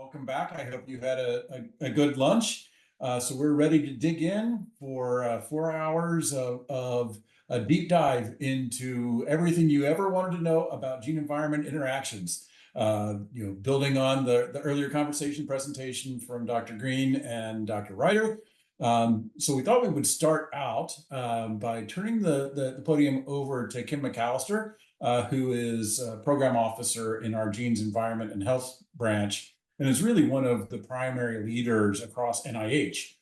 Welcome back. I hope you had a good lunch. So we're ready to dig in for 4 hours of a deep dive into everything you ever wanted to know about gene-environment interactions. Building on the earlier conversation presentation from Dr. Green and Dr. Ryder. So we thought we would start out by turning the podium over to Kim McAllister, who is a program officer in our Genes, Environment, and Health branch, and is really one of the primary leaders across NIH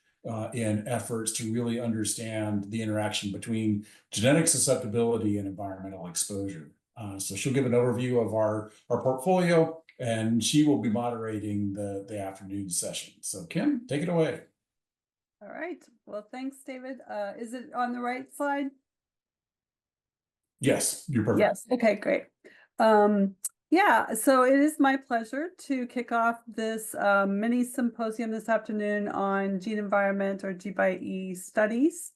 in efforts to really understand the interaction between genetic susceptibility and environmental exposure. So she'll give an overview of our portfolio, and she will be moderating the afternoon session. So Kim, take it away. All right. Well, thanks, David. Is it on the right slide? Yes, you're perfect. Yes. Okay, great. Yeah, so it is my pleasure to kick off this mini symposium this afternoon on gene environment or G/E studies.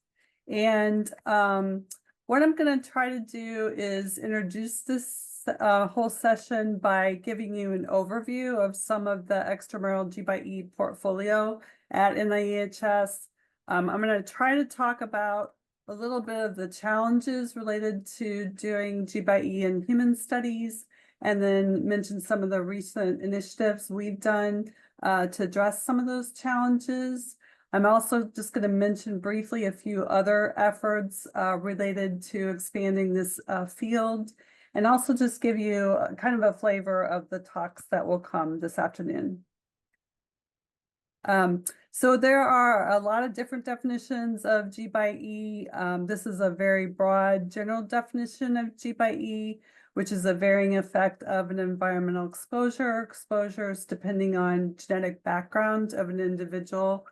And what I'm going to try to do is introduce this whole session by giving you an overview of some of the extramural G/E portfolio at NAEHS. I'm going to try to talk about a little bit of the challenges related to doing G/E in human studies, and then mention some of the recent initiatives we've done to address some of those challenges. I'm also just going to mention briefly a few other efforts related to expanding this field, and also just give you kind of a flavor of the talks that will come this afternoon. So there are a lot of different definitions of G/E. This is a very broad general definition of G/E, which is a varying effect of an environmental exposures depending on genetic background of an individual.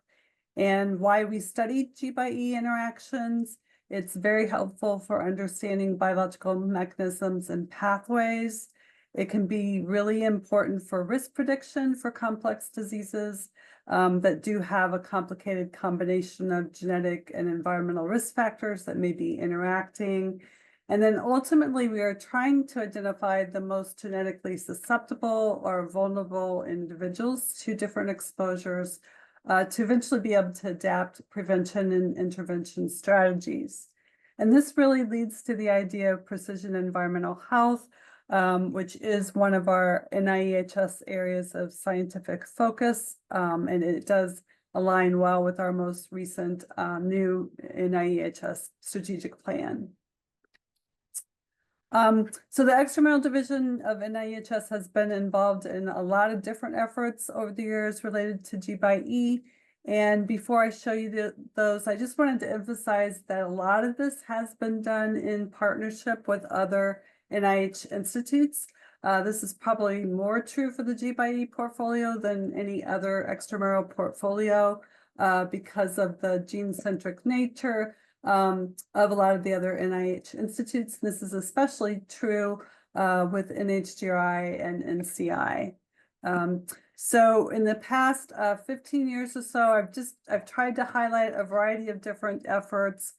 And why we study G/E interactions, it's very helpful for understanding biological mechanisms and pathways. It can be really important for risk prediction for complex diseases that do have a complicated combination of genetic and environmental risk factors that may be interacting. And then ultimately, we are trying to identify the most genetically susceptible or vulnerable individuals to different exposures to eventually be able to adapt prevention and intervention strategies. And this really leads to the idea of precision environmental health, which is one of our NIEHS areas of scientific focus, and it does align well with our most recent new NIEHS strategic plan. So the extramural division of NIEHS has been involved in a lot of different efforts over the years related to G/E. And before I show you those, I just wanted to emphasize that a lot of this has been done in partnership with other NIH institutes. This is probably more true for the G/E portfolio than any other extramural portfolio because of the gene-centric nature of a lot of the other NIH institutes. This is especially true with NHGRI and NCI. So in the past 15 years or so, I've tried to highlight a variety of different efforts.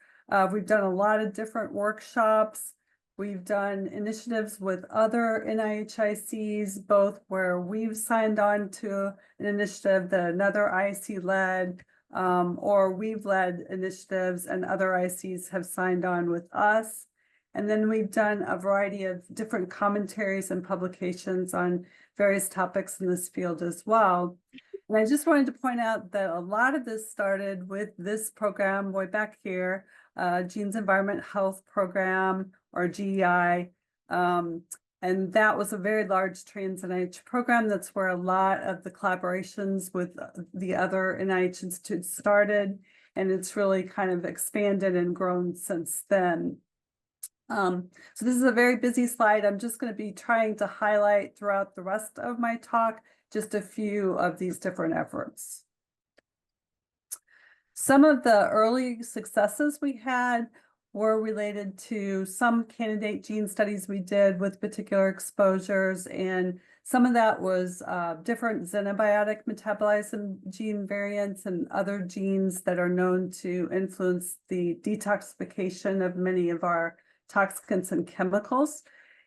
We've done a lot of different workshops. We've done initiatives with other NIHICs, both where we've signed on to an initiative that another IC led, or we've led initiatives and other ICs have signed on with us. And then we've done a variety of different commentaries and publications on various topics in this field as well. And I just wanted to point out that a lot of this started with this program way back here, Genes, Environment, Health Program, or GEI. And that was a very large trans-NIH program. That's where a lot of the collaborations with the other NIH institutes started. And it's really kind of expanded and grown since then. So this is a very busy slide. I'm just going to be trying to highlight throughout the rest of my talk just a few of these different efforts. Some of the early successes we had were related to some candidate gene studies we did with particular exposures, and some of that was different xenobiotic metabolism gene variants and other genes that are known to influence the detoxification of many of our toxicants and chemicals.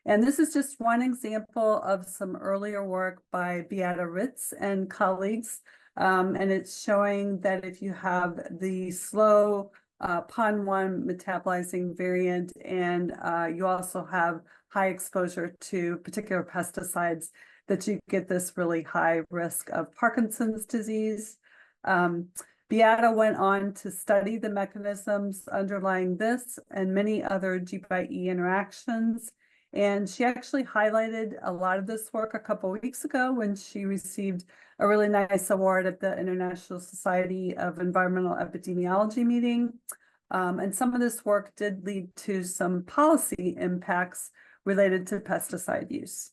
And this is just one example of some earlier work by Beata Ritz and colleagues. And it's showing that if you have the slow PON1 metabolizing variant and you also have high exposure to particular pesticides, that you get this really high risk of Parkinson's disease. Beata went on to study the mechanisms underlying this and many other G/E interactions. And she actually highlighted a lot of this work a couple of weeks ago when she received a really nice award at the International Society of Environmental Epidemiology meeting. And some of this work did lead to some policy impacts related to pesticide use.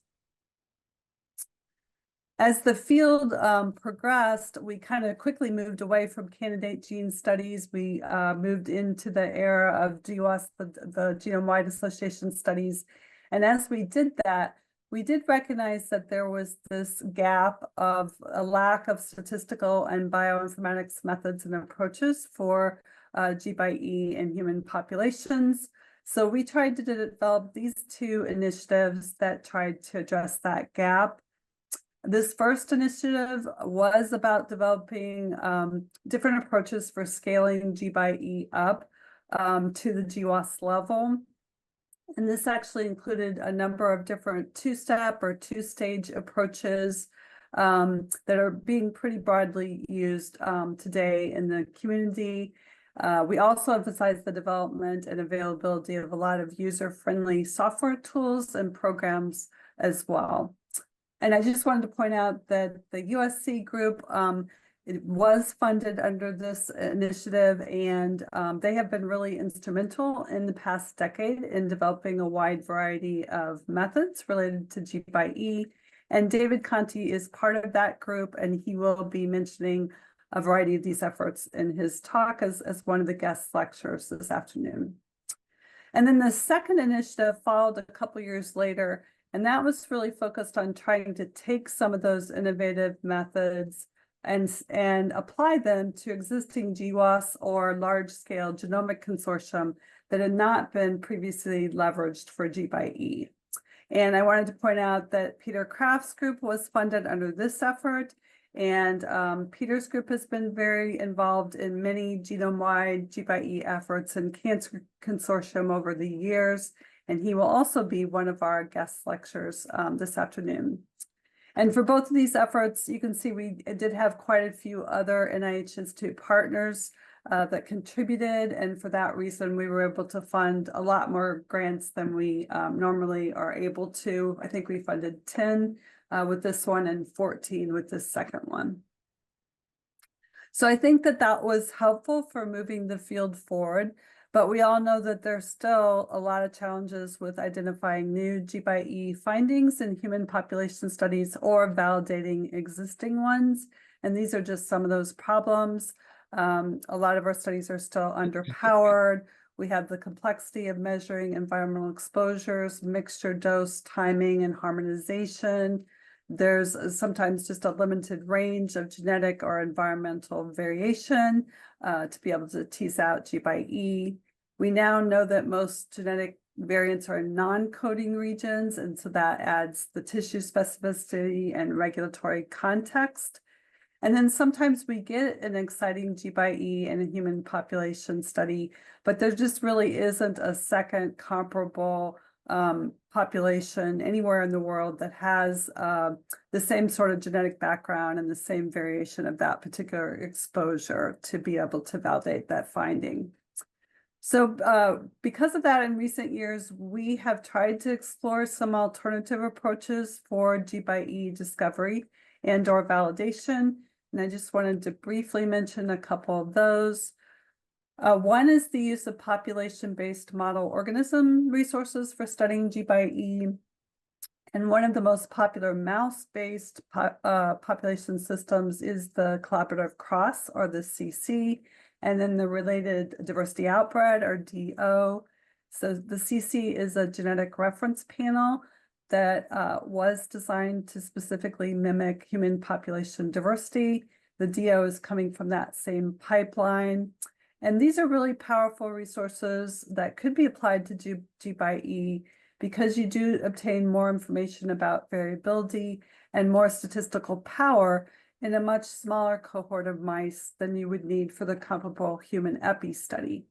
As the field progressed, we kind of quickly moved away from candidate gene studies. We moved into the era of GWAS, the genome-wide association studies. And as we did that, we did recognize that there was this gap of a lack of statistical and bioinformatics methods and approaches for G/E in human populations. So we tried to develop these two initiatives that tried to address that gap. This first initiative was about developing different approaches for scaling G/E up to the GWAS level. And this actually included a number of different two-step or two-stage approaches that are being pretty broadly used today in the community. We also emphasize the development and availability of a lot of user-friendly software tools and programs as well. And I just wanted to point out that the USC group, it was funded under this initiative, and they have been really instrumental in the past decade in developing a wide variety of methods related to G/E. And David Conti is part of that group, and he will be mentioning a variety of these efforts in his talk as one of the guest lecturers this afternoon. And then the second initiative followed a couple years later, and that was really focused on trying to take some of those innovative methods and apply them to existing GWAS or large-scale genomic consortium that had not been previously leveraged for G/E. And I wanted to point out that Peter Kraft's group was funded under this effort, and Peter's group has been very involved in many genome-wide G/E efforts and cancer consortium over the years, and he will also be one of our guest lecturers this afternoon. And for both of these efforts, you can see we did have quite a few other NIH Institute partners that contributed. And for that reason, we were able to fund a lot more grants than we normally are able to. I think we funded 10 with this one and 14 with this second one. So I think that that was helpful for moving the field forward. But we all know that there's still a lot of challenges with identifying new G/E findings in human population studies or validating existing ones. And these are just some of those problems. A lot of our studies are still underpowered. We have the complexity of measuring environmental exposures, mixture dose, timing, and harmonization. There's sometimes just a limited range of genetic or environmental variation to be able to tease out G/E. We now know that most genetic variants are in non-coding regions, and so that adds the tissue specificity and regulatory context. And then sometimes we get an exciting G/E in a human population study, but there just really isn't a second comparable population anywhere in the world that has the same sort of genetic background and the same variation of that particular exposure to be able to validate that finding. So because of that, in recent years, we have tried to explore some alternative approaches for G/E discovery and or validation. And I just wanted to briefly mention a couple of those. One is the use of population-based model organism resources for studying G/E. And one of the most popular mouse-based population systems is the collaborative cross, or the CC, and then the related diversity outbred, or DO. So the CC is a genetic reference panel that was designed to specifically mimic human population diversity. The DO is coming from that same pipeline. And these are really powerful resources that could be applied to G/E because you do obtain more information about variability and more statistical power in a much smaller cohort of mice than you would need for the comparable human epi study.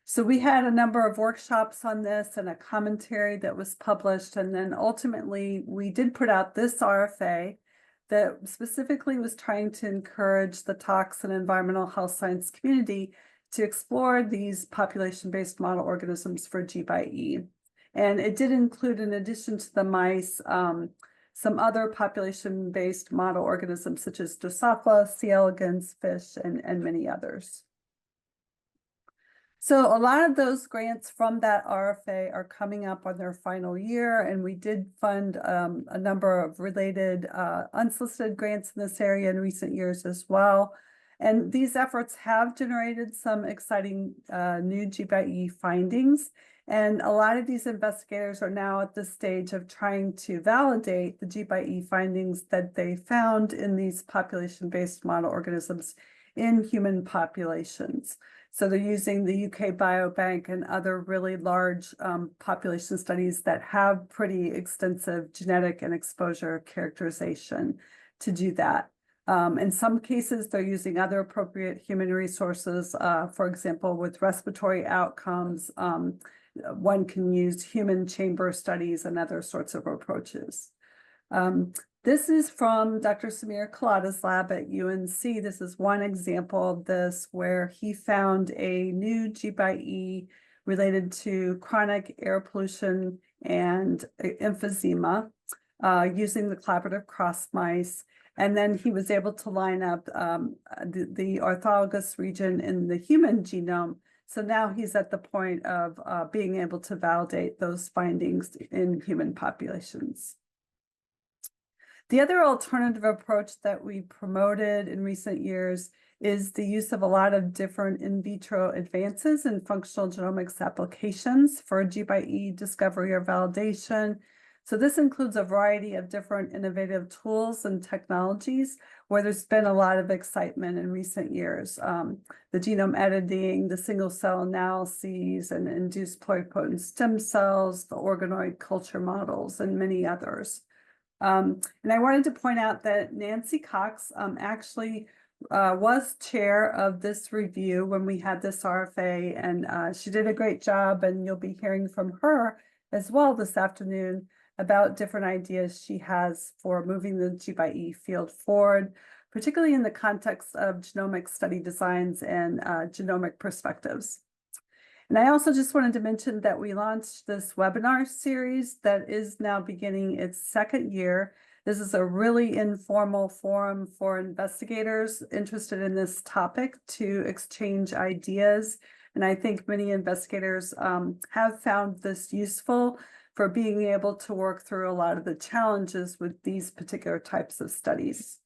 So we had a number of workshops on this and a commentary that was published, and then ultimately we did put out this RFA that specifically was trying to encourage the tox and environmental health science community to explore these population-based model organisms for G/E. And it did include, in addition to the mice, some other population-based model organisms such as Drosophila, C. elegans, fish, and many others. So a lot of those grants from that RFA are coming up on their final year, and we did fund a number of related unsolicited grants in this area in recent years as well. And these efforts have generated some exciting new G/E findings. And a lot of these investigators are now at the stage of trying to validate the G/E findings that they found in these population-based model organisms in human populations. So they're using the UK Biobank and other really large population studies that have pretty extensive genetic and exposure characterization to do that. In some cases, they're using other appropriate human resources. For example, with respiratory outcomes, one can use human chamber studies and other sorts of approaches. This is from Dr. Samir Kalada's lab at UNC. This is one example of this where he found a new G/E related to chronic air pollution and emphysema using the collaborative cross mice. And then he was able to line up the orthologous region in the human genome. So now he's at the point of being able to validate those findings in human populations. The other alternative approach that we promoted in recent years is the use of a lot of different in vitro advances in functional genomics applications for G/E discovery or validation. So this includes a variety of different innovative tools and technologies where there's been a lot of excitement in recent years. The genome editing, the single cell analyses and induced pluripotent stem cells, the organoid culture models, and many others. And I wanted to point out that Nancy Cox actually was chair of this review when we had this RFA, and she did a great job, and you'll be hearing from her as well this afternoon about different ideas she has for moving the G/E field forward, particularly in the context of genomic study designs and genomic perspectives. And I also just wanted to mention that we launched this webinar series that is now beginning its second year. This is a really informal forum for investigators interested in this topic to exchange ideas. And I think many investigators have found this useful for being able to work through a lot of the challenges with these particular types of studies.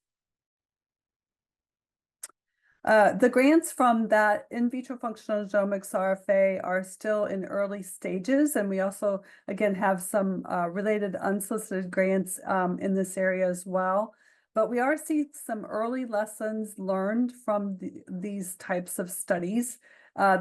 The grants from that in vitro functional genomics RFA are still in early stages, and we also, again, have some related unsolicited grants in this area as well. But we are seeing some early lessons learned from these types of studies.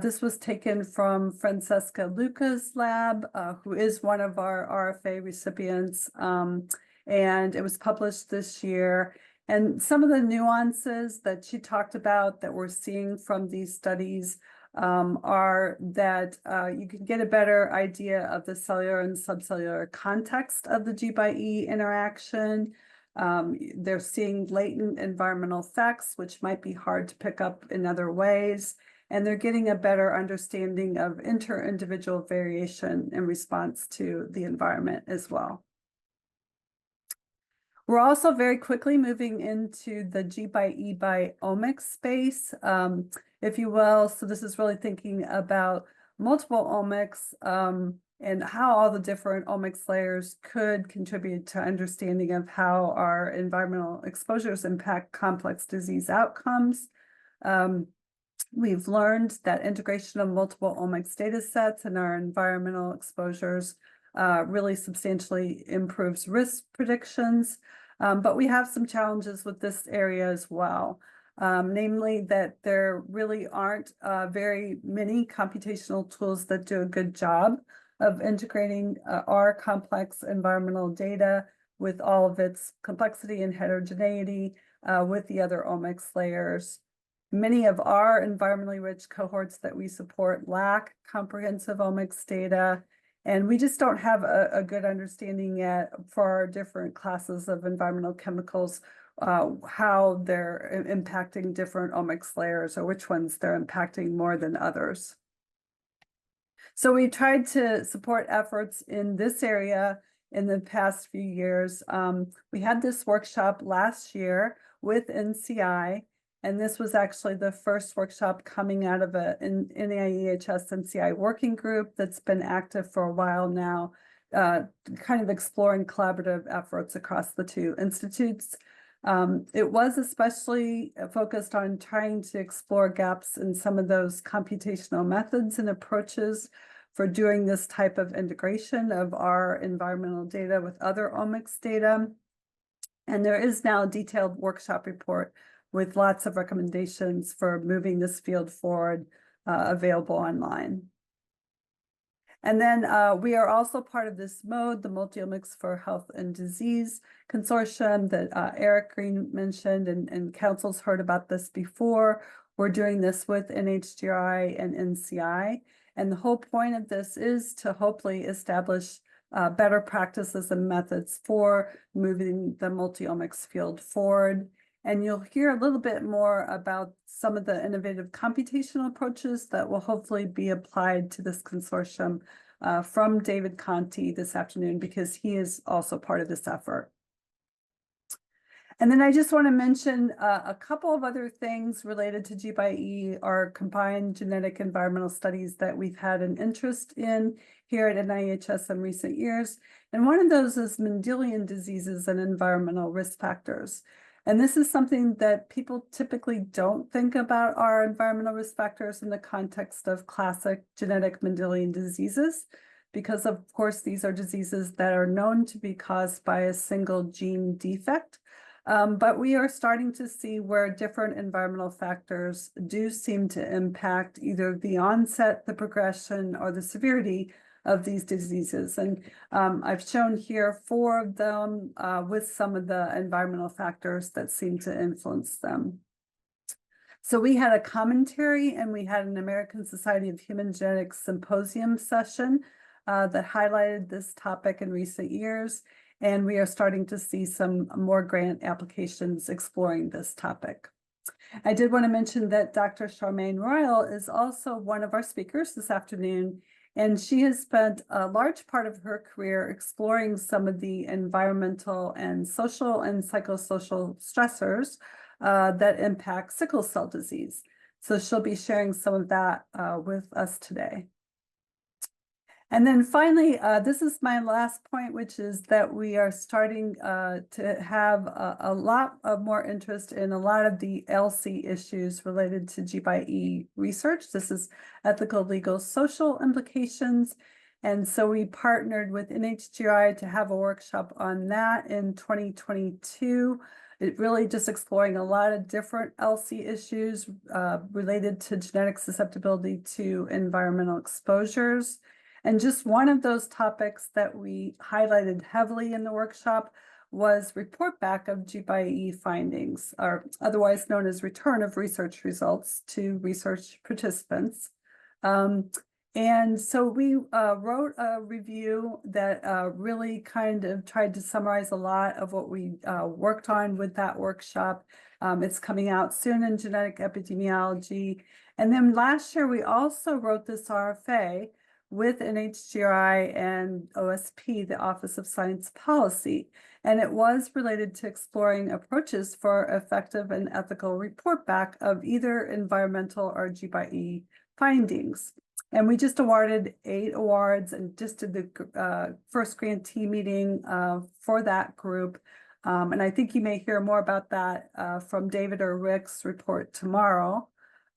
This was taken from Francesca Luca's lab, who is one of our RFA recipients, and it was published this year. And some of the nuances that she talked about that we're seeing from these studies are that you can get a better idea of the cellular and subcellular context of the G/E interaction. They're seeing latent environmental effects, which might be hard to pick up in other ways. And they're getting a better understanding of inter-individual variation in response to the environment as well. We're also very quickly moving into the G/E by omics space, if you will. So this is really thinking about multiple omics and how all the different omics layers could contribute to understanding of how our environmental exposures impact complex disease outcomes. We've learned that integration of multiple omics data sets in our environmental exposures really substantially improves risk predictions. But we have some challenges with this area as well, namely that there really aren't very many computational tools that do a good job of integrating our complex environmental data with all of its complexity and heterogeneity with the other omics layers. Many of our environmentally rich cohorts that we support lack comprehensive omics data, and we just don't have a good understanding yet for our different classes of environmental chemicals, how they're impacting different omics layers or which ones they're impacting more than others. So we tried to support efforts in this area in the past few years. We had this workshop last year with NCI, and this was actually the first workshop coming out of an NAEHS NCI working group that's been active for a while now, kind of exploring collaborative efforts across the two institutes. It was especially focused on trying to explore gaps in some of those computational methods and approaches for doing this type of integration of our environmental data with other omics data. And there is now a detailed workshop report with lots of recommendations for moving this field forward, available online. And then we are also part of this MODE, the Multiomics for Health and Disease Consortium that Eric Green mentioned, and council's heard about this before. We're doing this with NHGRI and NCI. And the whole point of this is to hopefully establish better practices and methods for moving the multiomics field forward. And you'll hear a little bit more about some of the innovative computational approaches that will hopefully be applied to this consortium from David Conti this afternoon, because he is also part of this effort. And then I just want to mention a couple of other things related to G/E, our combined genetic environmental studies that we've had an interest in here at NIHS in recent years. And one of those is Mendelian diseases and environmental risk factors. And this is something that people typically don't think about our environmental risk factors in the context of classic genetic Mendelian diseases, because of course, these are diseases that are known to be caused by a single gene defect. But we are starting to see where different environmental factors do seem to impact either the onset, the progression, or the severity of these diseases. And I've shown here 4 of them with some of the environmental factors that seem to influence them. So we had a commentary and we had an American Society of Human Genetics symposium session that highlighted this topic in recent years. And we are starting to see some more grant applications exploring this topic. I did want to mention that Dr. Charmaine Royal is also one of our speakers this afternoon, and she has spent a large part of her career exploring some of the environmental and social and psychosocial stressors that impact sickle cell disease. So she'll be sharing some of that with us today. And then finally, this is my last point, which is that we are starting to have a lot of more interest in a lot of the LC issues related to G/E research. This is ethical, legal, social implications. And so we partnered with NHGRI to have a workshop on that in 2022. It really just exploring a lot of different LC issues related to genetic susceptibility to environmental exposures. And just one of those topics that we highlighted heavily in the workshop was report back of G/E findings, or otherwise known as return of research results to research participants. And so we wrote a review that really kind of tried to summarize a lot of what we worked on with that workshop. It's coming out soon in Genetic Epidemiology. And then last year, we also wrote this RFA with NHGRI and OSP, the Office of Science Policy. And it was related to exploring approaches for effective and ethical report back of either environmental or G/E findings. And we just awarded 8 awards and just did the first grantee meeting for that group. And I think you may hear more about that from David or Rick's report tomorrow.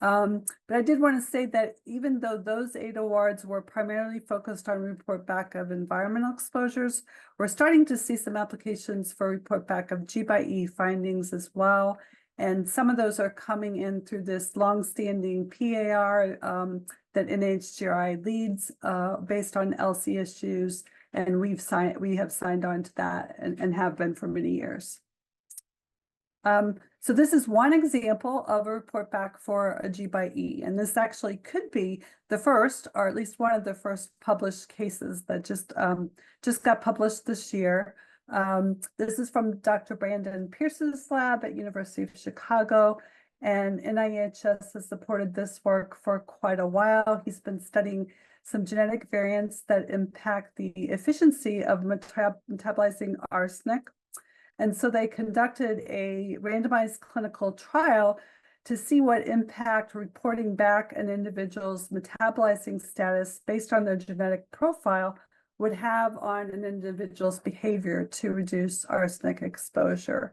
But I did want to say that even though those 8 awards were primarily focused on report back of environmental exposures, we're starting to see some applications for report back of G/E findings as well. And some of those are coming in through this longstanding PAR that NHGRI leads based on LC issues, and we have signed on to that and have been for many years. So this is one example of a report back for a G by E, and this actually could be the first, or at least one of the first published cases that just got published this year. This is from Dr. Brandon Pierce's lab at University of Chicago, and NAEHS has supported this work for quite a while. He's been studying some genetic variants that impact the efficiency of metabolizing arsenic. And so they conducted a randomized clinical trial to see what impact reporting back an individual's metabolizing status based on their genetic profile would have on an individual's behavior to reduce arsenic exposure.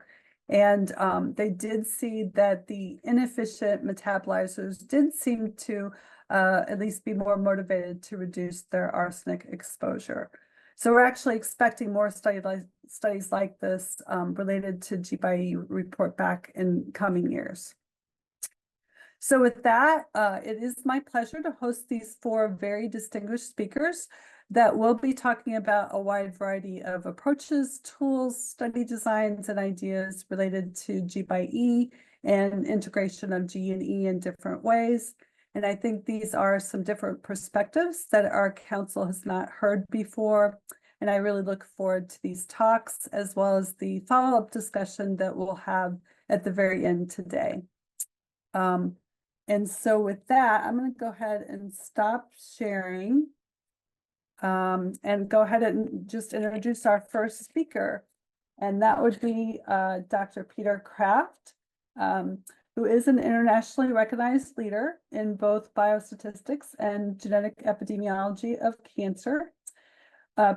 And they did see that the inefficient metabolizers did seem to at least be more motivated to reduce their arsenic exposure. So we're actually expecting more studies like this related to GBIE report back in coming years. So with that, it is my pleasure to host these 4 very distinguished speakers that will be talking about a wide variety of approaches, tools, study designs, and ideas related to GBIE and integration of G and E in different ways. And I think these are some different perspectives that our council has not heard before. And I really look forward to these talks, as well as the follow-up discussion that we'll have at the very end today. And so with that, I'm going to go ahead and stop sharing and go ahead and just introduce our first speaker. And that would be Dr. Peter Kraft, who is an internationally recognized leader in both biostatistics and genetic epidemiology of cancer.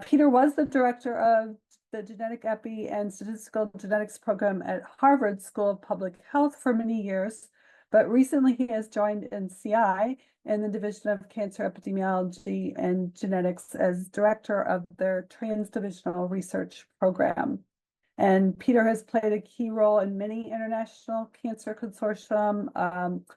Peter was the director of the Genetic Epi and Statistical Genetics program at Harvard School of Public Health for many years, but recently he has joined NCI in the Division of Cancer Epidemiology and Genetics as director of their Transdivisional Research Program. And Peter has played a key role in many international cancer consortium,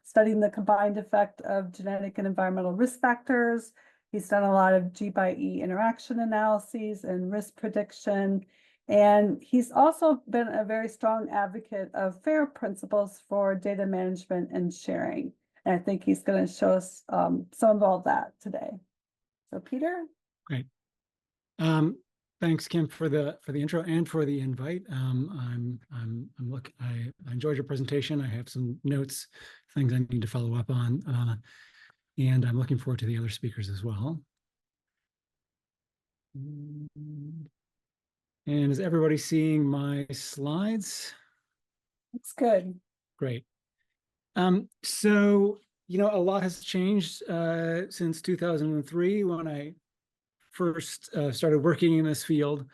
studying the combined effect of genetic and environmental risk factors. He's done a lot of G by E interaction analyses and risk prediction. And he's also been a very strong advocate of FAIR principles for data management and sharing. And I think he's going to show us some of all that today. So Peter? Great. Thanks, Kim, for the intro and for the invite. I enjoyed your presentation. I have some notes, things I need to follow up on, and I'm looking forward to the other speakers as well. And is everybody seeing my slides? That's good. Great. So, a lot has changed since 2003 when I first started working in this field,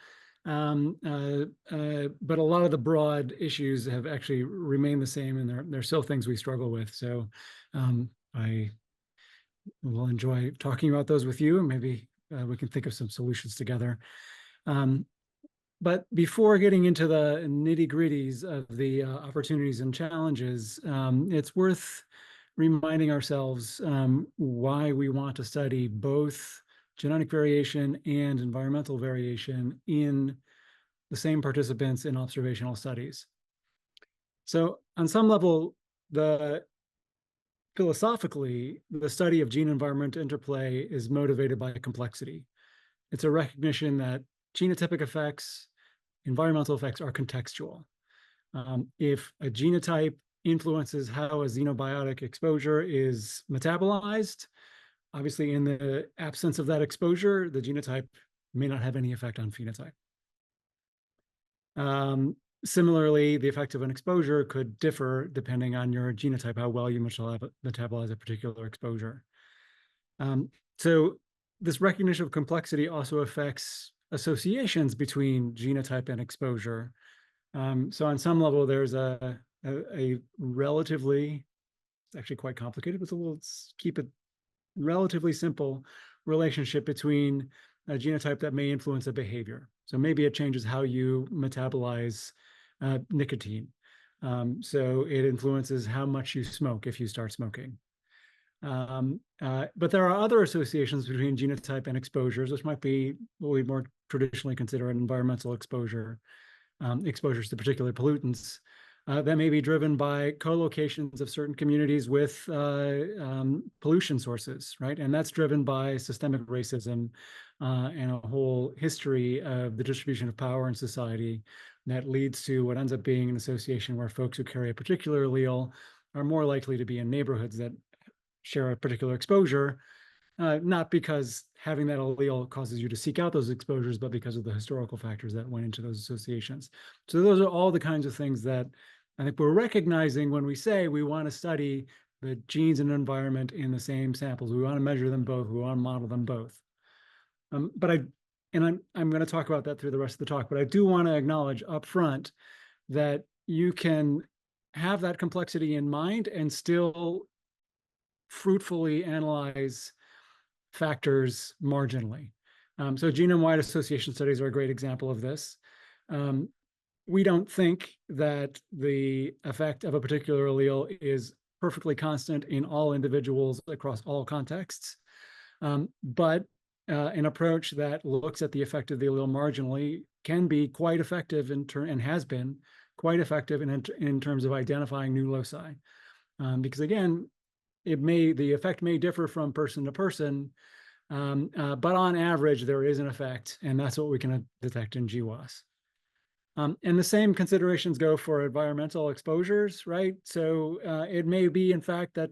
but a lot of the broad issues have actually remained the same, and they're still things we struggle with. So I will enjoy talking about those with you, and maybe we can think of some solutions together. But before getting into the nitty-gritties of the opportunities and challenges, it's worth reminding ourselves why we want to study both genetic variation and environmental variation in the same participants in observational studies. So on some level, philosophically, the study of gene-environment interplay is motivated by complexity. It's a recognition that genotypic effects, environmental effects are contextual. If a genotype influences how a xenobiotic exposure is metabolized, obviously, in the absence of that exposure, the genotype may not have any effect on phenotype. Similarly, the effect of an exposure could differ depending on your genotype, how well you metabolize a particular exposure. So this recognition of complexity also affects associations between genotype and exposure. So on some level, there's a relatively, it's actually quite complicated, but let's keep it relatively simple relationship between a genotype that may influence a behavior. So maybe it changes how you metabolize nicotine. So it influences how much you smoke if you start smoking. But there are other associations between genotype and exposures, which might be what we more traditionally consider an environmental exposure, exposures to particular pollutants, that may be driven by co-locations of certain communities with pollution sources, right? And that's driven by systemic racism and a whole history of the distribution of power in society that leads to what ends up being an association where folks who carry a particular allele are more likely to be in neighborhoods that share a particular exposure, not because having that allele causes you to seek out those exposures, but because of the historical factors that went into those associations. So those are all the kinds of things that I think we're recognizing when we say we want to study the genes and environment in the same samples. We want to measure them both. We want to model them both. I'm going to talk about that through the rest of the talk, but I do want to acknowledge up front that you can have that complexity in mind and still fruitfully analyze factors marginally. So genome-wide association studies are a great example of this. We don't think that the effect of a particular allele is perfectly constant in all individuals across all contexts, but an approach that looks at the effect of the allele marginally can be quite effective and has been quite effective in terms of identifying new loci. Because again, the effect may differ from person to person, but on average, there is an effect, and that's what we can detect in GWAS. And the same considerations go for environmental exposures, right? So it may be, in fact, that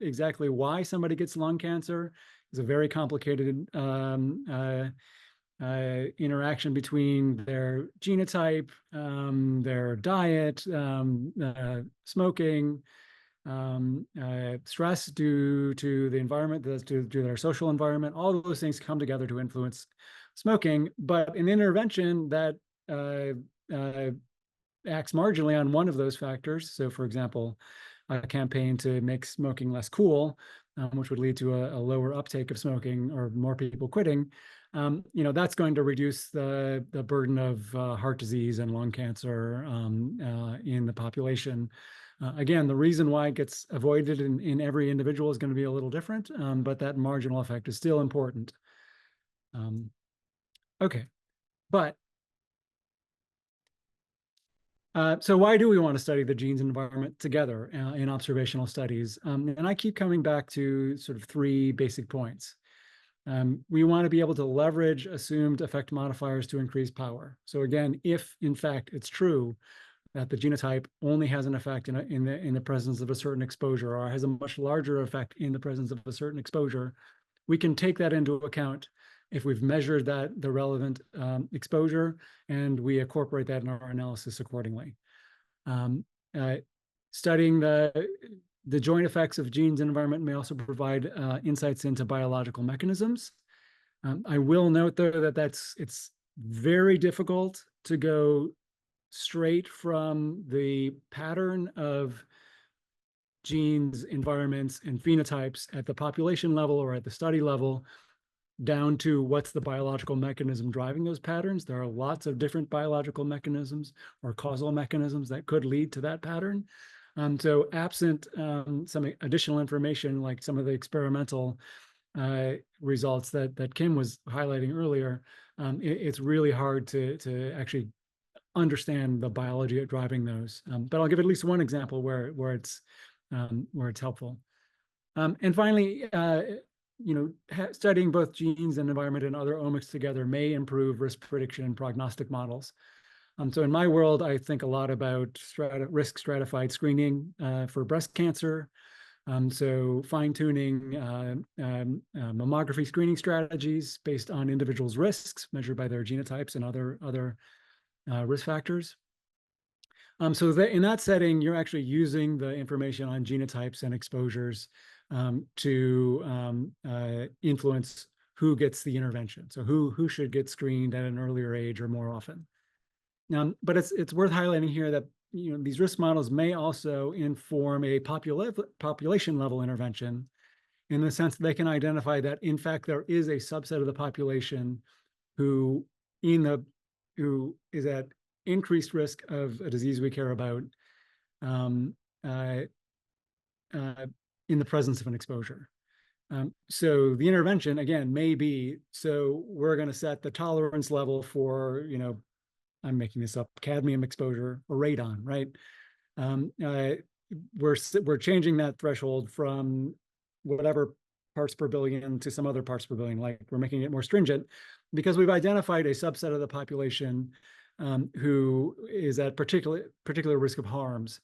exactly why somebody gets lung cancer is a very complicated interaction between their genotype, their diet, smoking, stress due to the environment, due to their social environment. All of those things come together to influence smoking. But an intervention that acts marginally on one of those factors, so for example, a campaign to make smoking less cool, which would lead to a lower uptake of smoking or more people quitting, that's going to reduce the burden of heart disease and lung cancer in the population. Again, the reason why it gets avoided in every individual is going to be a little different, but that marginal effect is still important. Okay, but so why do we want to study the genes and environment together in observational studies? And I keep coming back to sort of three basic points. We want to be able to leverage assumed effect modifiers to increase power. So again, if in fact it's true that the genotype only has an effect in the presence of a certain exposure, or has a much larger effect in the presence of a certain exposure, we can take that into account if we've measured the relevant exposure, and we incorporate that in our analysis accordingly. Studying the joint effects of genes and environment may also provide insights into biological mechanisms. I will note, though, that it's very difficult to go straight from the pattern of genes, environments, and phenotypes at the population level or at the study level down to what's the biological mechanism driving those patterns. There are lots of different biological mechanisms or causal mechanisms that could lead to that pattern. So absent some additional information, like some of the experimental results that Kim was highlighting earlier, it's really hard to actually understand the biology driving those. But I'll give at least one example where it's helpful. And finally, studying both genes and environment and other omics together may improve risk prediction and prognostic models. So in my world, I think a lot about risk stratified screening for breast cancer. So fine-tuning mammography screening strategies based on individuals' risks measured by their genotypes and other risk factors. So in that setting, you're actually using the information on genotypes and exposures to influence who gets the intervention. So who should get screened at an earlier age or more often. But it's worth highlighting here that these risk models may also inform a population level intervention, in the sense that they can identify that in fact there is a subset of the population who is at increased risk of a disease we care about, in the presence of an exposure. So the intervention, again, may be, so we're going to set the tolerance level for, I'm making this up, cadmium exposure or radon, right? We're changing that threshold from whatever parts per billion to some other parts per billion, like we're making it more stringent because we've identified a subset of the population who is at particular risk of harms.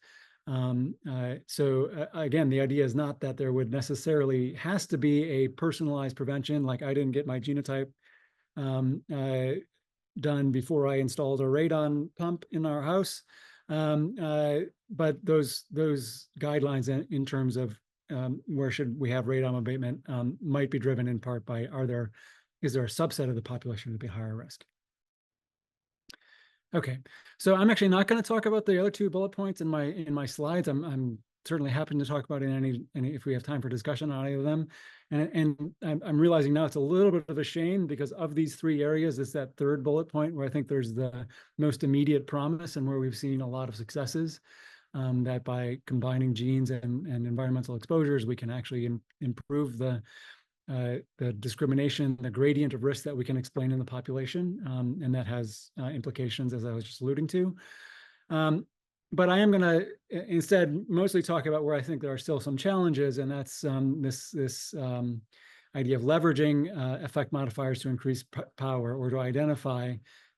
Again, the idea is not that there would necessarily has to be a personalized prevention, like I didn't get my genotype done before I installed a radon pump in our house. But those guidelines in terms of where should we have radon abatement might be driven in part by is there a subset of the population would be higher risk? Okay, so I'm actually not going to talk about the other two bullet points in my slides. I'm certainly happy to talk about it in any if we have time for discussion on any of them. And I'm realizing now it's a little bit of a shame because of these three areas, it's that third bullet point where I think there's the most immediate promise and where we've seen a lot of successes. That by combining genes and environmental exposures, we can actually improve the discrimination, the gradient of risk that we can explain in the population, and that has implications, as I was just alluding to. But I am going to instead mostly talk about where I think there are still some challenges, and that's this idea of leveraging effect modifiers to increase power or to identify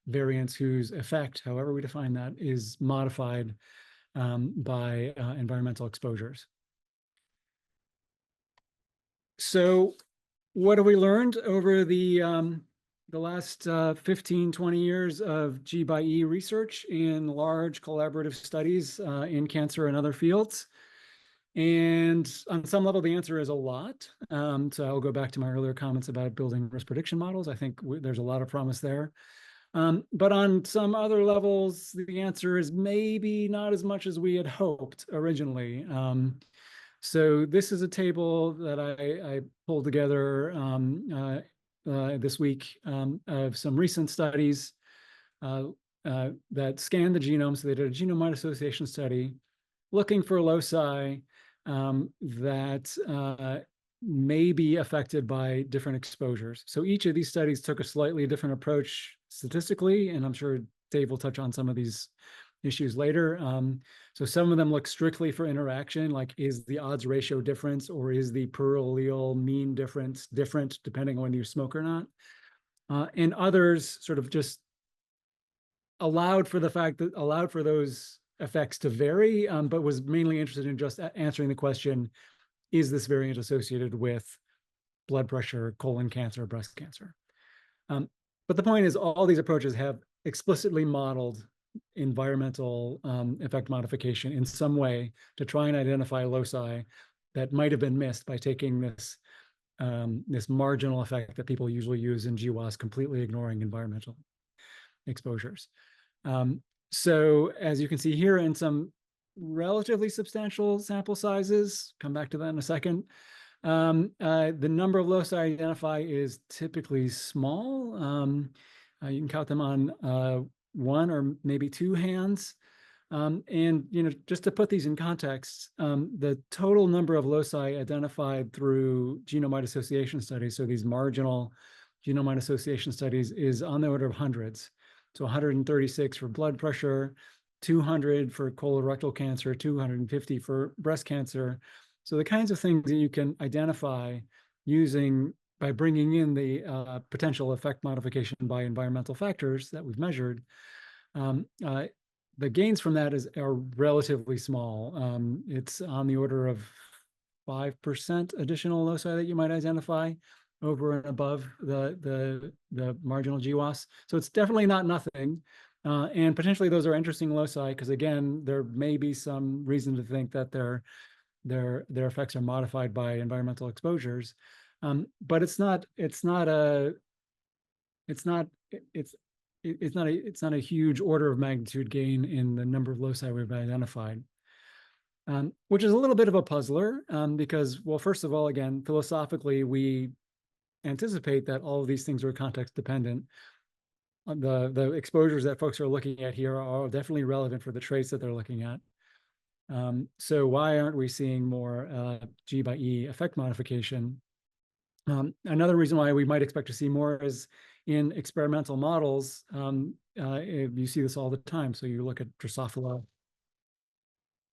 variants whose effect, however we define that, is modified by environmental exposures. So what have we learned over the last 15, 20 years of G/E research in large collaborative studies in cancer and other fields? And on some level, the answer is a lot. So I'll go back to my earlier comments about building risk prediction models. I think there's a lot of promise there. But on some other levels, the answer is maybe not as much as we had hoped originally. So this is a table that I pulled together this week of some recent studies that scanned the genome. So they did a genome-wide association study looking for loci that may be affected by different exposures. So each of these studies took a slightly different approach statistically, and I'm sure Dave will touch on some of these issues later. So some of them look strictly for interaction, like is the odds ratio difference or is the per allele mean difference different depending on whether you smoke or not. And others sort of just allowed for those effects to vary, but was mainly interested in just answering the question, is this variant associated with blood pressure, colon cancer, breast cancer? But the point is all these approaches have explicitly modeled environmental effect modification in some way to try and identify loci that might have been missed by taking this marginal effect that people usually use in GWAS, completely ignoring environmental exposures. So as you can see here in some relatively substantial sample sizes, come back to that in a second, the number of loci identified is typically small. You can count them on one or maybe two hands. And just to put these in context, the total number of loci identified through genome-wide association studies, so these marginal genome-wide association studies, is on the order of hundreds. So 136 for blood pressure, 200 for colorectal cancer, 250 for breast cancer. So the kinds of things that you can identify by bringing in the potential effect modification by environmental factors that we've measured, the gains from that are relatively small. It's on the order of 5% additional loci that you might identify over and above the marginal GWAS. So it's definitely not nothing. And potentially those are interesting loci because, again, there may be some reason to think that their effects are modified by environmental exposures. But it's not a huge order of magnitude gain in the number of loci we've identified, which is a little bit of a puzzler because, well, first of all, again, philosophically, we anticipate that all of these things are context dependent. The exposures that folks are looking at here are definitely relevant for the traits that they're looking at. So why aren't we seeing more G by E effect modification? Another reason why we might expect to see more is in experimental models. You see this all the time. So you look at Drosophila,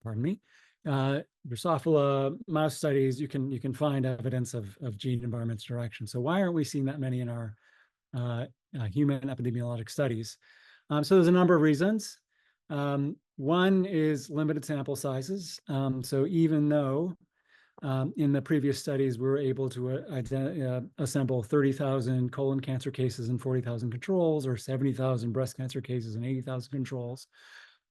pardon me, Drosophila mouse studies, you can find evidence of gene environment interaction. So why aren't we seeing that many in our human epidemiologic studies? So there's a number of reasons. One is limited sample sizes. So even though in the previous studies, we were able to assemble 30,000 colon cancer cases and 40,000 controls, or 70,000 breast cancer cases and 80,000 controls.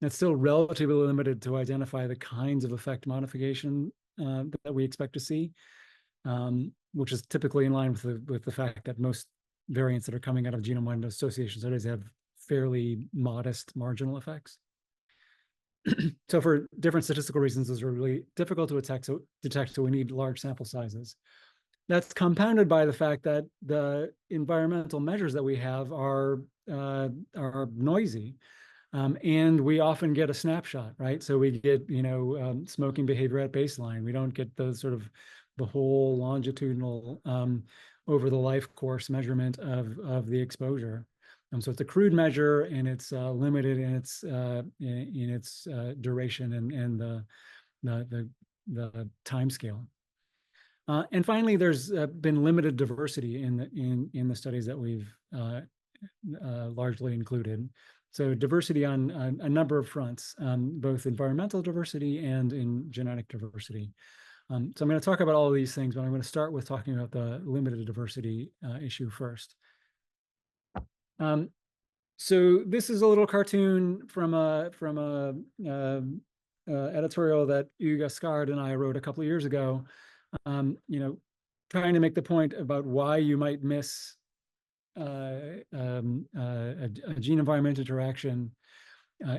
That's still relatively limited to identify the kinds of effect modification that we expect to see, which is typically in line with the fact that most variants that are coming out of genome-wide association studies have fairly modest marginal effects. So for different statistical reasons, those are really difficult to detect, so we need large sample sizes. That's compounded by the fact that the environmental measures that we have are noisy. And we often get a snapshot, right? So we get, smoking behavior at baseline. We don't get the sort of the whole longitudinal over the life course measurement of the exposure. So it's a crude measure, and it's limited in its duration and the time scale. And finally, there's been limited diversity in the studies that we've largely included. So diversity on a number of fronts, both environmental diversity and in genetic diversity. So I'm going to talk about all of these things, but I'm going to start with talking about the limited diversity issue first. So this is a little cartoon from a editorial that Hugues Ascard and I wrote a couple of years ago, trying to make the point about why you might miss a gene environment interaction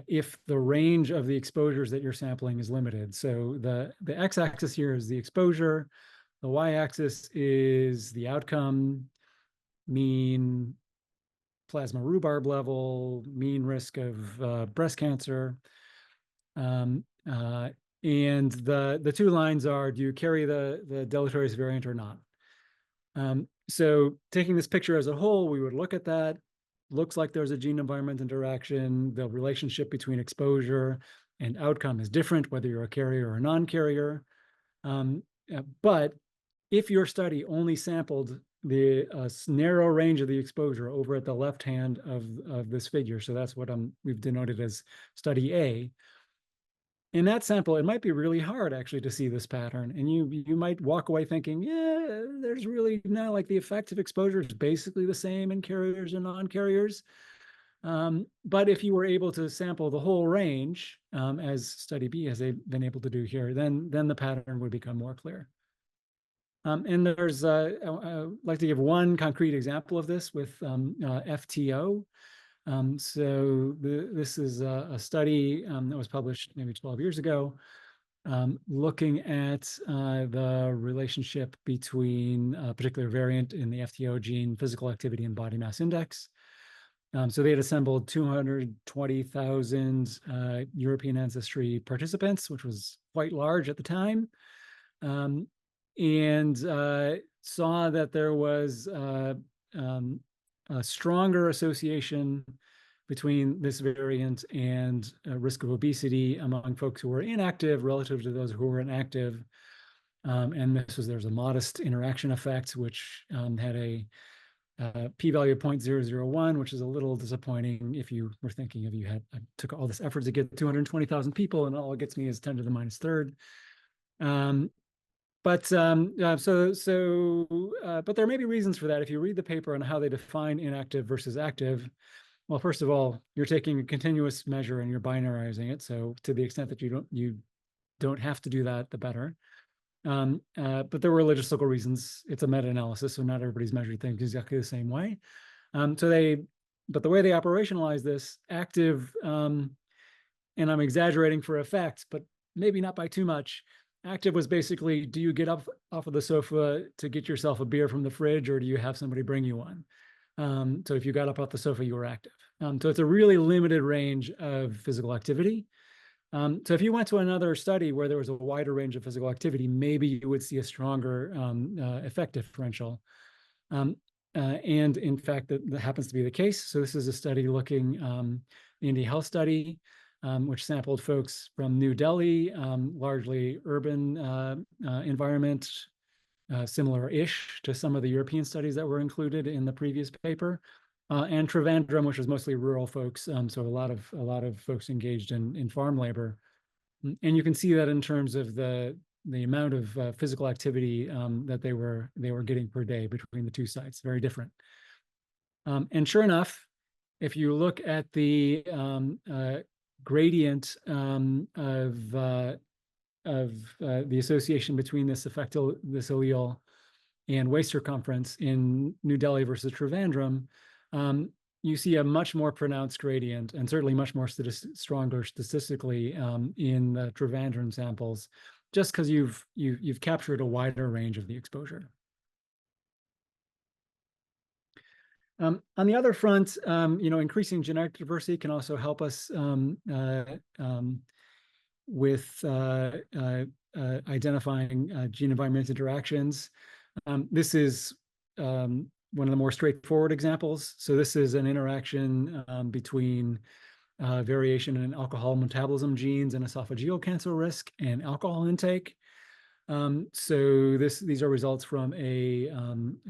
if the range of the exposures that you're sampling is limited. So the x-axis here is the exposure, the y-axis is the outcome, mean plasma rhubarb level, mean risk of breast cancer. And the two lines are, do you carry the deleterious variant or not? So taking this picture as a whole, we would look at that. Looks like there's a gene environment interaction. The relationship between exposure and outcome is different, whether you're a carrier or a non-carrier. But if your study only sampled the narrow range of the exposure over at the left hand of this figure, so that's what we've denoted as study A. In that sample, it might be really hard actually to see this pattern, and you might walk away thinking, yeah, there's really no, like the effect of exposure is basically the same in carriers and non-carriers. But if you were able to sample the whole range, as study B has been able to do here, then the pattern would become more clear. And there's, I'd like to give one concrete example of this with FTO. So this is a study that was published maybe 12 years ago, looking at the relationship between a particular variant in the FTO gene, physical activity and body mass index. So they had assembled 220,000 European ancestry participants, which was quite large at the time. And saw that there was a stronger association between this variant and risk of obesity among folks who were inactive relative to those who were inactive. And there's a modest interaction effect, which had a p-value of 0.001, which is a little disappointing if you were thinking of I took all this effort to get 220,000 people and all it gets me is 10 to the minus third. But but there may be reasons for that. If you read the paper on how they define inactive versus active, well, first of all, you're taking a continuous measure and you're binarizing it. So to the extent that you don't have to do that, the better. But there were logistical reasons. It's a meta-analysis, so not everybody's measured things exactly the same way. But the way they operationalize this, active, and I'm exaggerating for effect, but maybe not by too much. Active was basically, do you get up off of the sofa to get yourself a beer from the fridge, or do you have somebody bring you one? So if you got up off the sofa, you were active. So it's a really limited range of physical activity. So if you went to another study where there was a wider range of physical activity, maybe you would see a stronger effect differential. And in fact, that happens to be the case. So this is a study looking, the India Health Study, which sampled folks from New Delhi, largely urban environment, similar-ish to some of the European studies that were included in the previous paper, and Trivandrum, which is mostly rural folks, so a lot of folks engaged in farm labor. And you can see that in terms of the amount of physical activity that they were getting per day between the two sites, very different. And sure enough, if you look at the gradient of the association between this allele and waist circumference in New Delhi versus Trivandrum, you see a much more pronounced gradient, and certainly much more stronger statistically in the Trivandrum samples, just because you've captured a wider range of the exposure. On the other front, increasing genetic diversity can also help us with identifying gene-environment interactions. This is one of the more straightforward examples. So this is an interaction between variation in alcohol metabolism genes and esophageal cancer risk and alcohol intake. So these are results from a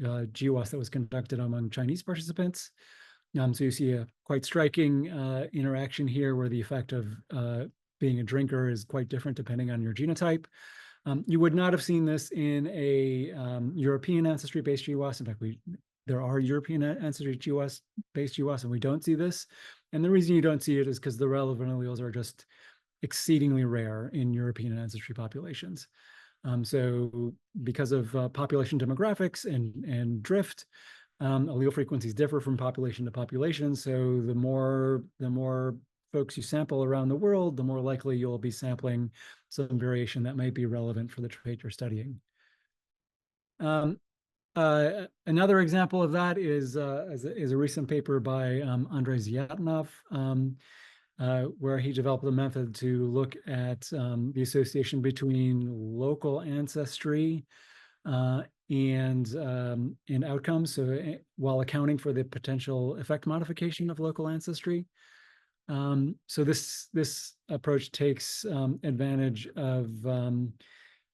GWAS that was conducted among Chinese participants. So you see a quite striking interaction here where the effect of being a drinker is quite different depending on your genotype. You would not have seen this in a European ancestry-based GWAS. In fact, there are European ancestry based GWAS, and we don't see this. And the reason you don't see it is because the relevant alleles are just exceedingly rare in European ancestry populations. So because of population demographics and drift, allele frequencies differ from population to population. So the more folks you sample around the world, the more likely you'll be sampling some variation that might be relevant for the trait you're studying. Another example of that is a recent paper by Andrei Zyatinov, where he developed a method to look at the association between local ancestry and outcomes, so while accounting for the potential effect modification of local ancestry. So this approach takes advantage of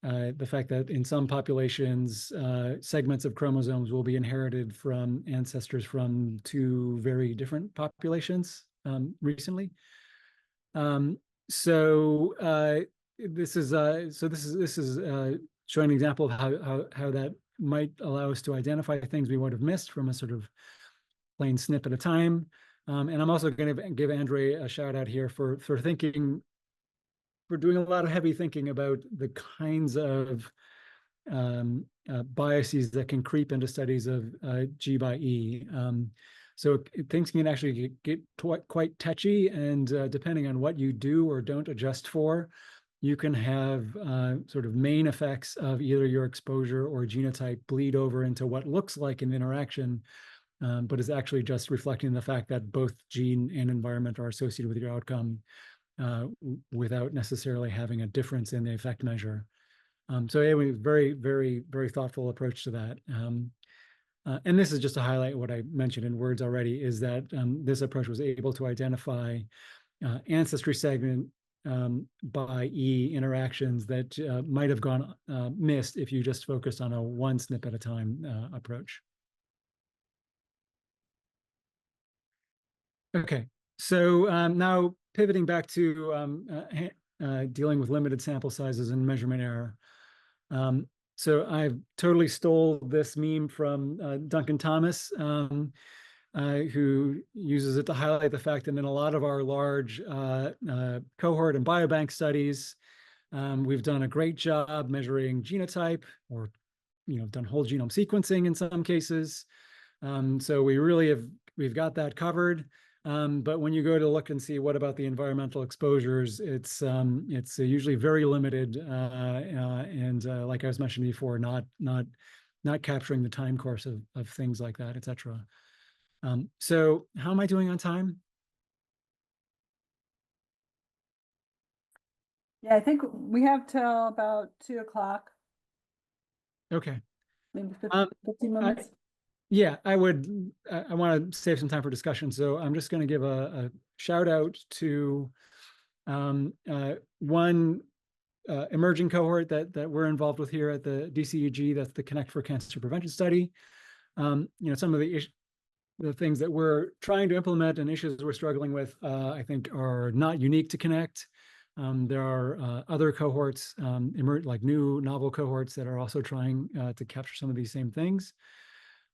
the fact that in some populations, segments of chromosomes will be inherited from ancestors from two very different populations recently. This is showing an example of how that might allow us to identify things we would have missed from a sort of plain snip at a time. And I'm also going to give Andre a shout out here for doing a lot of heavy thinking about the kinds of biases that can creep into studies of G by E. So things can actually get quite touchy, and depending on what you do or don't adjust for, you can have sort of main effects of either your exposure or genotype bleed over into what looks like an interaction, but is actually just reflecting the fact that both gene and environment are associated with your outcome without necessarily having a difference in the effect measure. So anyway, very, very, very thoughtful approach to that. And this is just to highlight what I mentioned in words already, is that this approach was able to identify ancestry segment by E interactions that might have gone missed if you just focused on a one SNP at a time approach. Okay, so now pivoting back to dealing with limited sample sizes and measurement error. So I've totally stole this meme from Duncan Thomas, who uses it to highlight the fact that in a lot of our large cohort and biobank studies, we've done a great job measuring genotype, or done whole genome sequencing in some cases. So we've got that covered. But when you go to look and see what about the environmental exposures, it's usually very limited, and like I was mentioning before, not capturing the time course of things like that, et cetera. So how am I doing on time? Yeah, I think we have till about 2 o'clock, Okay. maybe Um, 15 I, minutes. yeah, I want to save some time for discussion. So I'm just going to give a shout out to one emerging cohort that we're involved with here at the DCEG. That's the Connect for Cancer Prevention Study. Some of the things that we're trying to implement and issues we're struggling with, I think, are not unique to Connect. There are other cohorts, like new novel cohorts that are also trying to capture some of these same things.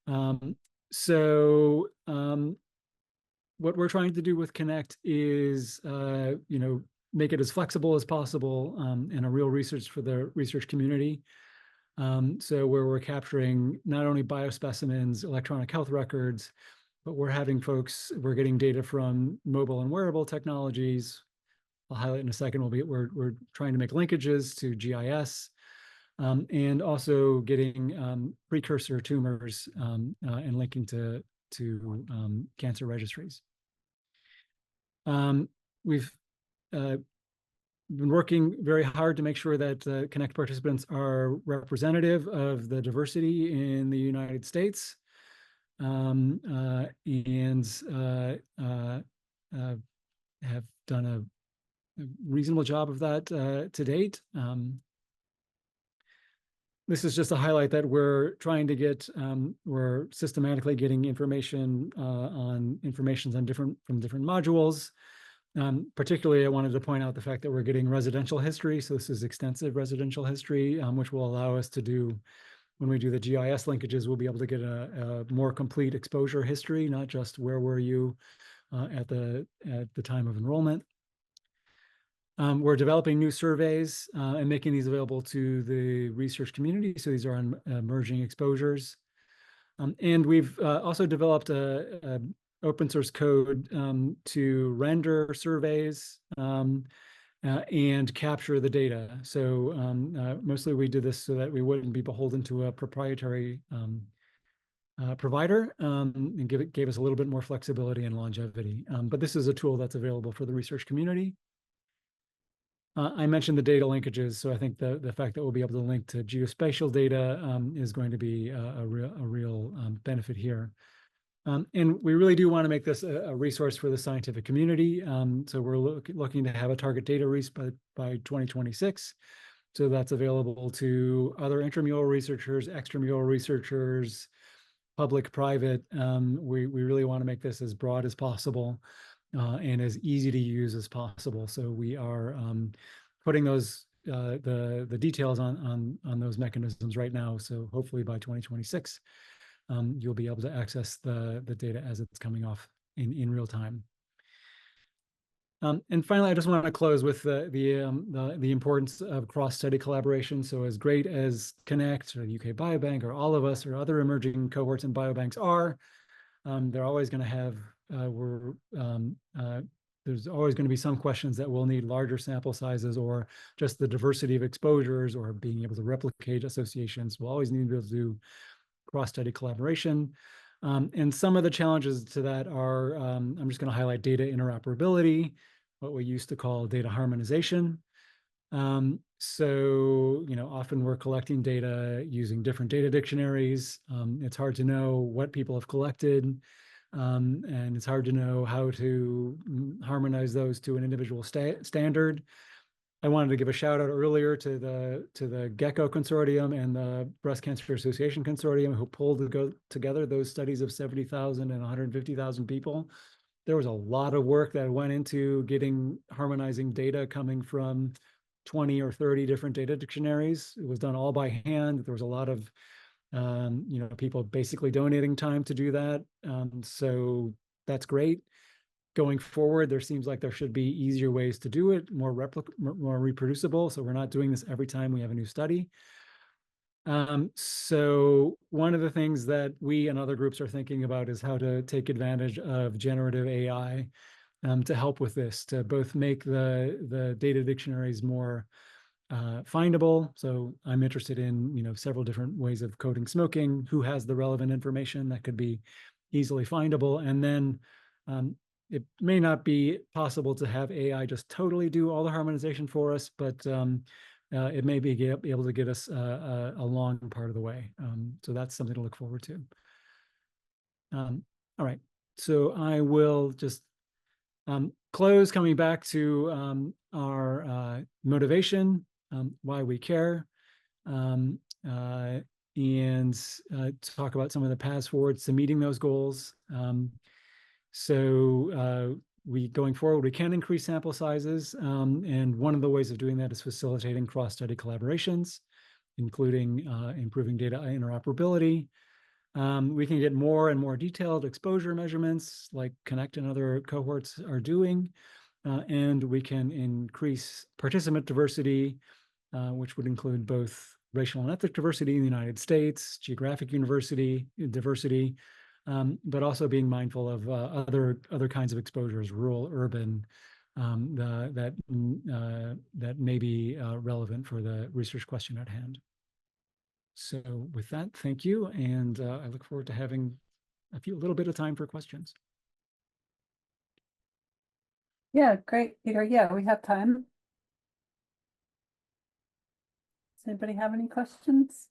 What we're trying to do with Connect is, make it as flexible as possible and a real resource for the research community. So where we're capturing not only biospecimens, electronic health records, but we're getting data from mobile and wearable technologies. I'll highlight in a second. We're trying to make linkages to GIS, and also getting precursor tumors and linking to cancer registries. We've been working very hard to make sure that Connect participants are representative of the diversity in the United States, and have done a reasonable job of that to date. This is just a highlight that we're trying to get, we're systematically getting information from different modules. Particularly, I wanted to point out the fact that we're getting residential history. So this is extensive residential history, which will allow us to do, when we do the GIS linkages, we'll be able to get a more complete exposure history, not just where were you at the time of enrollment. We're developing new surveys and making these available to the research community. So these are on emerging exposures. And we've also developed a open source code to render surveys and capture the data. So mostly we did this so that we wouldn't be beholden to a proprietary provider, and gave us a little bit more flexibility and longevity. But this is a tool that's available for the research community. I mentioned the data linkages, so I think the fact that we'll be able to link to geospatial data is going to be a real benefit here. And we really do want to make this a resource for the scientific community. So we're looking to have a target data release by 2026. So that's available to other intramural researchers, extramural researchers, public, private. We really want to make this as broad as possible and as easy to use as possible. So we are putting those the details on those mechanisms right now. So hopefully by 2026, you'll be able to access the data as it's coming off in real time. And finally, I just want to close with the importance of cross-study collaboration. So as great as Connect or the UK Biobank or all of us or other emerging cohorts and biobanks are, they're always going to have, there's always going to be some questions that will need larger sample sizes, or just the diversity of exposures, or being able to replicate associations. We'll always need to be able to do cross-study collaboration. And some of the challenges to that are, I'm just going to highlight data interoperability, what we used to call data harmonization. So, often we're collecting data using different data dictionaries. It's hard to know what people have collected, and it's hard to know how to harmonize those to an individual standard. I wanted to give a shout out earlier to the GECKO Consortium and the Breast Cancer Association Consortium, who pulled together those studies of 70,000 and 150,000 people. There was a lot of work that went into harmonizing data coming from 20 or 30 different data dictionaries. It was done all by hand. There was a lot of people basically donating time to do that. So that's great. Going forward, there seems like there should be easier ways to do it, more reproducible. So we're not doing this every time we have a new study. So one of the things that we and other groups are thinking about is how to take advantage of generative AI to help with this, to both make the data dictionaries more findable. So I'm interested in several different ways of coding smoking, who has the relevant information that could be easily findable, and then it may not be possible to have AI just totally do all the harmonization for us, but it may be able to get us a long part of the way. So that's something to look forward to. All right, so I will just close coming back to our motivation, why we care, and talk about some of the paths forwards to meeting those goals. Going forward, we can increase sample sizes, and one of the ways of doing that is facilitating cross-study collaborations, including improving data interoperability. We can get more and more detailed exposure measurements like Connect and other cohorts are doing, and we can increase participant diversity, which would include both racial and ethnic diversity in the United States, geographic diversity, but also being mindful of other kinds of exposures, rural, urban, that may be relevant for the research question at hand. So with that, thank you, and I look forward to having a little bit of time for questions. Yeah, great, Peter. Yeah, we have time. Does anybody have any questions?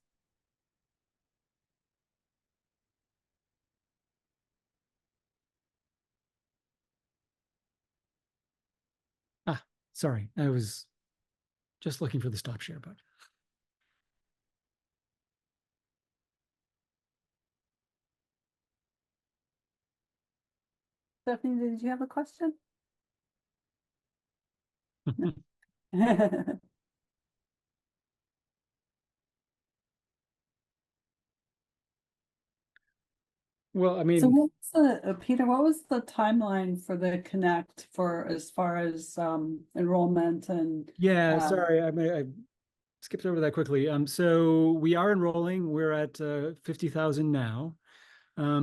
Sorry, I was just looking for the stop share button. Stephanie, did you have a question? Well, I mean, So what's the, Peter, what was the timeline for the Connect for as far as enrollment and? yeah, sorry, I skipped over that quickly. So we are enrolling. We're at 50,000 now.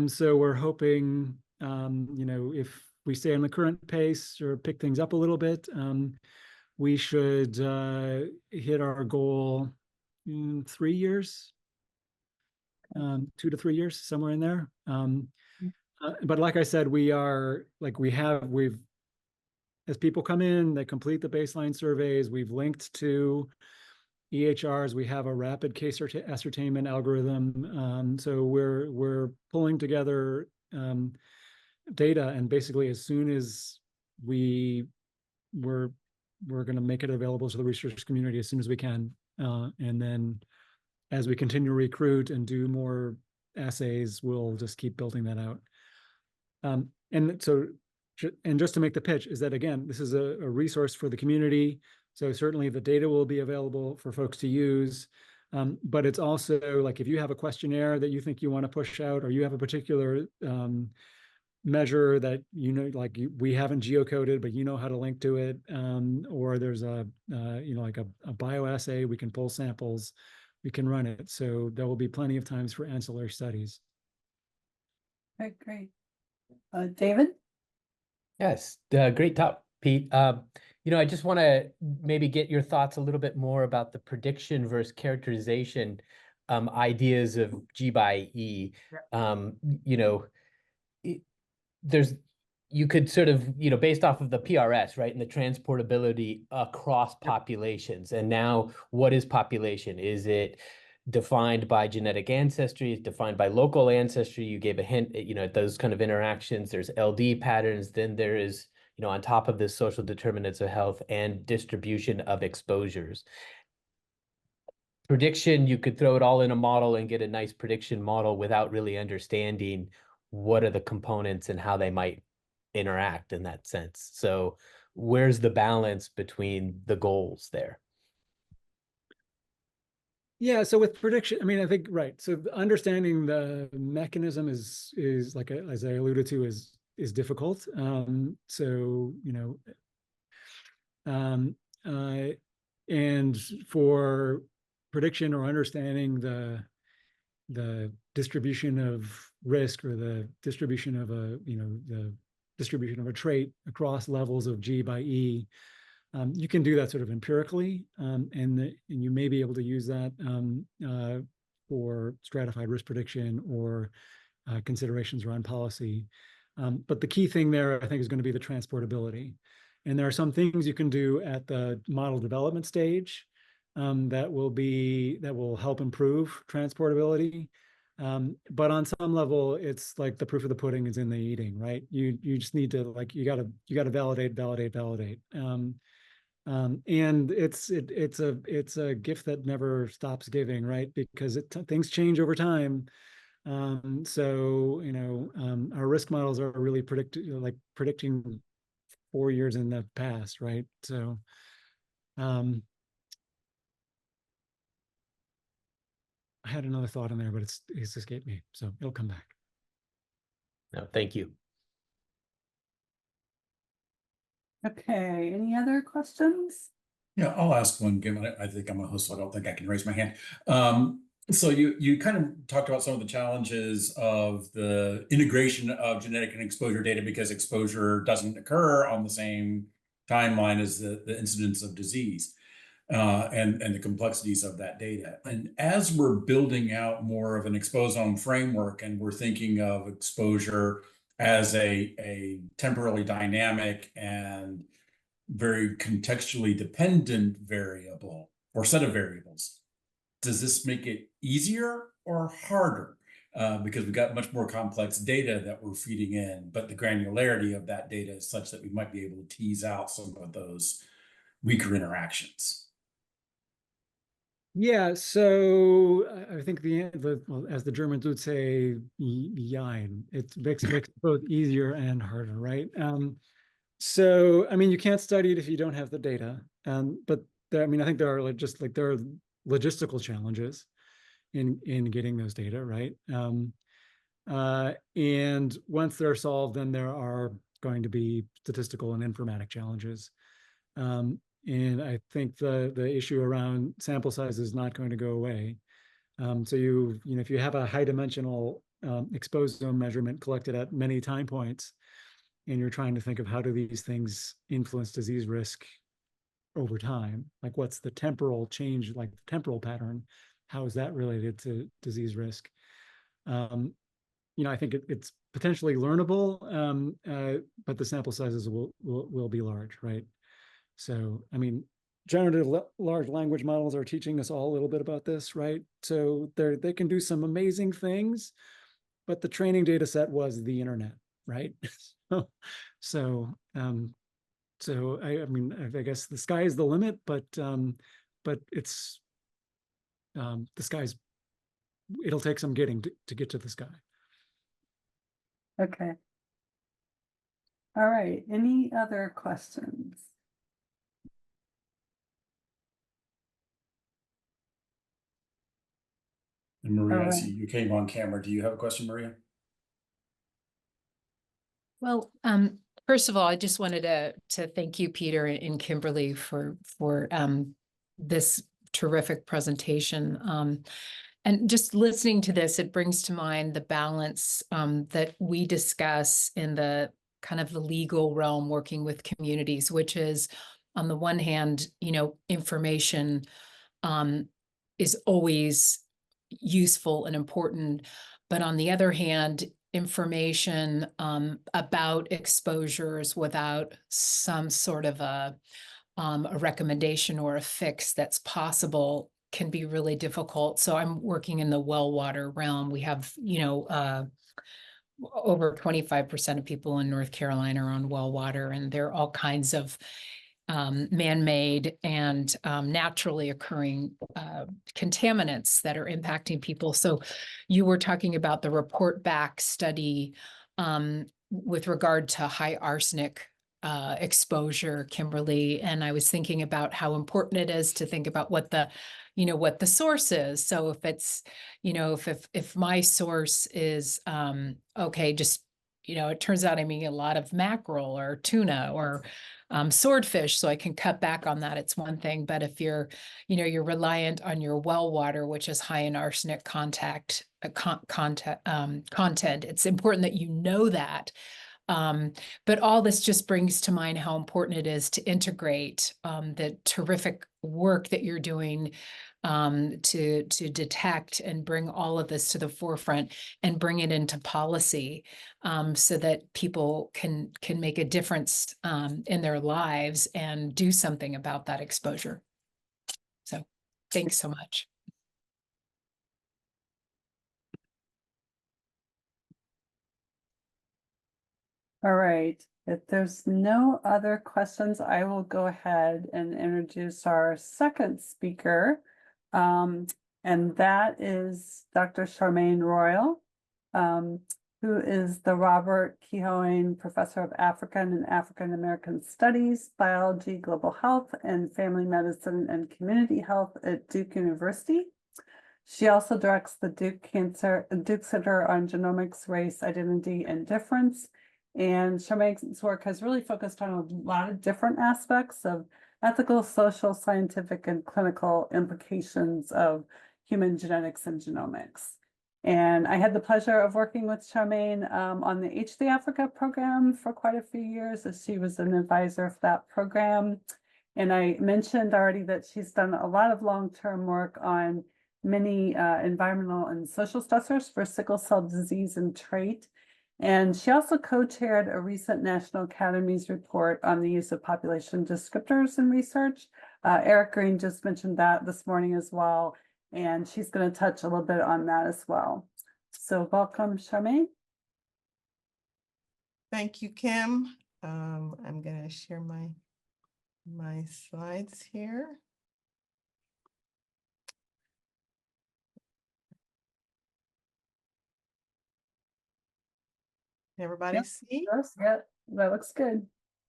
So we're hoping, if we stay on the current pace or pick things up a little bit, we should hit our goal in 3 years, 2 to 3 years, somewhere in there. But like I said, we've, as people come in, they complete the baseline surveys, we've linked to EHRs, we have a rapid case ascertainment algorithm. So we're pulling together data, and basically as soon as we're going to make it available to the research community as soon as we can. And then as we continue to recruit and do more assays, we'll just keep building that out. And just to make the pitch is that, again, this is a resource for the community. So certainly the data will be available for folks to use. But it's also like, if you have a questionnaire that you think you want to push out, or you have a particular measure that, we haven't geocoded, but how to link to it, or there's a bioassay, we can pull samples, we can run it. So there will be plenty of times for ancillary studies. Okay, great. David? Yes, great talk, Pete. I just want to maybe get your thoughts a little bit more about the prediction versus characterization ideas of G by E. You could sort of, based off of the PRS, right, and the transportability across populations. And now, what is population? Is it defined by genetic ancestry? Is defined by local ancestry? You gave a hint, those kind of interactions. There's LD patterns. Then there is, on top of this, social determinants of health and distribution of exposures. Prediction, you could throw it all in a model and get a nice prediction model without really understanding what are the components and how they might interact in that sense. So where's the balance between the goals there? Yeah, so with prediction, I think, right. So understanding the mechanism is like, as I alluded to, is difficult. And for prediction or understanding the distribution of risk, or the distribution of the distribution of a trait across levels of G by E, you can do that sort of empirically, and you may be able to use that for stratified risk prediction or considerations around policy. But the key thing there, I think, is going to be the transportability. And there are some things you can do at the model development stage that will help improve transportability. But on some level, it's like the proof of the pudding is in the eating, right? You just need to, like, you gotta validate. And it's a gift that never stops giving, right? Because things change over time. So, our risk models are really predicting 4 years in the past, right? So, I had another thought in there, but it's escaped me, so it'll come back. No, thank you. Okay, any other questions? Yeah, I'll ask one, given I think I'm a host, so I don't think I can raise my hand. So you kind of talked about some of the challenges of the integration of genetic and exposure data because exposure doesn't occur on the same timeline as the incidence of disease and the complexities of that data. And as we're building out more of an exposome framework and we're thinking of exposure as a temporally dynamic and very contextually dependent variable or set of variables, does this make it easier or harder? Because we've got much more complex data that we're feeding in, but the granularity of that data is such that we might be able to tease out some of those weaker interactions. Yeah, so I think well, as the Germans would say, "Jein." It makes it both easier and harder, right? So I mean, you can't study it if you don't have the data. But I mean, I think there are there are logistical challenges in getting those data, right? And once they're solved, then there are going to be statistical and informatic challenges. And I think the issue around sample size is not going to go away. So if you have a high dimensional exposome measurement collected at many time points, and you're trying to think of how do these things influence disease risk over time, like what's the temporal change, like the temporal pattern, how is that related to disease risk? I think it's potentially learnable, but the sample sizes will be large, right? So, I mean, generative large language models are teaching us all a little bit about this, right? So they can do some amazing things, but the training data set was the internet, right? So I mean, I guess the sky is the limit, but it's it'll take some getting to get to the sky. Okay. All right, any other questions? And Maria, I All see right. you came on camera. Do you have a question, Maria? Well, first of all, I just wanted to thank you, Peter and Kimberly, for this terrific presentation. And just listening to this, it brings to mind the balance that we discuss in the kind of the legal realm working with communities, which is on the one hand, information is always useful and important, but on the other hand, information about exposures without some sort of a recommendation or a fix that's possible can be really difficult. So I'm working in the well water realm. We have, over 25% of people in North Carolina are on well water, and there are all kinds of man-made and naturally occurring contaminants that are impacting people. So you were talking about the report back study with regard to high arsenic exposure, Kimberly, and I was thinking about how important it is to think about what the source is. So if it's, if my source is okay, just it turns out I'm eating a lot of mackerel or tuna or swordfish, so I can cut back on that. It's one thing, but if you're reliant on your well water, which is high in arsenic content, it's important that you know that. But all this just brings to mind how important it is to integrate the terrific work that you're doing to detect and bring all of this to the forefront and bring it into policy so that people can make a difference in their lives and do something about that exposure. So thanks so much. All right, if there's no other questions, I will go ahead and introduce our second speaker. And that is Dr. Charmaine Royal, who is the Robert Keohane Professor of African and African American Studies, Biology, Global Health, and Family Medicine and Community Health at Duke University. She also directs the Duke Center on Genomics, Race, Identity, and Difference. And Charmaine's work has really focused on a lot of different aspects of ethical, social, scientific, and clinical implications of human genetics and genomics. And I had the pleasure of working with Charmaine on the HD Africa program for quite a few years, as she was an advisor for that program. And I mentioned already that she's done a lot of long-term work on many environmental and social stressors for sickle cell disease and trait. And she also co-chaired a recent National Academies report on the use of population descriptors in research. Eric Green just mentioned that this morning as well, and she's going to touch a little bit on that as well. So welcome, Charmaine. Thank you, Kim. I'm going to share my slides here. Everybody Yep. see? Yes, yeah, that looks good.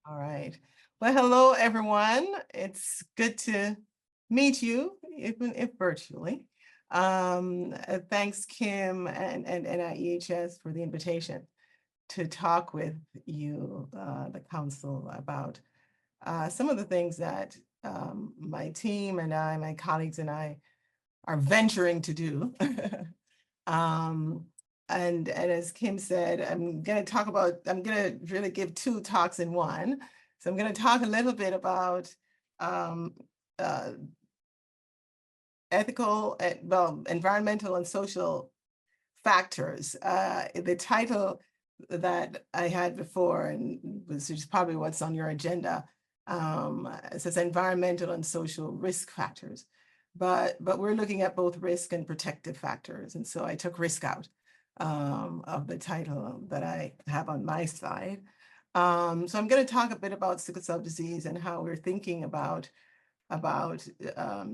All right. Well, hello, everyone. It's good to meet you, even if virtually. Thanks, Kim and NAEHS for the invitation to talk with you, the council, about some of the things that my team and my colleagues and I are venturing to do. And as Kim said, I'm going to really give two talks in one. So I'm going to talk a little bit about environmental and social factors. The title that I had before, and which is probably what's on your agenda, it says environmental and social risk factors. But we're looking at both risk and protective factors. And so I took risk out of the title that I have on my slide. So I'm going to talk a bit about sickle cell disease and how we're thinking about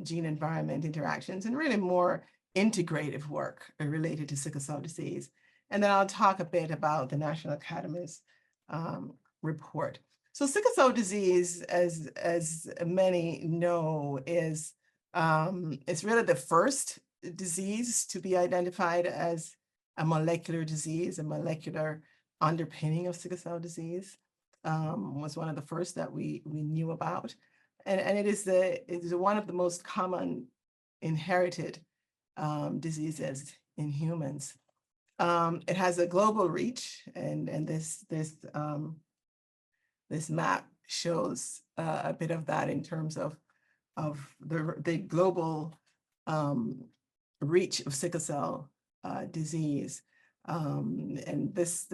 gene environment interactions and really more integrative work related to sickle cell disease. And then I'll talk a bit about the National Academies report. So sickle cell disease, as many know, is it's really the first disease to be identified as a molecular disease, a molecular underpinning of sickle cell disease. Was one of the first that we knew about. And it is one of the most common inherited diseases in humans. It has a global reach, and this map shows a bit of that in terms of the global reach of sickle cell disease. And this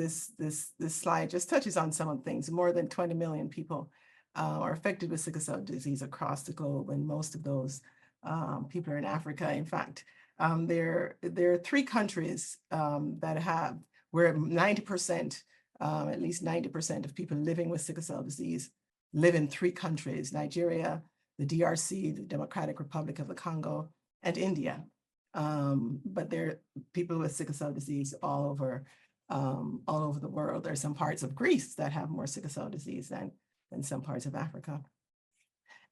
slide just touches on some of the things. More than 20 million people are affected with sickle cell disease across the globe, and most of those people are in Africa. In fact, there are 3 countries that have where 90%, at least 90% of people living with sickle cell disease live in 3 countries: Nigeria, the DRC, the Democratic Republic of the Congo, and India. But there are people with sickle cell disease all over the world. There are some parts of Greece that have more sickle cell disease than some parts of Africa.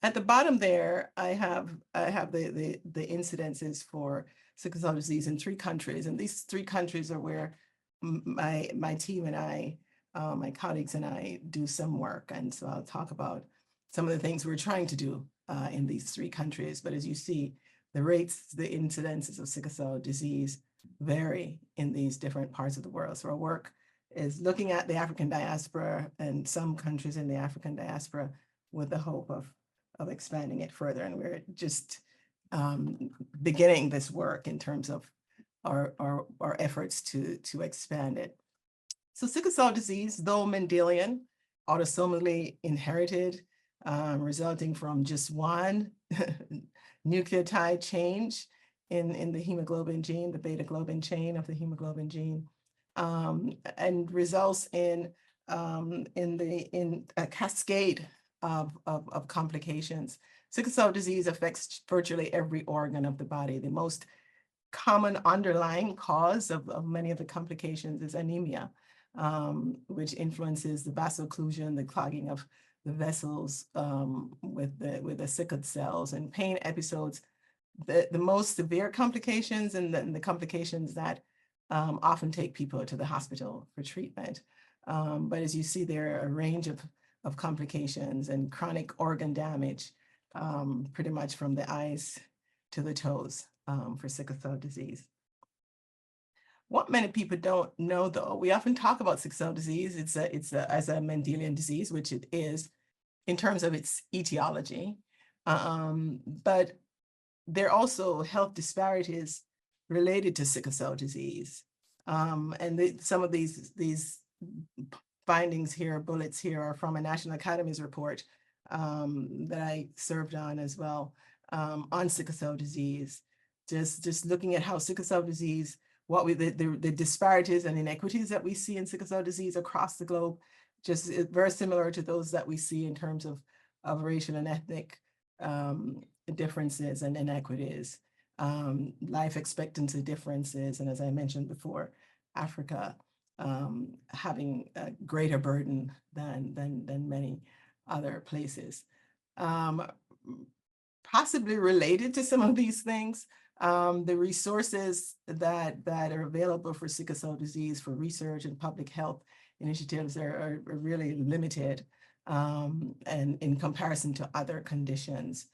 At the bottom there, I have the incidences for sickle cell disease in 3 countries, and these 3 countries are where my team and I, my colleagues and I, do some work. And so I'll talk about some of the things we're trying to do in these 3 countries. But as you see, the rates, the incidences of sickle cell disease vary in these different parts of the world. So our work is looking at the African diaspora and some countries in the African diaspora with the hope of expanding it further. And we're just beginning this work in terms of our efforts to expand it. So sickle cell disease, though Mendelian, autosomally inherited, resulting from just one nucleotide change in the hemoglobin gene, the beta globin chain of the hemoglobin gene, and results in a cascade of complications. Sickle cell disease affects virtually every organ of the body. The most common underlying cause of many of the complications is anemia, which influences the vaso-occlusion, the clogging of the vessels with the sickle cells, and pain episodes. The most severe complications and the complications that often take people to the hospital for treatment. But as you see, there are a range of complications and chronic organ damage, pretty much from the eyes to the toes for sickle cell disease. What many people don't know, though, we often talk about sickle cell disease. It's as a Mendelian disease, which it is in terms of its etiology. But there are also health disparities related to sickle cell disease. And some of these findings here, bullets here, are from a National Academies report that I served on as well, on sickle cell disease. Just looking at how sickle cell disease, the disparities and inequities that we see in sickle cell disease across the globe, just very similar to those that we see in terms of racial and ethnic differences and inequities, life expectancy differences, and as I mentioned before, Africa having a greater burden than many other places. Possibly related to some of these things, the resources that are available for sickle cell disease for research and public health initiatives are really limited, and in comparison to other conditions.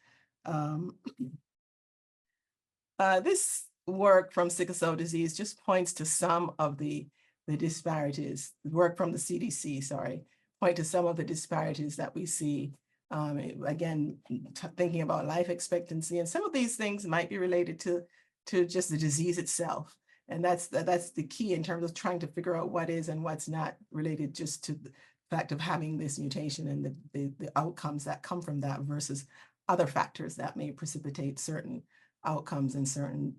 This work from sickle cell disease just points to some of the disparities. Work from the CDC, sorry, point to some of the disparities that we see. Again, thinking about life expectancy, and some of these things might be related to just the disease itself. And that's the key in terms of trying to figure out what is and what's not related just to the fact of having this mutation and the outcomes that come from that versus other factors that may precipitate certain outcomes and certain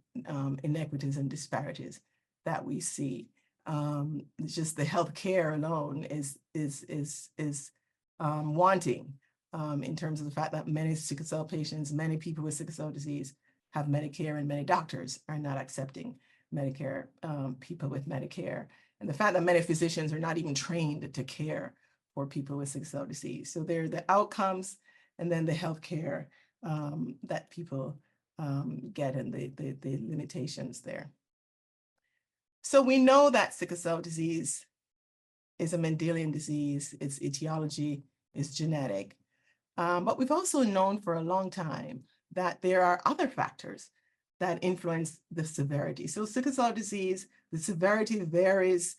inequities and disparities that we see. Just the healthcare alone is wanting in terms of the fact that many sickle cell patients, many people with sickle cell disease have Medicare, and many doctors are not accepting Medicare, people with Medicare. And the fact that many physicians are not even trained to care for people with sickle cell disease. So there are the outcomes and then the healthcare that people get, and the limitations there. So we know that sickle cell disease is a Mendelian disease. Its etiology is genetic. But we've also known for a long time that there are other factors that influence the severity. So sickle cell disease, the severity varies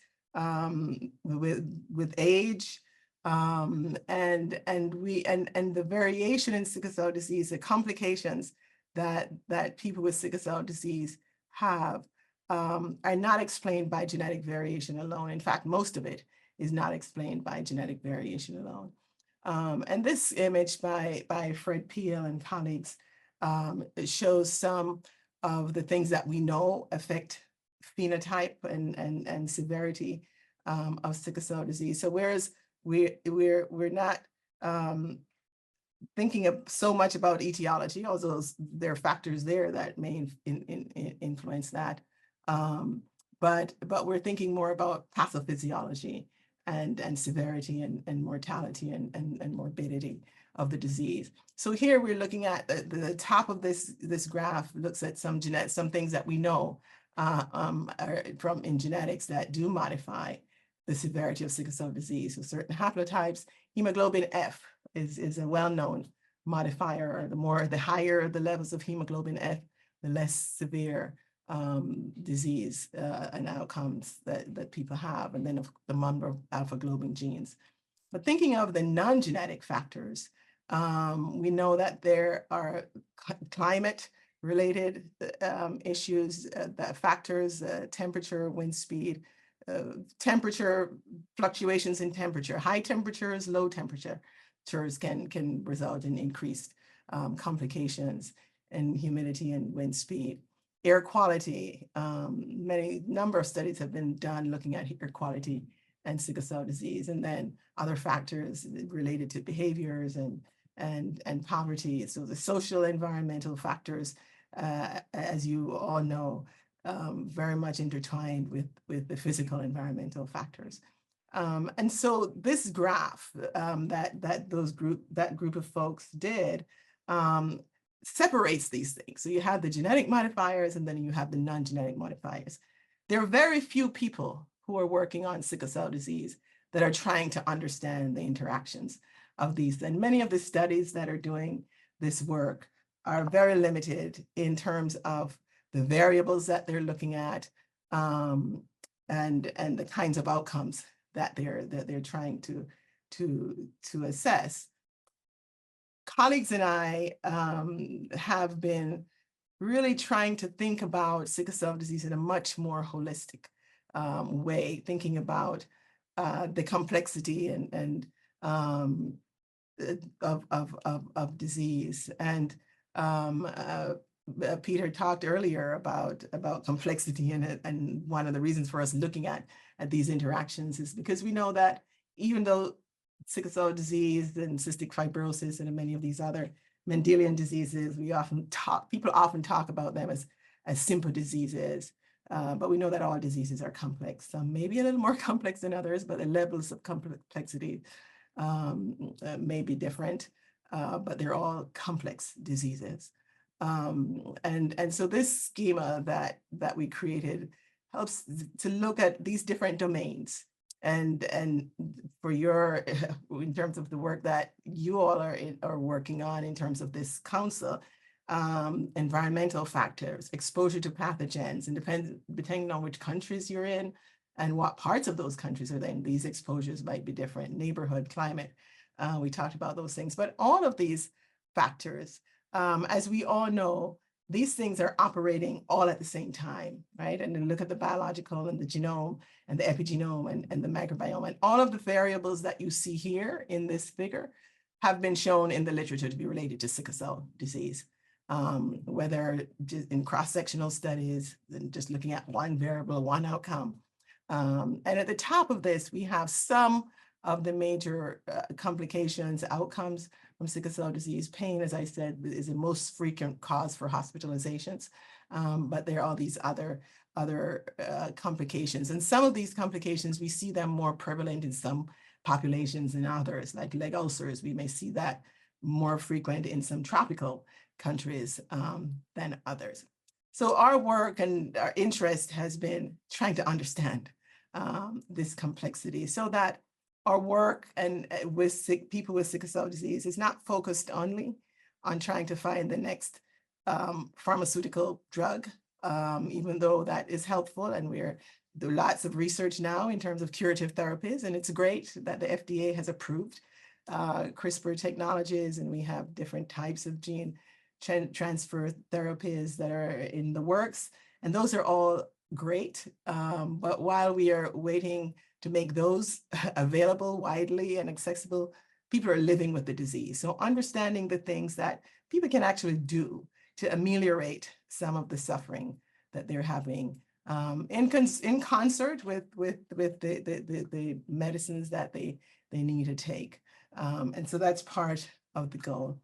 with age, and the variation in sickle cell disease, the complications that people with sickle cell disease have are not explained by genetic variation alone. In fact, most of it is not explained by genetic variation alone. And this image by Fred Peel and colleagues shows some of the things that we know affect phenotype and severity of sickle cell disease. So whereas we're not thinking of so much about etiology, although there are factors there that may influence that, but we're thinking more about pathophysiology and severity and mortality and morbidity of the disease. So here we're looking at the top of this graph looks at some things that we know from in genetics that do modify the severity of sickle cell disease. So certain haplotypes, hemoglobin F is a well-known modifier. The higher the levels of hemoglobin F, the less severe disease and outcomes that people have, and then the number of alpha globin genes. But thinking of the non-genetic factors, we know that there are climate-related issues, that factors, temperature, wind speed, temperature fluctuations in temperature. High temperatures, low temperatures can result in increased complications in humidity and wind speed. Air quality, number of studies have been done looking at air quality and sickle cell disease, and then other factors related to behaviors and poverty. So the social environmental factors, as you all know, very much intertwined with the physical environmental factors. And so this graph that group of folks did separates these things. So you have the genetic modifiers, and then you have the non-genetic modifiers. There are very few people who are working on sickle cell disease that are trying to understand the interactions of these. And many of the studies that are doing this work are very limited in terms of the variables that they're looking at, and the kinds of outcomes that they're trying to assess. Colleagues and I have been really trying to think about sickle cell disease in a much more holistic way, thinking about the complexity of disease. And Peter talked earlier about complexity, and one of the reasons for us looking at these interactions is because we know that even though sickle cell disease and cystic fibrosis and many of these other Mendelian diseases, people often talk about them as simple diseases, but we know that all diseases are complex. Some may be a little more complex than others, but the levels of complexity may be different, but they're all complex diseases. And so this schema that we created helps to look at these different domains, and for your, in terms of the work that you all are working on in terms of this council, environmental factors, exposure to pathogens, and depending on which countries you're in and what parts of those countries are in, these exposures might be different. Neighborhood, climate, we talked about those things, but all of these factors, as we all know, these things are operating all at the same time, right? And then look at the biological and the genome and the epigenome and the microbiome, and all of the variables that you see here in this figure have been shown in the literature to be related to sickle cell disease, whether in cross-sectional studies and just looking at one variable, one outcome. And at the top of this, we have some of the major complications, outcomes from sickle cell disease. Pain, as I said, is the most frequent cause for hospitalizations, but there are all these other complications. And some of these complications, we see them more prevalent in some populations than others, like leg ulcers. We may see that more frequent in some tropical countries than others. So our work and our interest has been trying to understand this complexity, so that our work and with people with sickle cell disease is not focused only on trying to find the next pharmaceutical drug, even though that is helpful, and we're doing lots of research now in terms of curative therapies, and it's great that the FDA has approved CRISPR technologies, and we have different types of gene transfer therapies that are in the works, and those are all great. But while we are waiting to make those available widely and accessible, people are living with the disease. So understanding the things that people can actually do to ameliorate some of the suffering that they're having, in concert with the medicines that they need to take. And so that's part of the goal.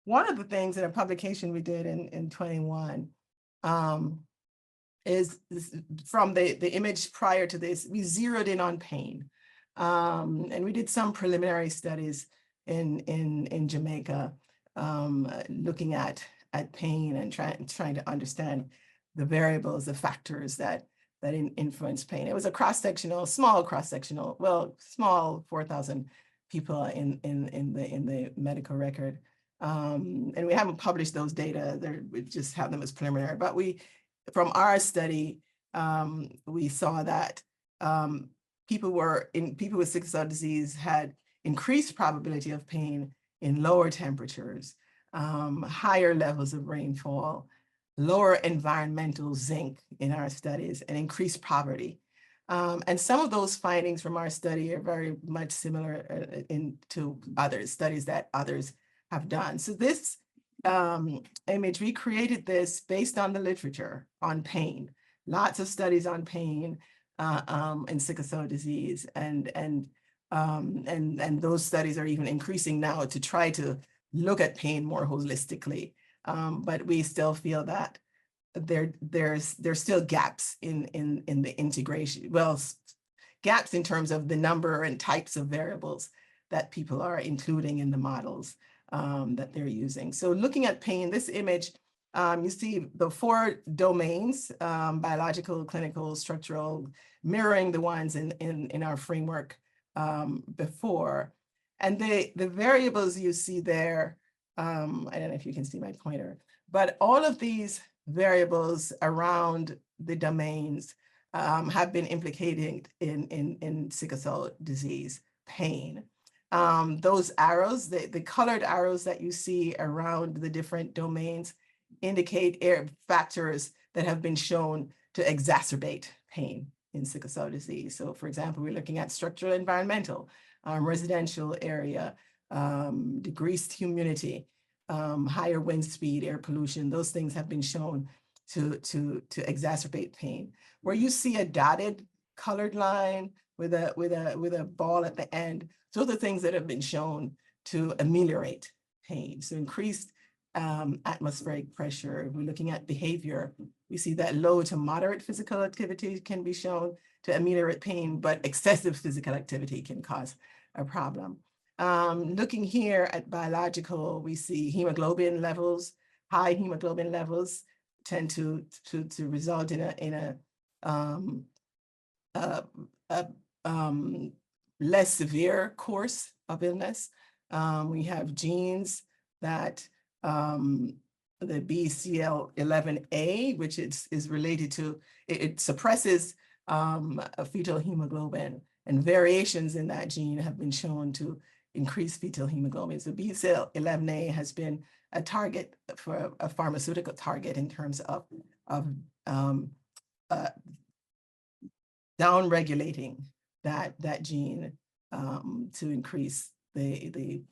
One of the things in a publication we did in 21 is from the image prior to this, we zeroed in on pain. And we did some preliminary studies in Jamaica, looking at pain and trying to understand the variables, the factors that influence pain. It was a small cross-sectional, well, small 4,000 people in the medical record. And we haven't published those data, we just have them as preliminary, but we from our study, we saw that people with sickle cell disease had increased probability of pain in lower temperatures, higher levels of rainfall, lower environmental zinc in our studies, and increased poverty. And some of those findings from our study are very much similar to other studies that others have done. So this image, we created this based on the literature on pain, lots of studies on pain in sickle cell disease, and those studies are even increasing now to try to look at pain more holistically. But we still feel that there's still gaps in the integration. Well, gaps in terms of the number and types of variables that people are including in the models that they're using. So looking at pain, this image, you see the 4 domains, biological, clinical, structural, mirroring the ones in our framework before. And the variables you see there, I don't know if you can see my pointer, but all of these variables around the domains have been implicated in sickle cell disease pain. Those arrows, the colored arrows that you see around the different domains indicate factors that have been shown to exacerbate pain in sickle cell disease. So for example, we're looking at structural environmental, residential area, decreased humidity, higher wind speed, air pollution. Those things have been shown to exacerbate pain. Where you see a dotted colored line with a ball at the end, those are things that have been shown to ameliorate pain. So increased atmospheric pressure. If we're looking at behavior, we see that low to moderate physical activity can be shown to ameliorate pain, but excessive physical activity can cause a problem. Looking here at biological, we see hemoglobin levels. High hemoglobin levels tend to result in a less severe course of illness. We have genes that the BCL11A, which is related to, it suppresses fetal hemoglobin, and variations in that gene have been shown to increase fetal hemoglobin. So BCL11A has been a target for a pharmaceutical target in terms of down-regulating that gene to increase the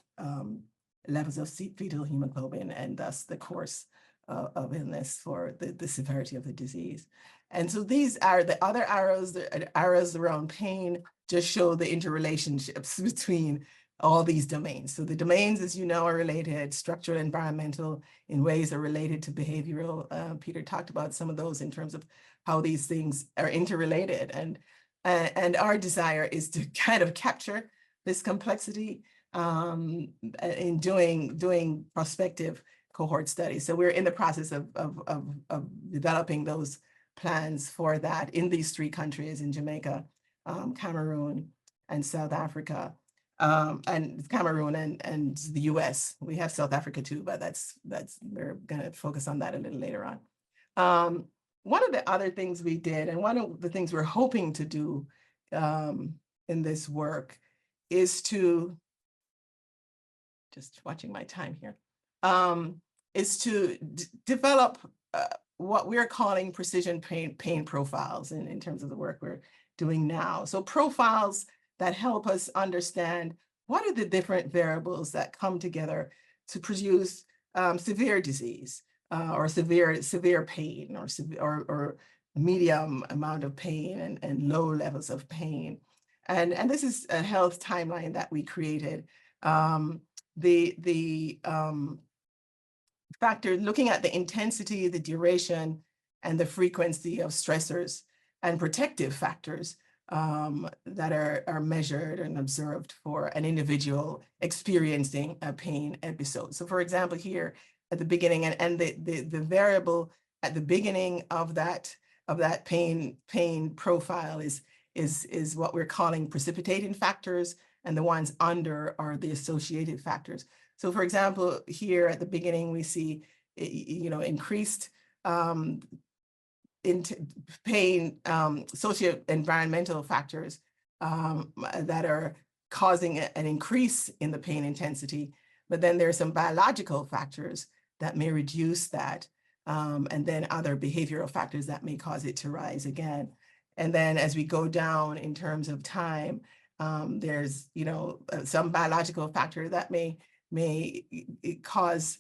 levels of fetal hemoglobin, and thus the course of illness for the severity of the disease. And so these are the other arrows, the arrows around pain just show the interrelationships between all these domains. So the domains, as you know, are related. Structural, environmental in ways are related to behavioral. Peter talked about some of those in terms of how these things are interrelated. And our desire is to kind of capture this complexity in doing prospective cohort studies. So we're in the process of developing those plans for that in these 3 countries, in Jamaica, Cameroon, and South Africa, and Cameroon and the US. We have South Africa too, but we're gonna focus on that a little later on. One of the other things we did, and one of the things we're hoping to do in this work is to, just watching my time here, is to develop what we're calling precision pain profiles in terms of the work we're doing now. So profiles that help us understand what are the different variables that come together to produce severe disease or severe pain, or medium amount of pain and low levels of pain. And this is a health timeline that we created. The factor, looking at the intensity, the duration, and the frequency of stressors and protective factors that are measured and observed for an individual experiencing a pain episode. So for example, here at the beginning, and the variable at the beginning of that pain profile is what we're calling precipitating factors, and the ones under are the associated factors. So for example, here at the beginning, we see, increased pain, socio-environmental factors that are causing an increase in the pain intensity. But then there are some biological factors that may reduce that. And then other behavioral factors that may cause it to rise again. And then as we go down in terms of time, there's, some biological factor that may cause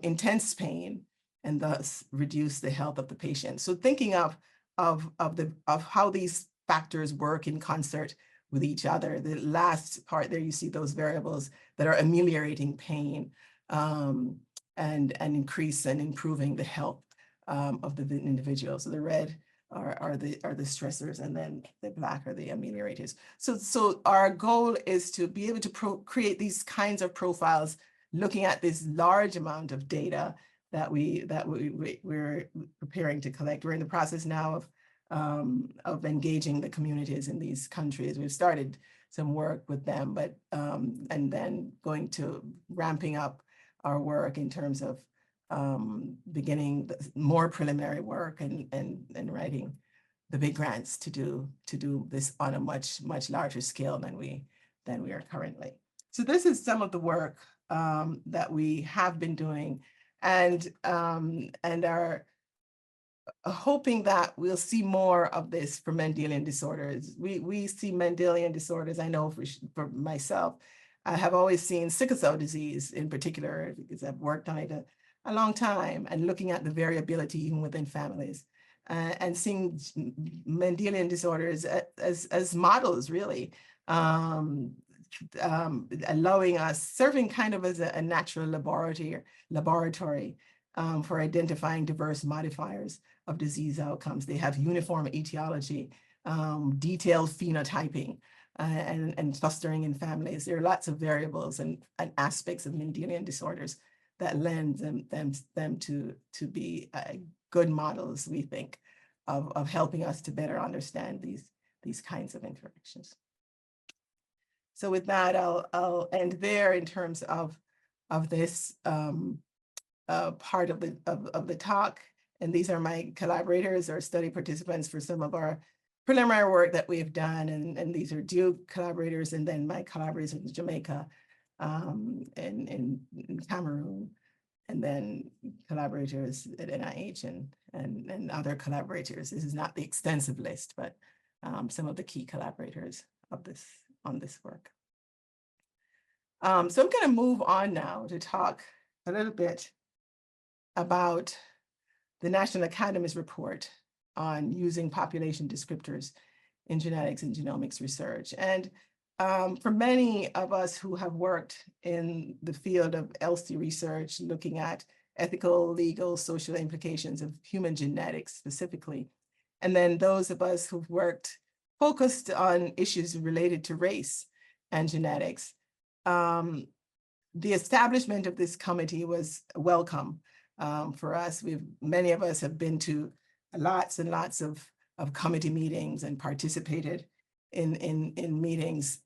intense pain and thus reduce the health of the patient. So thinking of how these factors work in concert with each other. The last part there, you see those variables that are ameliorating pain and increase and improving the health of the individual. So the red are the stressors, and then the black are the ameliorators. So our goal is to be able to create these kinds of profiles, looking at this large amount of data that we're preparing to collect. We're in the process now of engaging the communities in these countries. We've started some work with them, but and then going to ramping up our work in terms of beginning more preliminary work and writing the big grants to do this on a much larger scale than we are currently. So this is some of the work that we have been doing, and are hoping that we'll see more of this for Mendelian disorders. We see Mendelian disorders, I know for myself, I have always seen sickle cell disease in particular, because I've worked on it a long time, and looking at the variability even within families, and seeing Mendelian disorders as models, really, allowing us, serving kind of as a natural laboratory for identifying diverse modifiers of disease outcomes. They have uniform etiology, detailed phenotyping, and clustering in families. There are lots of variables and aspects of Mendelian disorders that lend them to be good models, we think, of helping us to better understand these kinds of interactions. So with that, I'll end there in terms of this part of the talk. And these are my collaborators or study participants for some of our preliminary work that we've done. And these are Duke collaborators, and then my collaborators in Jamaica and in Cameroon, and then collaborators at NIH and other collaborators. This is not the extensive list, but some of the key collaborators on this work. So I'm going to move on now to talk a little bit about the National Academy's report on using population descriptors in genetics and genomics research. And for many of us who have worked in the field of ELSI research, looking at ethical, legal, social implications of human genetics specifically, and then those of us who've focused on issues related to race and genetics, the establishment of this committee was welcome for us. Many of us have been to lots and lots of committee meetings and participated in meetings,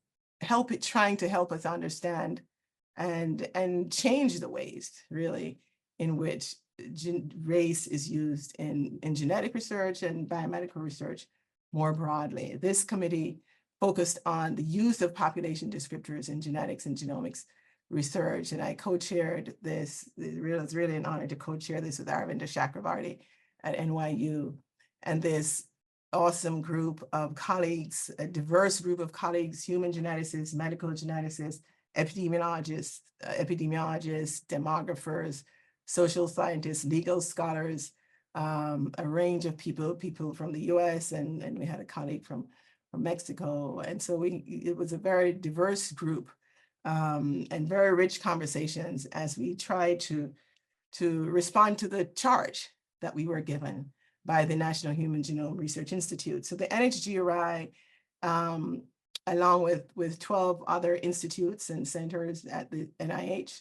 trying to help us understand and change the ways, really, in which race is used in genetic research and biomedical research more broadly. This committee focused on the use of population descriptors in genetics and genomics research, and I co-chaired this. It was really an honor to co-chair this with Aravinda Chakravarty at NYU, and this awesome group of colleagues, a diverse group of colleagues, human geneticists, medical geneticists, epidemiologists, demographers, social scientists, legal scholars, a range of people from the US, and we had a colleague from Mexico. And so it was a very diverse group and very rich conversations as we tried to respond to the charge that we were given by the National Human Genome Research Institute. So the NHGRI, along with 12 other institutes and centers at the NIH,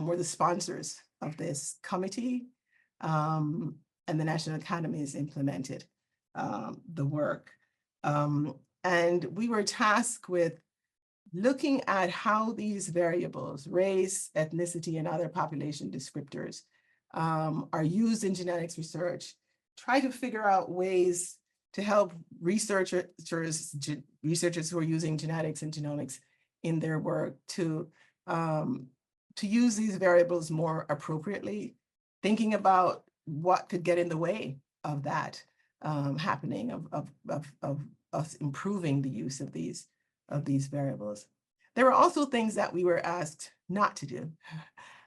were the sponsors of this committee, and the National Academies implemented the work. And we were tasked with looking at how these variables, race, ethnicity, and other population descriptors, are used in genetics research try to figure out ways to help researchers who are using genetics and genomics in their work to use these variables more appropriately, thinking about what could get in the way of that happening, of us improving the use of these variables. There were also things that we were asked not to do.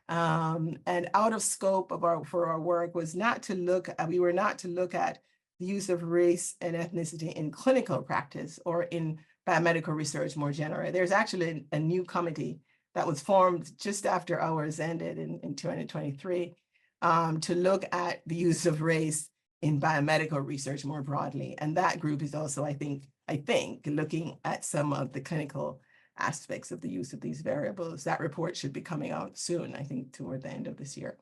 And out of scope for our work was not to look at, we were not to look at the use of race and ethnicity in clinical practice or in biomedical research more generally. There's actually a new committee that was formed just after ours ended in 2023 to look at the use of race in biomedical research more broadly. And that group is also, I think, looking at some of the clinical aspects of the use of these variables. That report should be coming out soon, I think, toward the end of this year.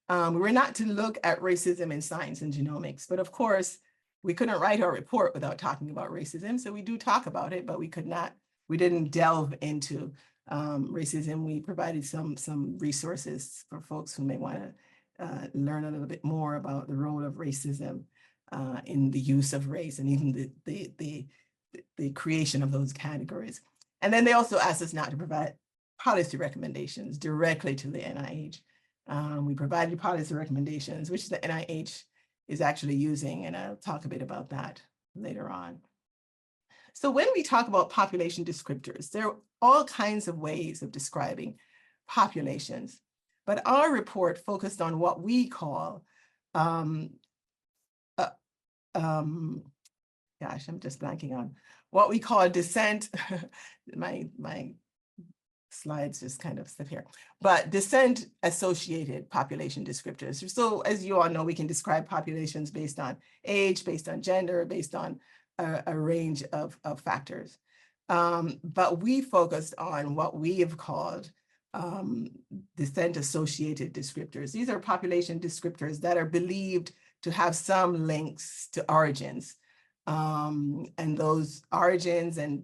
We're not to look at racism in science and genomics, but of course, we couldn't write our report without talking about racism. So we do talk about it, but we didn't delve into racism. We provided some resources for folks who may want to learn a little bit more about the role of racism in the use of race and even the creation of those categories. And then they also asked us not to provide policy recommendations directly to the NIH. We provided policy recommendations, which the NIH is actually using, and I'll talk a bit about that later on. So when we talk about population descriptors, there are all kinds of ways of describing populations, but our report focused on what we call, gosh, I'm just blanking on what we call descent. my slides just kind of slip here, but descent associated population descriptors. So as you all know, we can describe populations based on age, based on gender, based on a range of factors. But we focused on what we have called descent associated descriptors. These are population descriptors that are believed to have some links to origins. And those origins and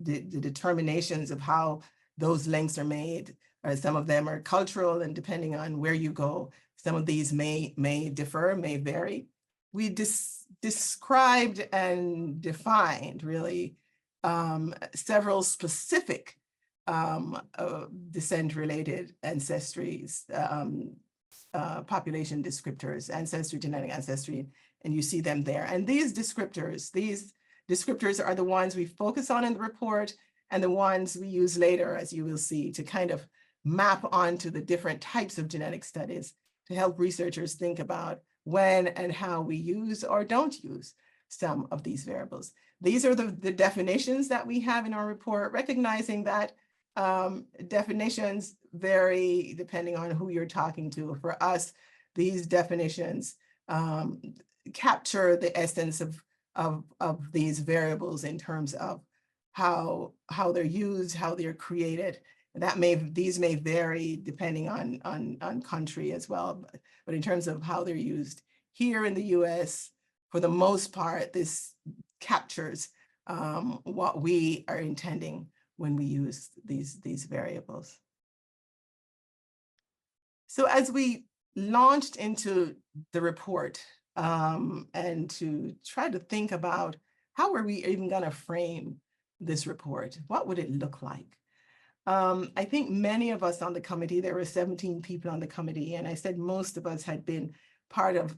the determinations of how those links are made, or some of them are cultural, and depending on where you go, some of these may differ, may vary. We described and defined really several specific descent-related ancestries, population descriptors, ancestry, genetic ancestry, and you see them there. And these descriptors are the ones we focus on in the report and the ones we use later, as you will see, to kind of map onto the different types of genetic studies to help researchers think about when and how we use or don't use some of these variables. These are the definitions that we have in our report, recognizing that definitions vary depending on who you're talking to. For us, these definitions capture the essence of these variables in terms of how they're used, how they're created. These may vary depending on country as well, but in terms of how they're used here in the US, for the most part, this captures what we are intending when we use these variables. So as we launched into the report and to try to think about how are we even going to frame this report, what would it look like? I think many of us on the committee, there were 17 people on the committee, and I said most of us had been part of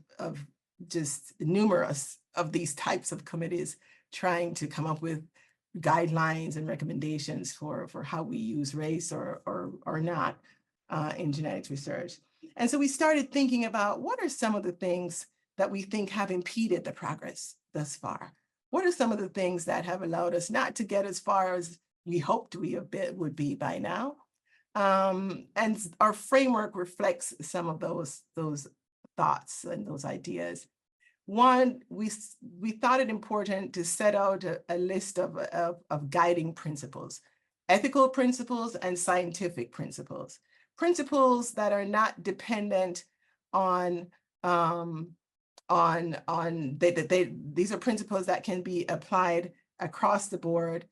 just numerous of these types of committees trying to come up with guidelines and recommendations for how we use race or not in genetics research. And so we started thinking about what are some of the things that we think have impeded the progress thus far? What are some of the things that have allowed us not to get as far as we hoped we would be by now? And our framework reflects some of those thoughts and those ideas. One, we thought it important to set out a list of guiding principles, ethical principles and scientific principles, principles that are not dependent on these are principles that can be applied across the board,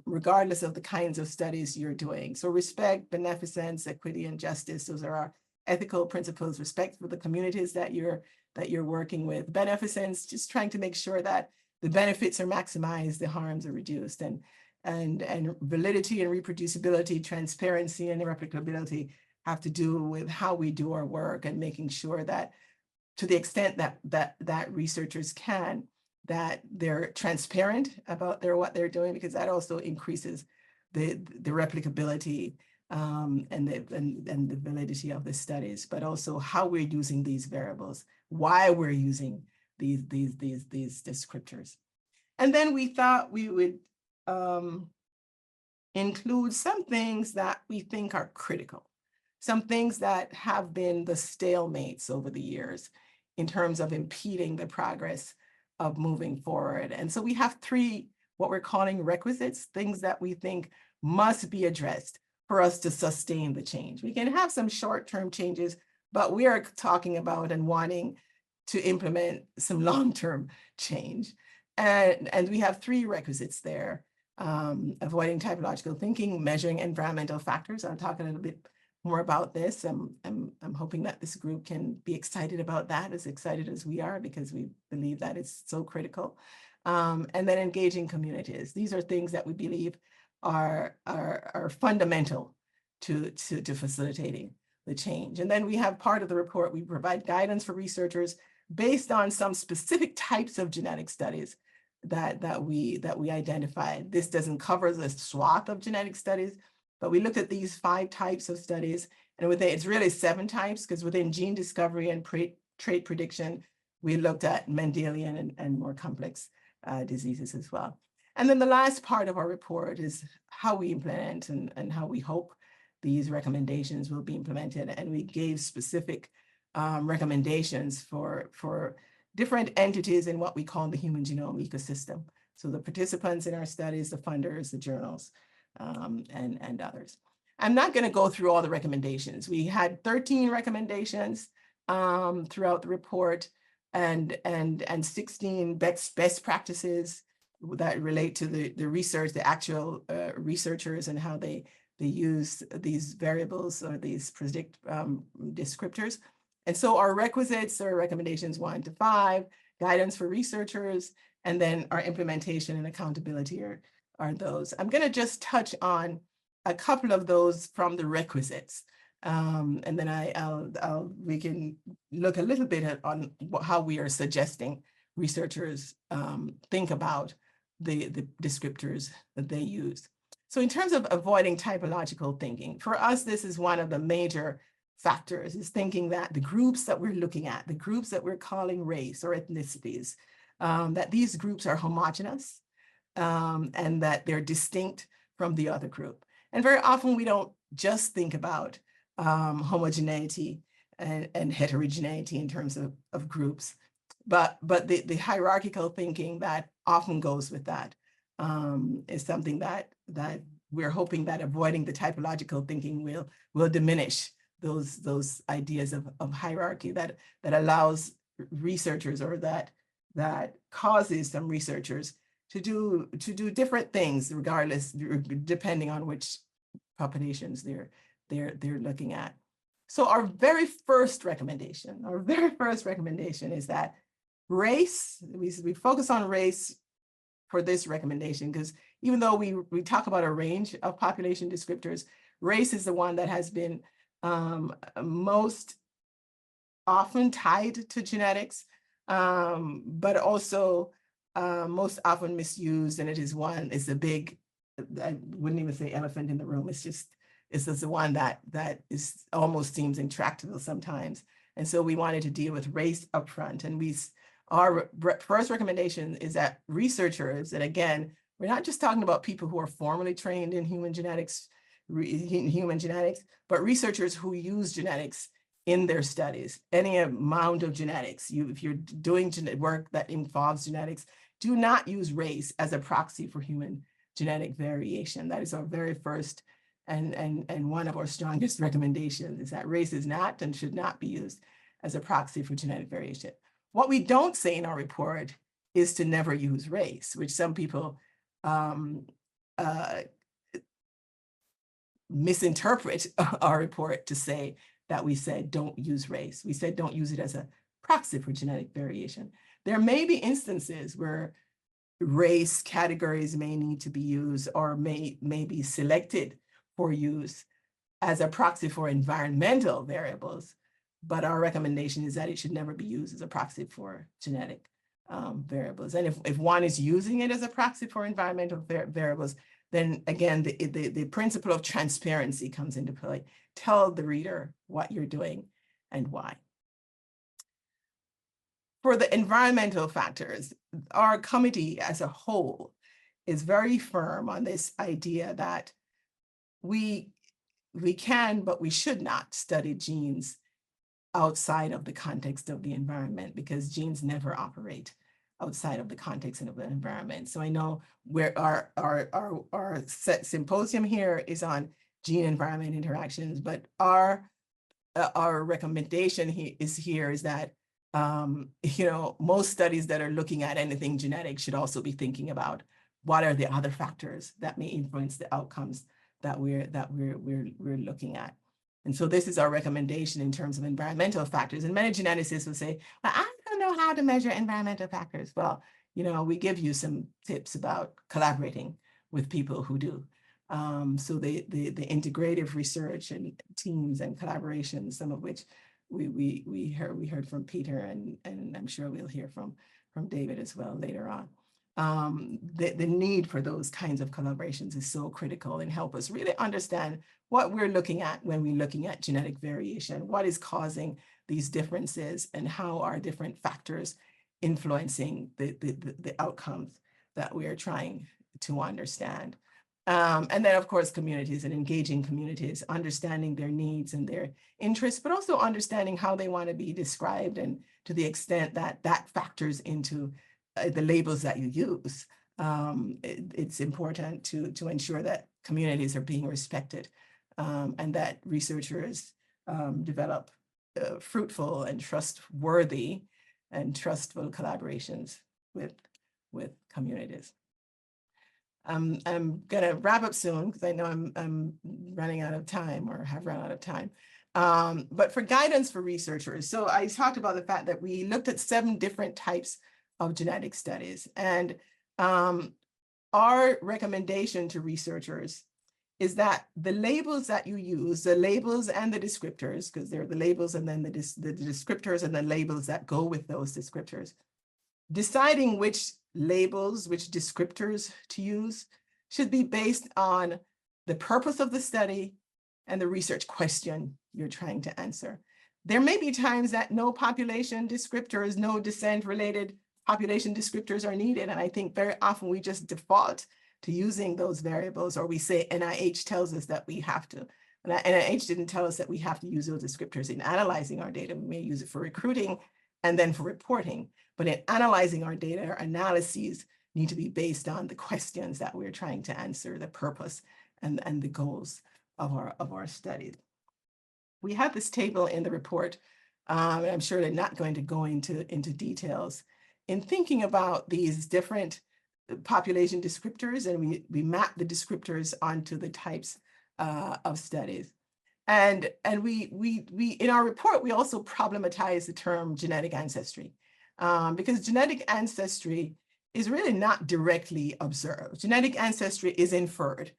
regardless of the kinds of studies you're doing. So respect, beneficence, equity, and justice, those are our ethical principles, respect for the communities that you're working with, beneficence, just trying to make sure that the benefits are maximized, the harms are reduced, and validity and reproducibility, transparency and replicability have to do with how we do our work and making sure that to the extent that researchers can, that they're transparent about what they're doing, because that also increases the replicability and the validity of the studies, but also how we're using these variables, why we're using these descriptors. And then we thought we would include some things that we think are critical, some things that have been the stalemates over the years in terms of impeding the progress of moving forward. And so we have three, what we're calling requisites, things that we think must be addressed for us to sustain the change. We can have some short-term changes, but we are talking about and wanting to implement some long-term change. And we have three requisites there: avoiding typological thinking, measuring environmental factors. I'll talk a little bit more about this. I'm hoping that this group can be excited about that, as excited as we are, because we believe that it's so critical. And then engaging communities. These are things that we believe are fundamental to facilitating the change. And then we have part of the report, we provide guidance for researchers based on some specific types of genetic studies that we identified. This doesn't cover the swath of genetic studies, but we looked at these 5 types of studies, and within, it's really 7 types, because within gene discovery and trait prediction, we looked at Mendelian and more complex diseases as well. And then the last part of our report is how we implement and how we hope these recommendations will be implemented. And we gave specific recommendations for different entities in what we call the human genome ecosystem. So the participants in our studies, the funders, the journals, and others. I'm not going to go through all the recommendations. We had 13 recommendations throughout the report, and 16 best practices that relate to the research, the actual researchers, and how they use these variables or these descriptors. And so our requisites or recommendations 1 to 5, guidance for researchers, and then our implementation and accountability are those. I'm going to just touch on a couple of those from the requisites. And then we can look a little bit on how we are suggesting researchers think about the descriptors that they use. So in terms of avoiding typological thinking, for us, this is one of the major factors, is thinking that the groups that we're looking at, the groups that we're calling race or ethnicities, that these groups are homogeneous and that they're distinct from the other group. And very often we don't just think about homogeneity and heterogeneity in terms of groups, but the hierarchical thinking that often goes with that is something that we're hoping that avoiding the typological thinking will diminish those ideas of hierarchy that allows researchers, or that causes some researchers to do different things, regardless, depending on which populations they're looking at. So our very first recommendation is that race, we focus on race for this recommendation, because even though we talk about a range of population descriptors, race is the one that has been most often tied to genetics, but also most often misused, and it's a big, I wouldn't even say elephant in the room. It's just the one that is almost seems intractable sometimes. And so we wanted to deal with race upfront. And our first recommendation is that researchers, and again, we're not just talking about people who are formally trained in human genetics, but researchers who use genetics in their studies, any amount of genetics. If you're doing work that involves genetics, do not use race as a proxy for human genetic variation. That is our very first and one of our strongest recommendations, is that race is not and should not be used as a proxy for genetic variation. What we don't say in our report is to never use race, which some people misinterpret our report to say that we said don't use race. We said don't use it as a proxy for genetic variation. There may be instances where race categories may need to be used or may be selected for use as a proxy for environmental variables, but our recommendation is that it should never be used as a proxy for genetic variables. And if one is using it as a proxy for environmental variables, then again, the principle of transparency comes into play. Tell the reader what you're doing and why. For the environmental factors, our committee as a whole is very firm on this idea that we can, but we should not study genes outside of the context of the environment, because genes never operate outside of the context of the environment. So I know where our symposium here is on gene environment interactions, but our recommendation is that most studies that are looking at anything genetic should also be thinking about what are the other factors that may influence the outcomes that we're looking at. And so this is our recommendation in terms of environmental factors. And many geneticists will say, well, I don't know how to measure environmental factors. Well, we give you some tips about collaborating with people who do. So the integrative research and teams and collaborations, some of which we heard from Peter, and I'm sure we'll hear from David as well later on. The need for those kinds of collaborations is so critical and help us really understand what we're looking at when we're looking at genetic variation, what is causing these differences, and how are different factors influencing the outcomes that we are trying to understand. And then, of course, communities and engaging communities, understanding their needs and their interests, but also understanding how they want to be described, and to the extent that that factors into the labels that you use. It's important to ensure that communities are being respected, and that researchers develop fruitful and trustworthy and trustful collaborations with communities. I'm gonna wrap up soon because I know I'm running out of time, or have run out of time. But for guidance for researchers, so I talked about the fact that we looked at 7 different types of genetic studies, and our recommendation to researchers is that the labels that you use, the labels and the descriptors, because they're the labels and then the descriptors and the labels that go with those descriptors, deciding which labels, which descriptors to use should be based on the purpose of the study and the research question you're trying to answer. There may be times that no population descriptors, no descent-related population descriptors are needed. And I think very often we just default to using those variables, or we say NIH tells us that we have to. And NIH didn't tell us that we have to use those descriptors in analyzing our data. We may use it for recruiting and then for reporting. But in analyzing our data, our analyses need to be based on the questions that we're trying to answer, the purpose and the goals of our studies. We have this table in the report, and I'm sure they're not going to go into details in thinking about these different population descriptors, and we map the descriptors onto the types of studies. And we in our report, we also problematize the term genetic ancestry, because genetic ancestry is really not directly observed. Genetic ancestry is inferred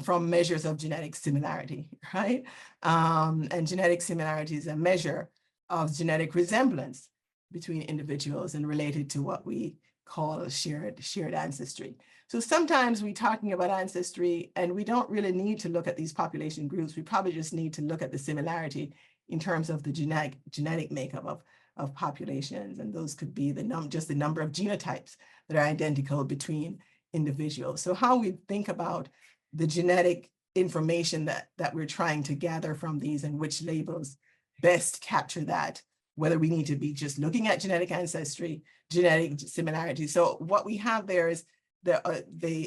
from measures of genetic similarity, right? And genetic similarity is a measure of genetic resemblance between individuals and related to what we call shared ancestry. So sometimes we're talking about ancestry and we don't really need to look at these population groups. We probably just need to look at the similarity in terms of the genetic makeup of populations. And those could be just the number of genotypes that are identical between individuals. So how we think about the genetic information that we're trying to gather from these, and which labels best capture that, whether we need to be just looking at genetic ancestry, genetic similarity. So what we have there is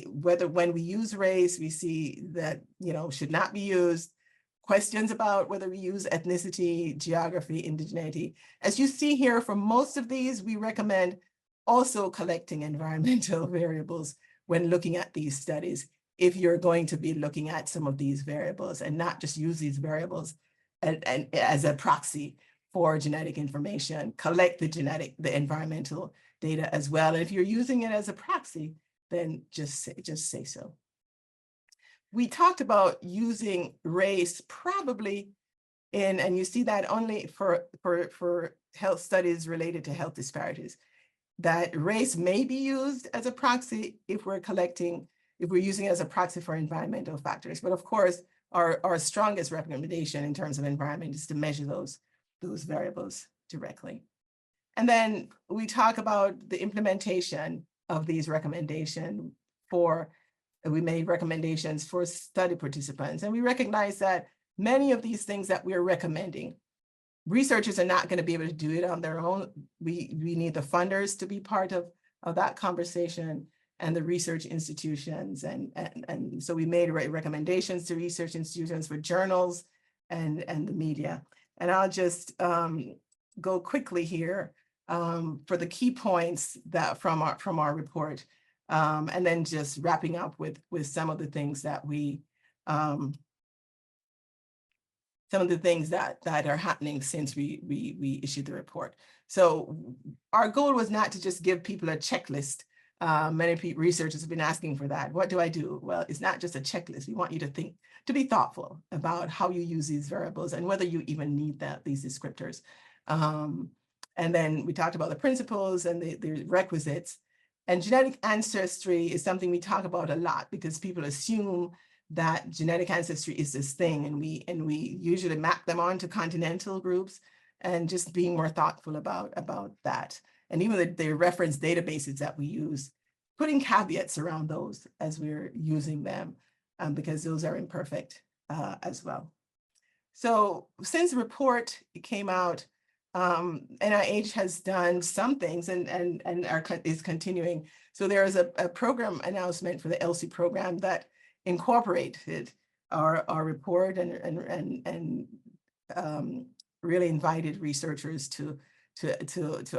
whether when we use race, we see that, should not be used. Questions about whether we use ethnicity, geography, indigeneity. As you see here, for most of these, we recommend also collecting environmental variables when looking at these studies, if you're going to be looking at some of these variables, and not just use these variables and as a proxy for genetic information, collect the environmental data as well. And if you're using it as a proxy, then just say so. We talked about using race probably and you see that only for health studies related to health disparities, that race may be used as a proxy if we're using it as a proxy for environmental factors. But of course, our strongest recommendation in terms of environment is to measure those variables directly. And then we talk about the implementation of these recommendations we made recommendations for study participants. And we recognize that many of these things that we're recommending, researchers are not going to be able to do it on their own. We need the funders to be part of that conversation and the research institutions. And so we made recommendations to research institutions for journals and the media. And I'll just go quickly here for the key points that from our report, and then just wrapping up with some of the things that that are happening since we issued the report. So our goal was not to just give people a checklist. Many researchers have been asking for that. What do I do? Well, it's not just a checklist. We want you to be thoughtful about how you use these variables and whether you even need these descriptors. And then we talked about the principles and the requisites. And genetic ancestry is something we talk about a lot because people assume that genetic ancestry is this thing, and we usually map them onto continental groups, and just being more thoughtful about that. And even the reference databases that we use, putting caveats around those as we're using them, because those are imperfect as well. So since the report came out, NIH has done some things and is continuing. So there is a program announcement for the ELSI program that incorporated our report and really invited researchers to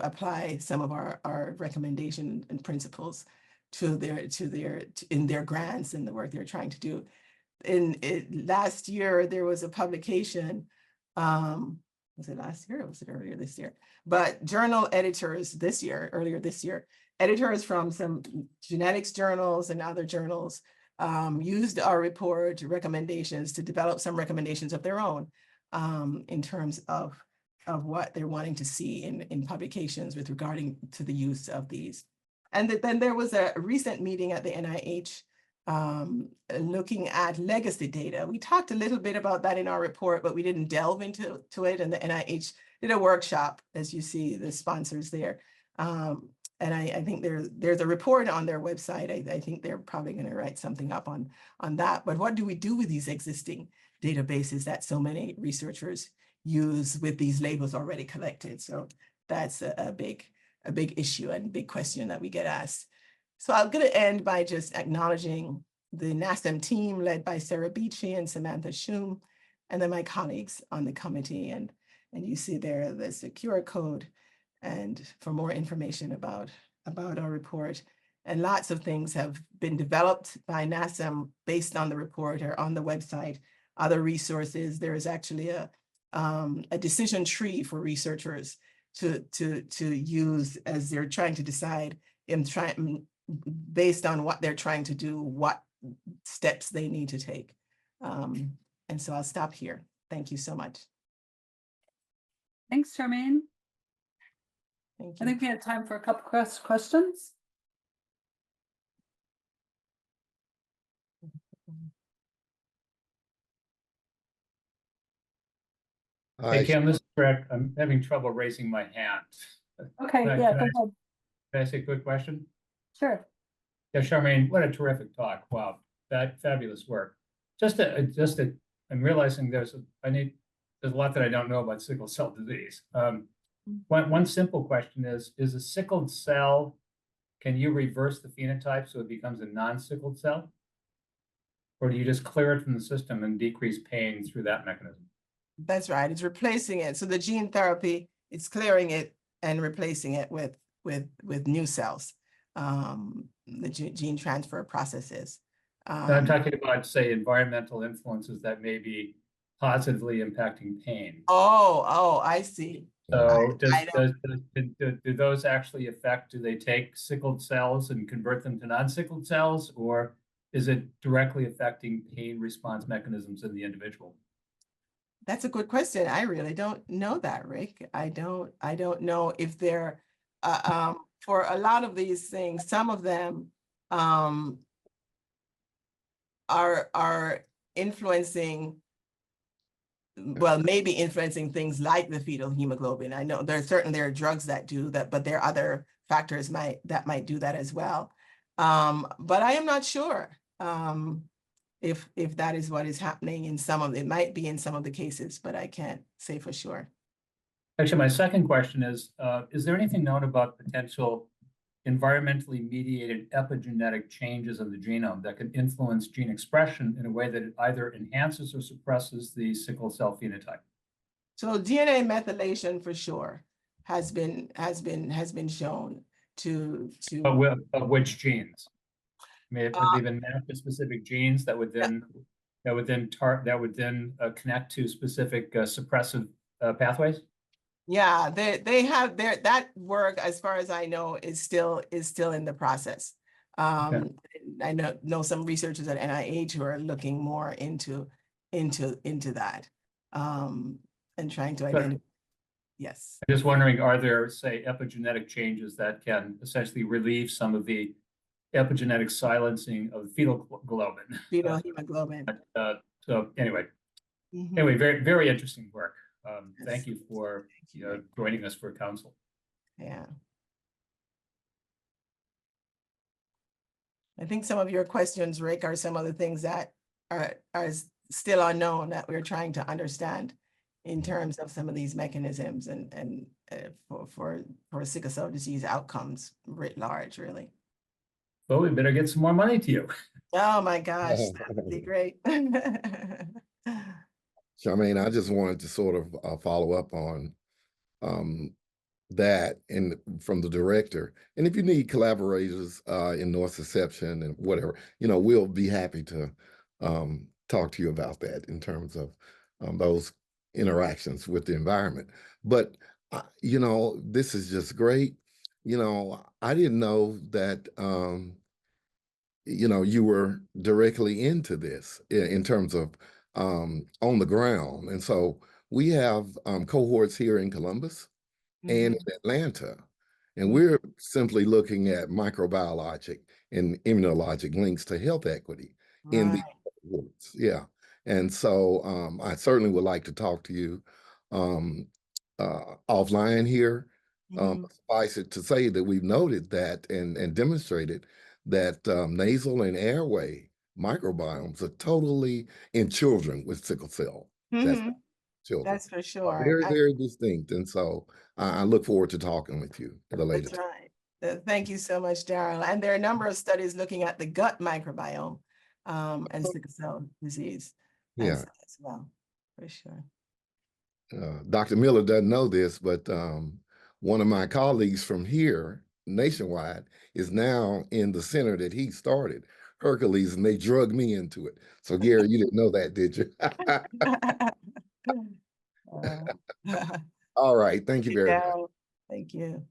apply some of our recommendations and principles in their grants and the work they're trying to do. Last year there was a publication. Was it last year or was it earlier this year? But journal editors earlier this year, editors from some genetics journals and other journals used our report recommendations to develop some recommendations of their own in terms of what they're wanting to see in publications with regarding to the use of these. And then there was a recent meeting at the NIH looking at legacy data. We talked a little bit about that in our report, but we didn't delve into it. And the NIH did a workshop, as you see the sponsors there. And I think there's a report on their website. I think they're probably going to write something up on that. But what do we do with these existing databases that so many researchers use with these labels already collected? So that's a big issue and big question that we get asked. So I'm going to end by just acknowledging the NASEM team led by Sarah Beachy and Samantha Shum, and then my colleagues on the committee. And you see there the QR code and for more information about our report. And lots of things have been developed by NASEM based on the report or on the website. Other resources, there is actually a decision tree for researchers to use as they're trying to decide based on what they're trying to do, what steps they need to take. And so I'll stop here. Thank you so much. Thanks, Charmaine. Thank I you. think we have time for a couple questions. Hey, Kim, this is Rick. I'm having trouble raising my hand. Okay, Can I- yeah, can go I- ahead. Can I ask a quick question? Sure. Yeah, Charmaine, what a terrific talk. Wow, that fabulous work. I'm realizing there's a lot that I don't know about sickle cell disease. One simple question is a sickled cell, can you reverse the phenotype so it becomes a non-sickled cell? Or do you just clear it from the system and decrease pain through that mechanism? That's right. It's replacing it. So the gene therapy, it's clearing it and replacing it with new cells. The gene transfer processes. I'm talking about, say, environmental influences that may be positively impacting pain. Oh, I see. So I don't- do those actually affect, do they take sickled cells and convert them to non-sickled cells, or is it directly affecting pain response mechanisms in the individual? That's a good question. I really don't know that, Rick. I don't know if they're, for a lot of these things, some of them are influencing, well, maybe influencing things like the fetal hemoglobin. I know there are drugs that do that, but there are other factors that might do that as well. But I am not sure if that is what is happening in some of it. Might be in some of the cases, but I can't say for sure. Actually, my second question is there anything known about potential environmentally mediated epigenetic changes in the genome that can influence gene expression in a way that it either enhances or suppresses the sickle cell phenotype? So DNA methylation for sure has been shown to Of which genes? I mean, have they been mapped to specific genes that would then connect to specific suppressive pathways? Yeah, they have that work, as far as I know, is still in the process. Okay. I know some researchers at NIH who are looking more into that and trying to identify. Yes. I'm just wondering, are there, say, epigenetic changes that can essentially relieve some of the epigenetic silencing of fetal globin? Fetal hemoglobin. So anyway, Mhm. anyway, very, very interesting work. Yes. Thank you for joining us for council. Yeah. I think some of your questions, Rick, are some of the things that are still unknown that we're trying to understand in terms of some of these mechanisms and for sickle cell disease outcomes writ large, really. Well, we better get some more money to you. Oh my gosh, that would be great. Charmaine, I just wanted to sort of follow up on that and from the director. And if you need collaborators in nociception and whatever, we'll be happy to talk to you about that in terms of those interactions with the environment. But, this is just great. I didn't know that, you were directly into this in terms of on the ground. And so we have cohorts here in Columbus and in Atlanta. And we're simply looking at microbiologic and immunologic links to health equity in these cohorts. Yeah. And so I certainly would like to talk to you offline here. Suffice it to say that we've noted that and demonstrated that nasal and airway microbiomes are totally in children with sickle cell. Children. That's for sure. Very, very distinct. And so I look forward to talking with you at a later That's right. Thank you so much, Daryl. And there are a number of studies looking at the gut microbiome and sickle cell disease as well, for sure. Dr. Miller doesn't know this, but one of my colleagues from here nationwide is now in the center that he started, Hercules, and they drug me into it. So Gary, you didn't know that, did you? All right. Thank you very much. Thank you.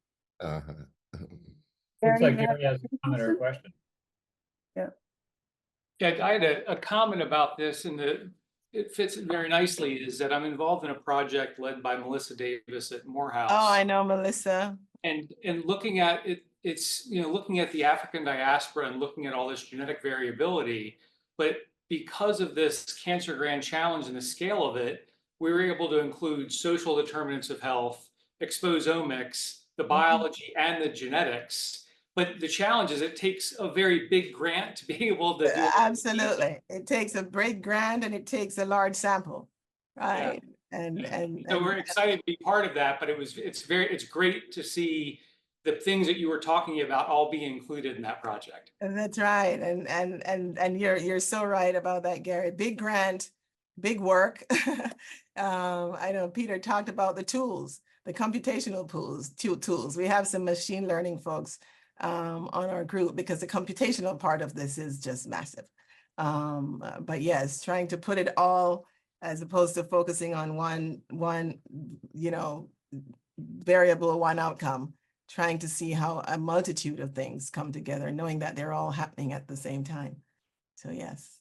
Looks like Gary has a comment or a question. Yeah, I had a comment about this, and it fits it very nicely, is that I'm involved in a project led by Melissa Davis at Morehouse. Oh, I know Melissa. And looking at it, it's, looking at the African diaspora and looking at all this genetic variability, but because of this Cancer Grand Challenge and the scale of it, we were able to include social determinants of health, exposomics, the biology and the genetics. But the challenge is it takes a very big grant to be able to do it. Absolutely. It takes a big grant and it takes a large sample, right? Yeah. And so we're excited to be part of that, but it's great to see the things that you were talking about all be included in that project. That's right. And you're so right about that, Gary. Big grant, big work. I know Peter talked about the tools, the computational tools. We have some machine learning folks on our group because the computational part of this is just massive. But yes, trying to put it all as opposed to focusing on one, variable, one outcome, trying to see how a multitude of things come together, knowing that they're all happening at the same time. So yes.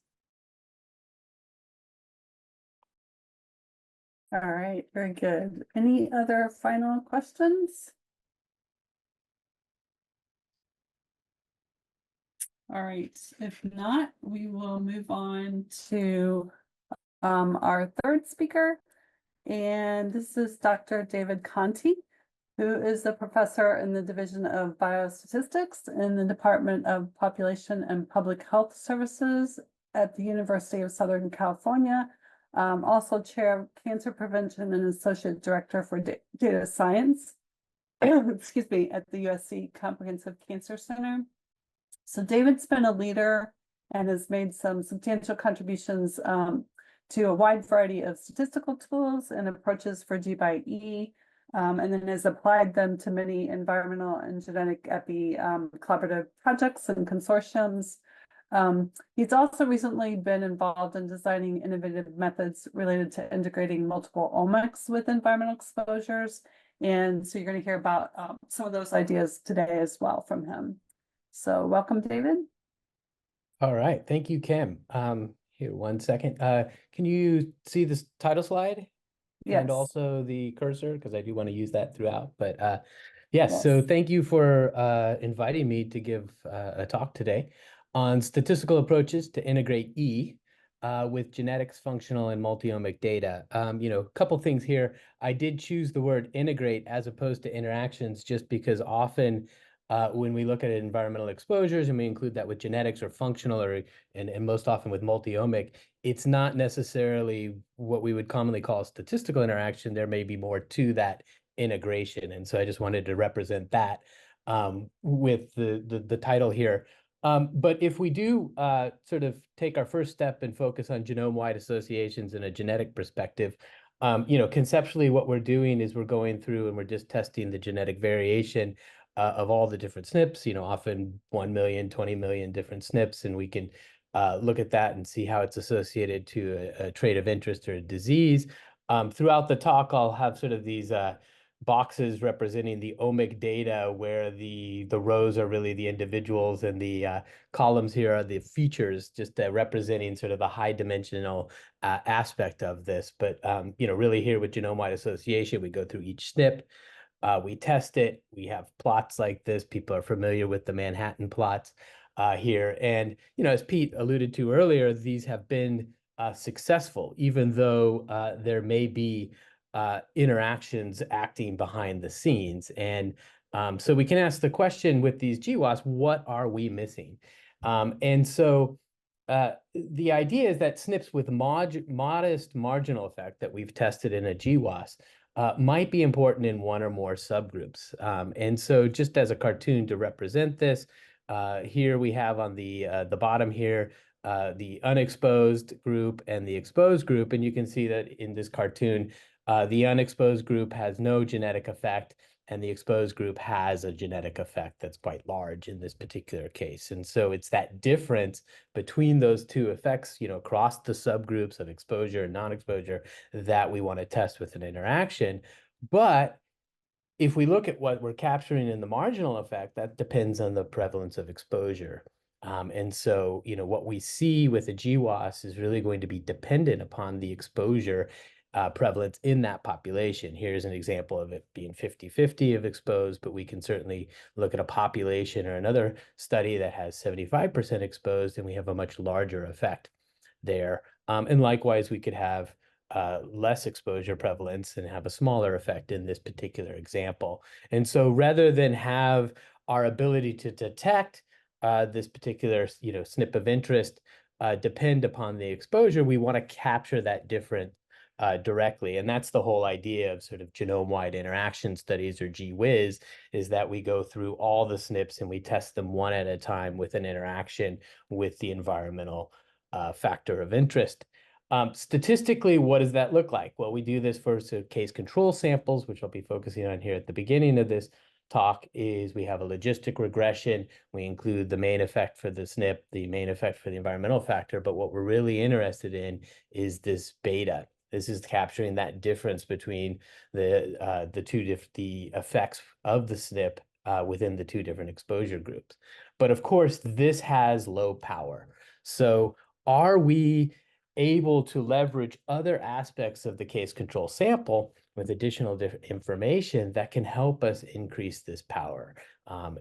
All right, very good. Any other final questions? All right, if not, we will move on to our third speaker. And this is Dr. David Conti, who is a professor in the Division of Biostatistics in the Department of Population and Public Health Services at the University of Southern California. Also chair of cancer prevention and associate director for data science, excuse me, at the USC Comprehensive Cancer Center. So David's been a leader and has made some substantial contributions to a wide variety of statistical tools and approaches for G/E, and then has applied them to many environmental and genetic epi collaborative projects and consortiums. He's also recently been involved in designing innovative methods related to integrating multiple omics with environmental exposures. And so you're going to hear about some of those ideas today as well from him. So welcome, David. All right, thank you, Kim. Here, 1 second. Can you see this title slide? Yes. And also the cursor, because I do want to use that throughout. But yes, so thank you for inviting me to give a talk today on statistical approaches to integrate E with genetics, functional, and multi-omic data. A couple things here. I did choose the word integrate as opposed to interactions just because often when we look at environmental exposures and we include that with genetics or functional and most often with multi-omic, it's not necessarily what we would commonly call statistical interaction. There may be more to that integration. And so I just wanted to represent that with the title here. But if we do sort of take our first step and focus on genome-wide associations in a genetic perspective, conceptually what we're doing is we're going through and we're just testing the genetic variation of all the different SNPs, often 1 million, 20 million different SNPs, and we can look at that and see how it's associated to a trait of interest or a disease. Throughout the talk, I'll have sort of these boxes representing the omic data where the rows are really the individuals and the columns here are the features, just representing sort of the high dimensional aspect of this. But, really here with genome-wide association, we go through each SNP. We test it. We have plots like this. People are familiar with the Manhattan plots here. And, as Pete alluded to earlier, these have been successful, even though there may be interactions acting behind the scenes. And so we can ask the question with these GWAS, what are we missing? And so the idea is that SNPs with modest marginal effect that we've tested in a GWAS might be important in one or more subgroups. And so just as a cartoon to represent this, here we have on the bottom here, the unexposed group and the exposed group. And you can see that in this cartoon, the unexposed group has no genetic effect, and the exposed group has a genetic effect that's quite large in this particular case. And so it's that difference between those two effects, across the subgroups of exposure and non-exposure that we want to test with an interaction. But if we look at what we're capturing in the marginal effect, that depends on the prevalence of exposure. And so, what we see with a GWAS is really going to be dependent upon the exposure prevalence in that population. Here's an example of it being 50-50 of exposed, but we can certainly look at a population or another study that has 75% exposed, and we have a much larger effect there. And likewise, we could have less exposure prevalence and have a smaller effect in this particular example. And so rather than have our ability to detect this particular SNP of interest depend upon the exposure, we want to capture that difference directly. And that's the whole idea of sort of genome-wide interaction studies, or GWIS, is that we go through all the SNPs and we test them one at a time with an interaction with the environmental factor of interest. Statistically, what does that look like? Well, we do this for case control samples, which I'll be focusing on here at the beginning of this talk is we have a logistic regression. We include the main effect for the SNP, the main effect for the environmental factor. But what we're really interested in is this beta. This is capturing that difference between the effects of the SNP within the two different exposure groups. But of course, this has low power. So are we able to leverage other aspects of the case control sample with additional information that can help us increase this power?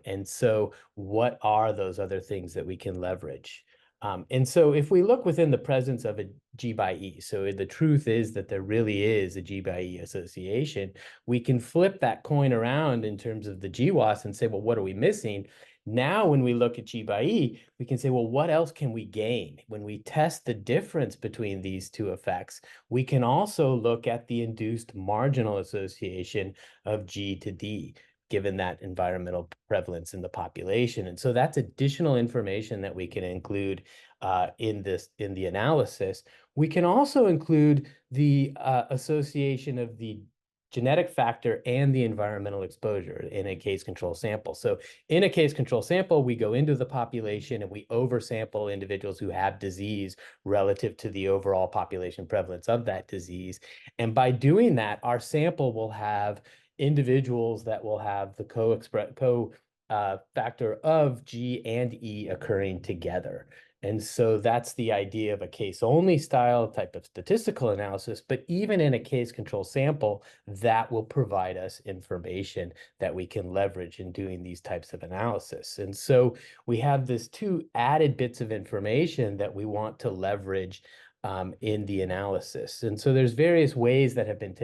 And so what are those other things that we can leverage? And so if we look within the presence of a G by E, so the truth is that there really is a G by E association, we can flip that coin around in terms of the GWAS and say, well, what are we missing? Now, when we look at G by E, we can say, well, what else can we gain? When we test the difference between these two effects, we can also look at the induced marginal association of G to D, given that environmental prevalence in the population. And so that's additional information that we can include in the analysis. We can also include the association of the genetic factor and the environmental exposure in a case control sample. So in a case control sample, we go into the population and we oversample individuals who have disease relative to the overall population prevalence of that disease. And by doing that, our sample will have individuals that will have the factor of G and E occurring together. And so that's the idea of a case-only style type of statistical analysis. But even in a case control sample, that will provide us information that we can leverage in doing these types of analysis. And so we have this two added bits of information that we want to leverage in the analysis. And so there's various ways that have been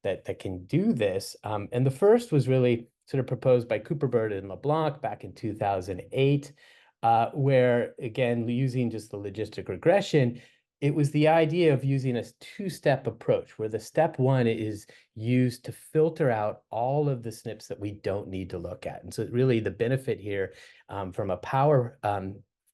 that can do this. And the first was really sort of proposed by Cooper-Bird and LeBlanc back in 2008. Where, again, using just the logistic regression, it was the idea of using a two-step approach, where the step one is used to filter out all of the SNPs that we don't need to look at. And so really the benefit here from a power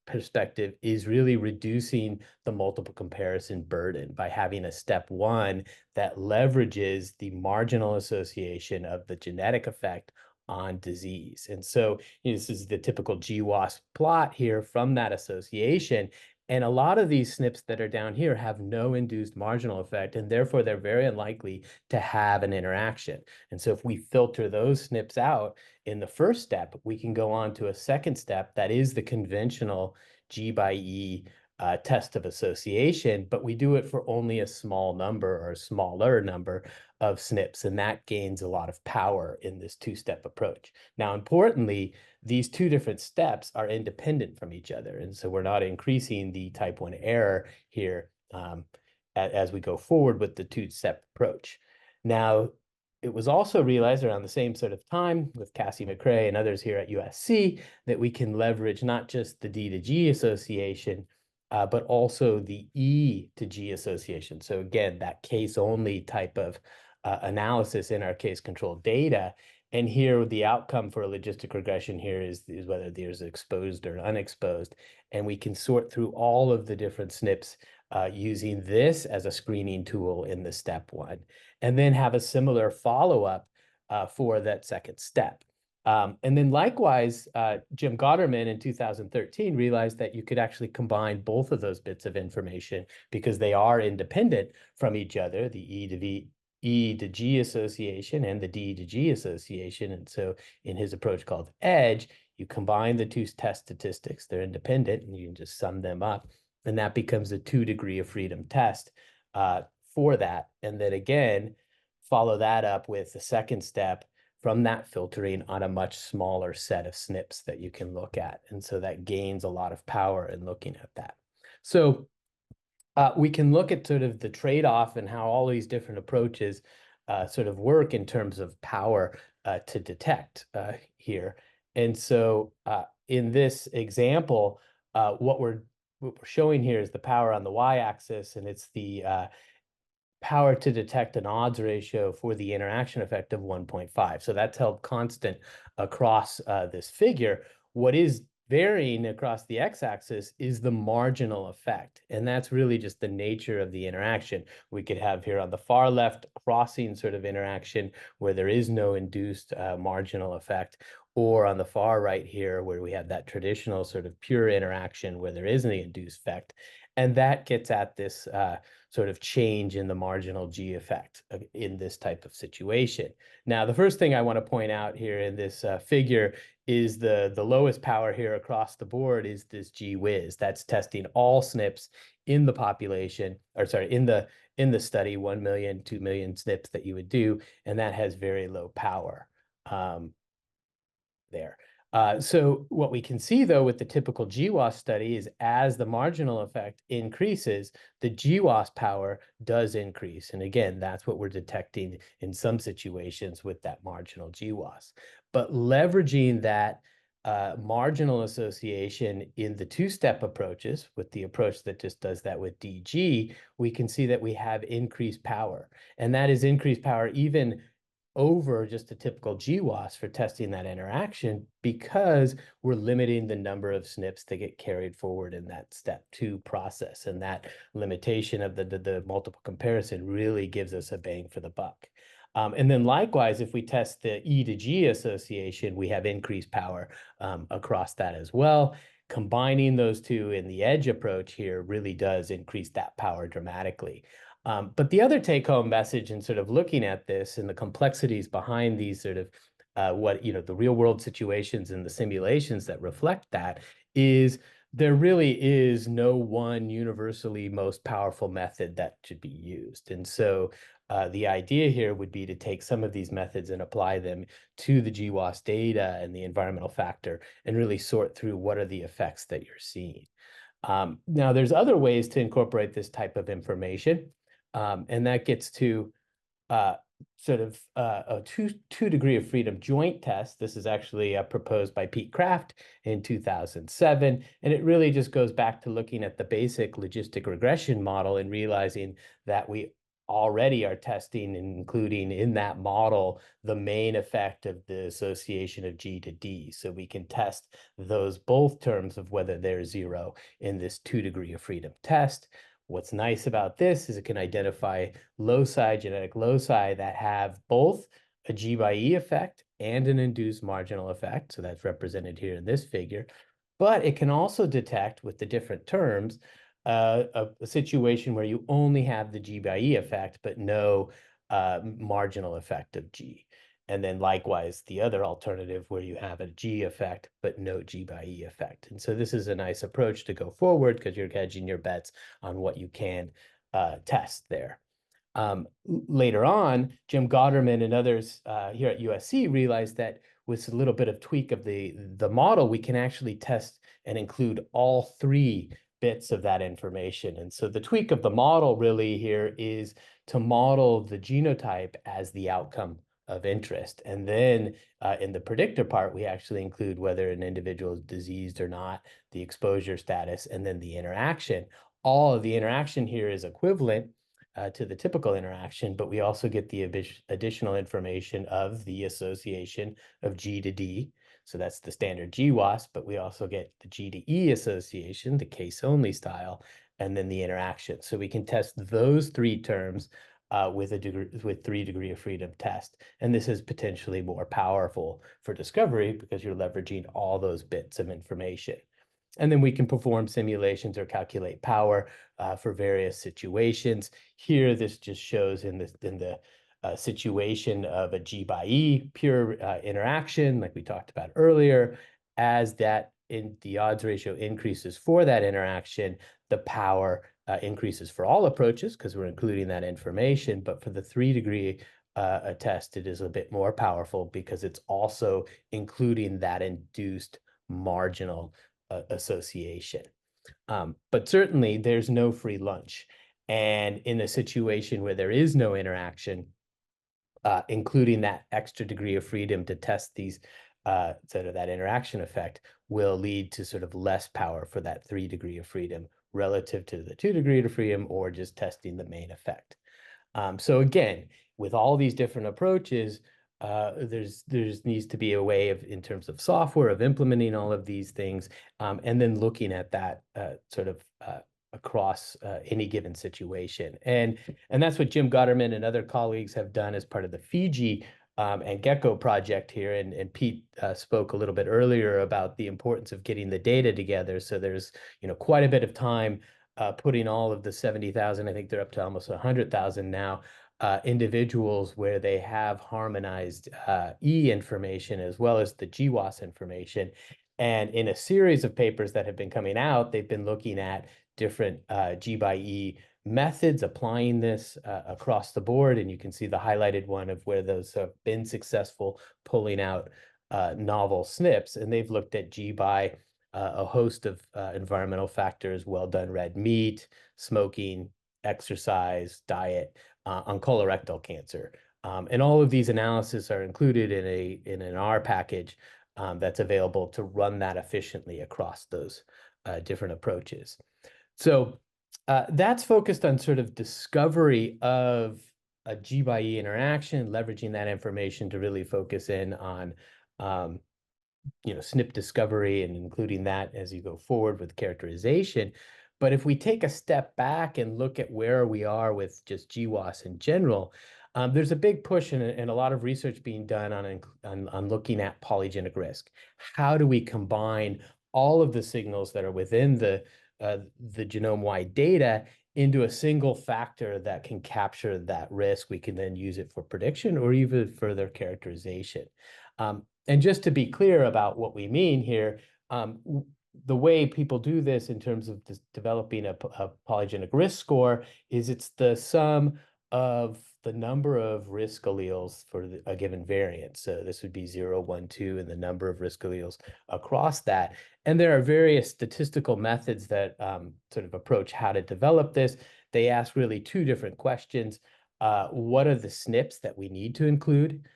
perspective is really reducing the multiple comparison burden by having a step one that leverages the marginal association of the genetic effect on disease. And so this is the typical GWAS plot here from that association. And a lot of these SNPs that are down here have no induced marginal effect, and therefore they're very unlikely to have an interaction. And so if we filter those SNPs out in the first step, we can go on to a second step that is the conventional G by E test of association, but we do it for only a small number or a smaller number of SNPs, and that gains a lot of power in this two-step approach. Now, importantly, these two different steps are independent from each other, and so we're not increasing the type 1 error here as we go forward with the two-step approach. Now, it was also realized around the same sort of time with Cassie McCrae and others here at USC that we can leverage not just the D to G association, but also the E to G association. So again, that case-only type of analysis in our case control data. And here, the outcome for a logistic regression here is whether there's exposed or unexposed. And we can sort through all of the different SNPs using this as a screening tool in the step one, and then have a similar follow-up for that second step. And then likewise, Jim Gotterman in 2013 realized that you could actually combine both of those bits of information because they are independent from each other, the E to G association and the D to G association. And so in his approach called EDGE, you combine the two test statistics, they're independent, and you can just sum them up. And that becomes a 2 degree of freedom test for that. And then again, follow that up with the second step from that filtering on a much smaller set of SNPs that you can look at. And so that gains a lot of power in looking at that. So we can look at sort of the trade-off and how all these different approaches sort of work in terms of power to detect here. And so in this example, what we're showing here is the power on the y-axis, and it's the power to detect an odds ratio for the interaction effect of 1.5. So that's held constant across this figure. What is varying across the x-axis is the marginal effect. And that's really just the nature of the interaction. We could have here on the far left crossing sort of interaction where there is no induced marginal effect, or on the far right here where we have that traditional sort of pure interaction where there isn't the induced effect. And that gets at this sort of change in the marginal G effect in this type of situation. Now, the first thing I want to point out here in this figure is the lowest power here across the board is this G-whiz. That's testing all SNPs in the population, or sorry, in the study, 1 million, 2 million SNPs that you would do, and that has very low power there. So what we can see, though, with the typical GWAS study is as the marginal effect increases, the GWAS power does increase. And again, that's what we're detecting in some situations with that marginal GWAS. But leveraging that marginal association in the two-step approaches, with the approach that just does that with DG, we can see that we have increased power. And that is increased power even over just a typical GWAS for testing that interaction, because we're limiting the number of SNPs that get carried forward in that step 2 process. And that limitation of the multiple comparison really gives us a bang for the buck. And then likewise, if we test the E to G association, we have increased power across that as well. Combining those two in the edge approach here really does increase that power dramatically. But the other take-home message in sort of looking at this and the complexities behind these sort of the real-world situations and the simulations that reflect that is there really is no one universally most powerful method that should be used. And so the idea here would be to take some of these methods and apply them to the GWAS data and the environmental factor and really sort through what are the effects that you're seeing. Now, there's other ways to incorporate this type of information. And that gets to sort of a two degree of freedom joint test. This is actually proposed by Pete Kraft in 2007. And it really just goes back to looking at the basic logistic regression model and realizing that we already are testing and including in that model the main effect of the association of G to D. So we can test those both terms of whether they're zero in this 2 degree of freedom test. What's nice about this is it can identify loci, genetic loci that have both a G by E effect and an induced marginal effect. So that's represented here in this figure. But it can also detect with the different terms a situation where you only have the G by E effect, but no marginal effect of G. And then likewise, the other alternative where you have a G effect, but no G by E effect. And so this is a nice approach to go forward because you're hedging your bets on what you can test there. Later on, Jim Gotterman and others here at USC realized that with a little bit of tweak of the model, we can actually test and include all 3 bits of that information. And so the tweak of the model really here is to model the genotype as the outcome of interest. And then in the predictor part, we actually include whether an individual is diseased or not, the exposure status, and then the interaction. All of the interaction here is equivalent to the typical interaction, but we also get the additional information of the association of G to D. So that's the standard GWAS, but we also get the G to E association, the case-only style, and then the interaction. So we can test those 3 terms with 3 degree of freedom test. And this is potentially more powerful for discovery because you're leveraging all those bits of information. And then we can perform simulations or calculate power for various situations. Here, this just shows in the situation of a G by E pure interaction, like we talked about earlier, as that in the odds ratio increases for that interaction, the power increases for all approaches because we're including that information. But for the 3 degree test, it is a bit more powerful because it's also including that induced marginal association. But certainly there's no free lunch. And in a situation where there is no interaction, including that extra degree of freedom to test these sort of that interaction effect will lead to sort of less power for that 3 degree of freedom relative to the 2 degree of freedom or just testing the main effect. So again, with all these different approaches, there's needs to be a way of, in terms of software, of implementing all of these things, and then looking at that sort of across any given situation. And that's what Jim Gutterman and other colleagues have done as part of the Fiji and Gecko project here. And Pete spoke a little bit earlier about the importance of getting the data together. So there's, quite a bit of time putting all of the 70,000, I think they're up to almost 100,000 now, individuals where they have harmonized E information as well as the GWAS information. And in a series of papers that have been coming out, they've been looking at different G by E methods, applying this across the board. And you can see the highlighted one of where those have been successful, pulling out novel SNPs. And they've looked at G by a host of environmental factors: well done red meat, smoking, exercise, diet, on colorectal cancer. And all of these analyses are included in an R package that's available to run that efficiently across those different approaches. So that's focused on sort of discovery of a G by E interaction, leveraging that information to really focus in on SNP discovery and including that as you go forward with characterization. But if we take a step back and look at where we are with just GWAS in general, there's a big push and a lot of research being done on looking at polygenic risk. How do we combine all of the signals that are within the genome-wide data into a single factor that can capture that risk? We can then use it for prediction or even further characterization. And just to be clear about what we mean here, the way people do this in terms of developing a polygenic risk score is it's the sum of the number of risk alleles for a given variant. So this would be 0, 1, 2, and the number of risk alleles across that. And there are various statistical methods that sort of approach how to develop this. They ask really two different questions. What are the SNPs that we need to include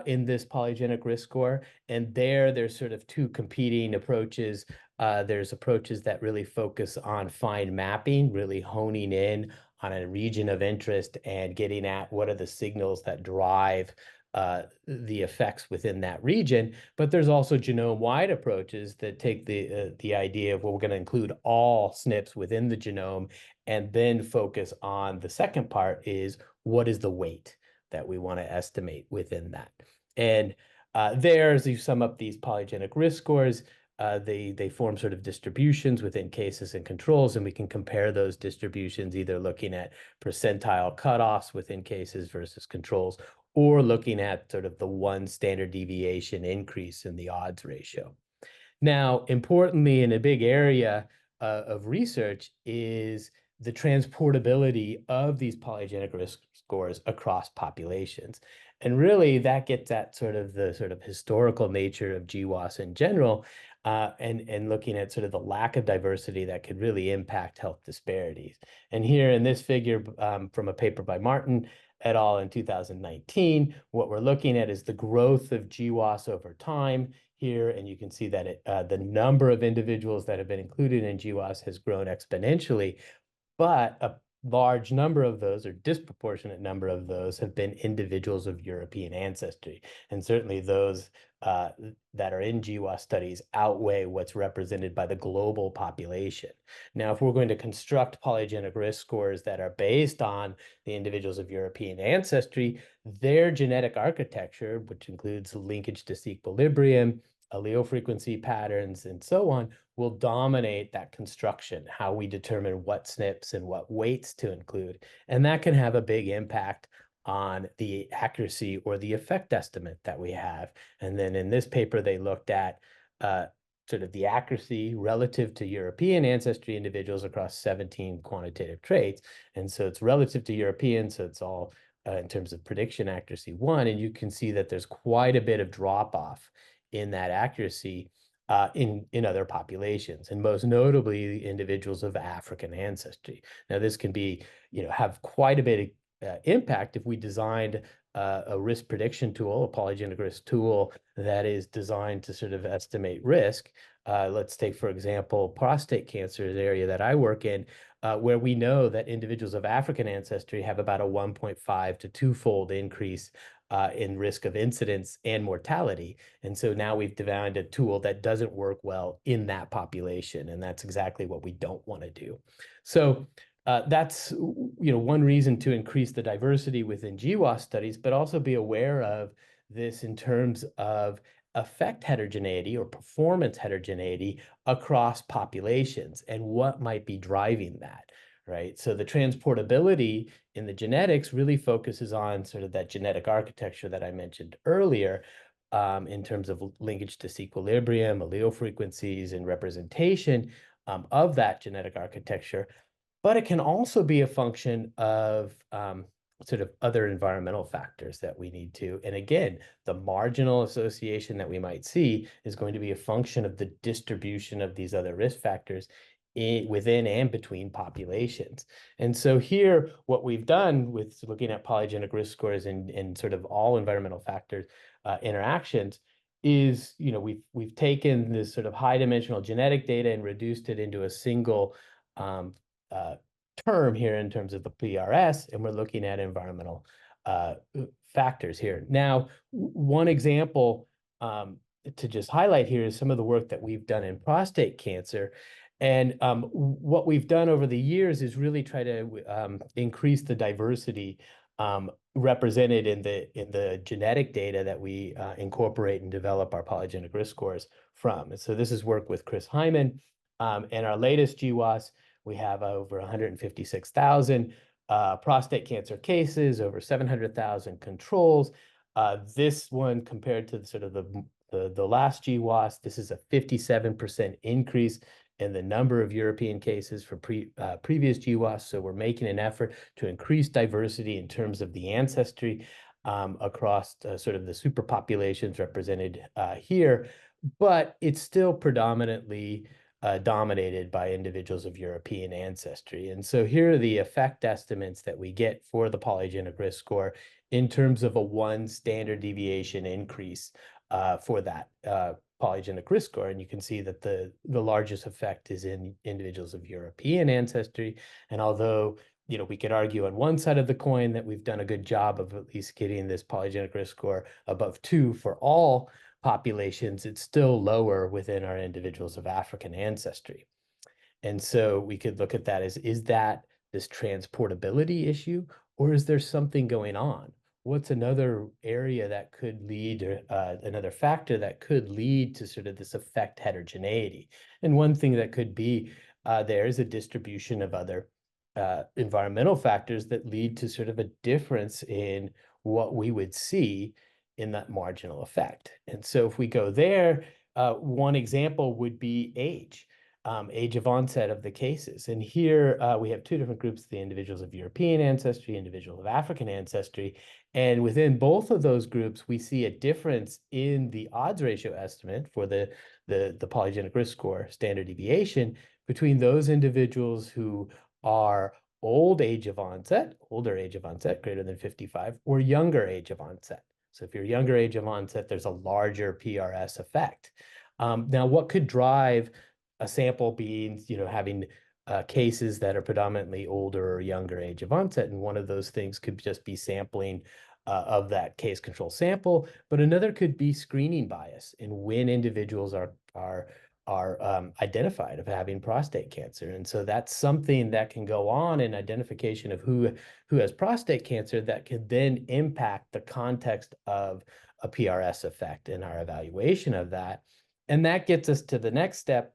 in this polygenic risk score? And there's sort of two competing approaches. There's approaches that really focus on fine mapping, really honing in on a region of interest and getting at what are the signals that drive the effects within that region. But there's also genome-wide approaches that take the idea of, well, we're going to include all SNPs within the genome, and then focus on the second part is, what is the weight that we want to estimate within that? And as you sum up these polygenic risk scores, they form sort of distributions within cases and controls, and we can compare those distributions either looking at percentile cutoffs within cases versus controls, or looking at sort of the one standard deviation increase in the odds ratio. Now, importantly, in a big area of research is the transportability of these polygenic risk scores across populations. And really that gets at the historical nature of GWAS in general, and looking at sort of the lack of diversity that could really impact health disparities. And here in this figure from a paper by Martin et al. In 2019, what we're looking at is the growth of GWAS over time here, and you can see that the number of individuals that have been included in GWAS has grown exponentially, but a large number of those, or disproportionate number of those, have been individuals of European ancestry. And certainly those that are in GWAS studies outweigh what's represented by the global population. Now, if we're going to construct polygenic risk scores that are based on the individuals of European ancestry, their genetic architecture, which includes linkage disequilibrium, allele frequency patterns, and so on, will dominate that construction, how we determine what SNPs and what weights to include. And that can have a big impact on the accuracy or the effect estimate that we have. And then in this paper, they looked at sort of the accuracy relative to European ancestry individuals across 17 quantitative traits. And so it's relative to European, so it's all in terms of prediction accuracy 1. And you can see that there's quite a bit of drop off in that accuracy in other populations, and most notably individuals of African ancestry. Now, this can be, have quite a bit of impact if we designed a risk prediction tool, a polygenic risk tool that is designed to sort of estimate risk. Let's take, for example, prostate cancer, the area that I work in, where we know that individuals of African ancestry have about a 1.5 to 2-fold increase in risk of incidence and mortality. And so now we've designed a tool that doesn't work well in that population, and that's exactly what we don't want to do. So that's one reason to increase the diversity within GWAS studies, but also be aware of this in terms of effect heterogeneity or performance heterogeneity across populations and what might be driving that, right? So the transportability in the genetics really focuses on sort of that genetic architecture that I mentioned earlier, in terms of linkage to disequilibrium, allele frequencies, and representation of that genetic architecture. But it can also be a function of sort of other environmental factors that we need to. And again, the marginal association that we might see is going to be a function of the distribution of these other risk factors within and between populations. And so here, what we've done with looking at polygenic risk scores and sort of all environmental factors interactions is, we've taken this sort of high dimensional genetic data and reduced it into a single term here in terms of the PRS, and we're looking at environmental factors here. Now, one example to just highlight here is some of the work that we've done in prostate cancer. And what we've done over the years is really try to increase the diversity represented in the genetic data that we incorporate and develop our polygenic risk scores from. And so this is work with Chris Hyman. And our latest GWAS, we have over 156,000 prostate cancer cases, over 700,000 controls. This one compared to sort of the last GWAS, this is a 57% increase in the number of European cases for previous GWAS. So we're making an effort to increase diversity in terms of the ancestry across sort of the superpopulations represented here, but it's still predominantly dominated by individuals of European ancestry. And so here are the effect estimates that we get for the polygenic risk score in terms of a 1 standard deviation increase for that polygenic risk score. And you can see that the largest effect is in individuals of European ancestry. And although, we could argue on one side of the coin that we've done a good job of at least getting this polygenic risk score above 2 for all populations, it's still lower within our individuals of African ancestry. And so we could look at that as, is that this transportability issue, or is there something going on? What's another area that could lead, another factor that could lead to sort of this effect heterogeneity? And one thing that could be there is a distribution of other environmental factors that lead to sort of a difference in what we would see in that marginal effect. And so if we go there, one example would be age of onset of the cases. And here we have 2 different groups, the individuals of European ancestry, individuals of African ancestry. And within both of those groups, we see a difference in the odds ratio estimate for the polygenic risk score standard deviation between those individuals who are older age of onset, greater than 55, or younger age of onset. So if you're younger age of onset, there's a larger PRS effect. Now, what could drive a sample being, having cases that are predominantly older or younger age of onset? And one of those things could just be sampling of that case control sample, but another could be screening bias in when individuals are identified of having prostate cancer. And so that's something that can go on in identification of who has prostate cancer that could then impact the context of a PRS effect in our evaluation of that. And that gets us to the next step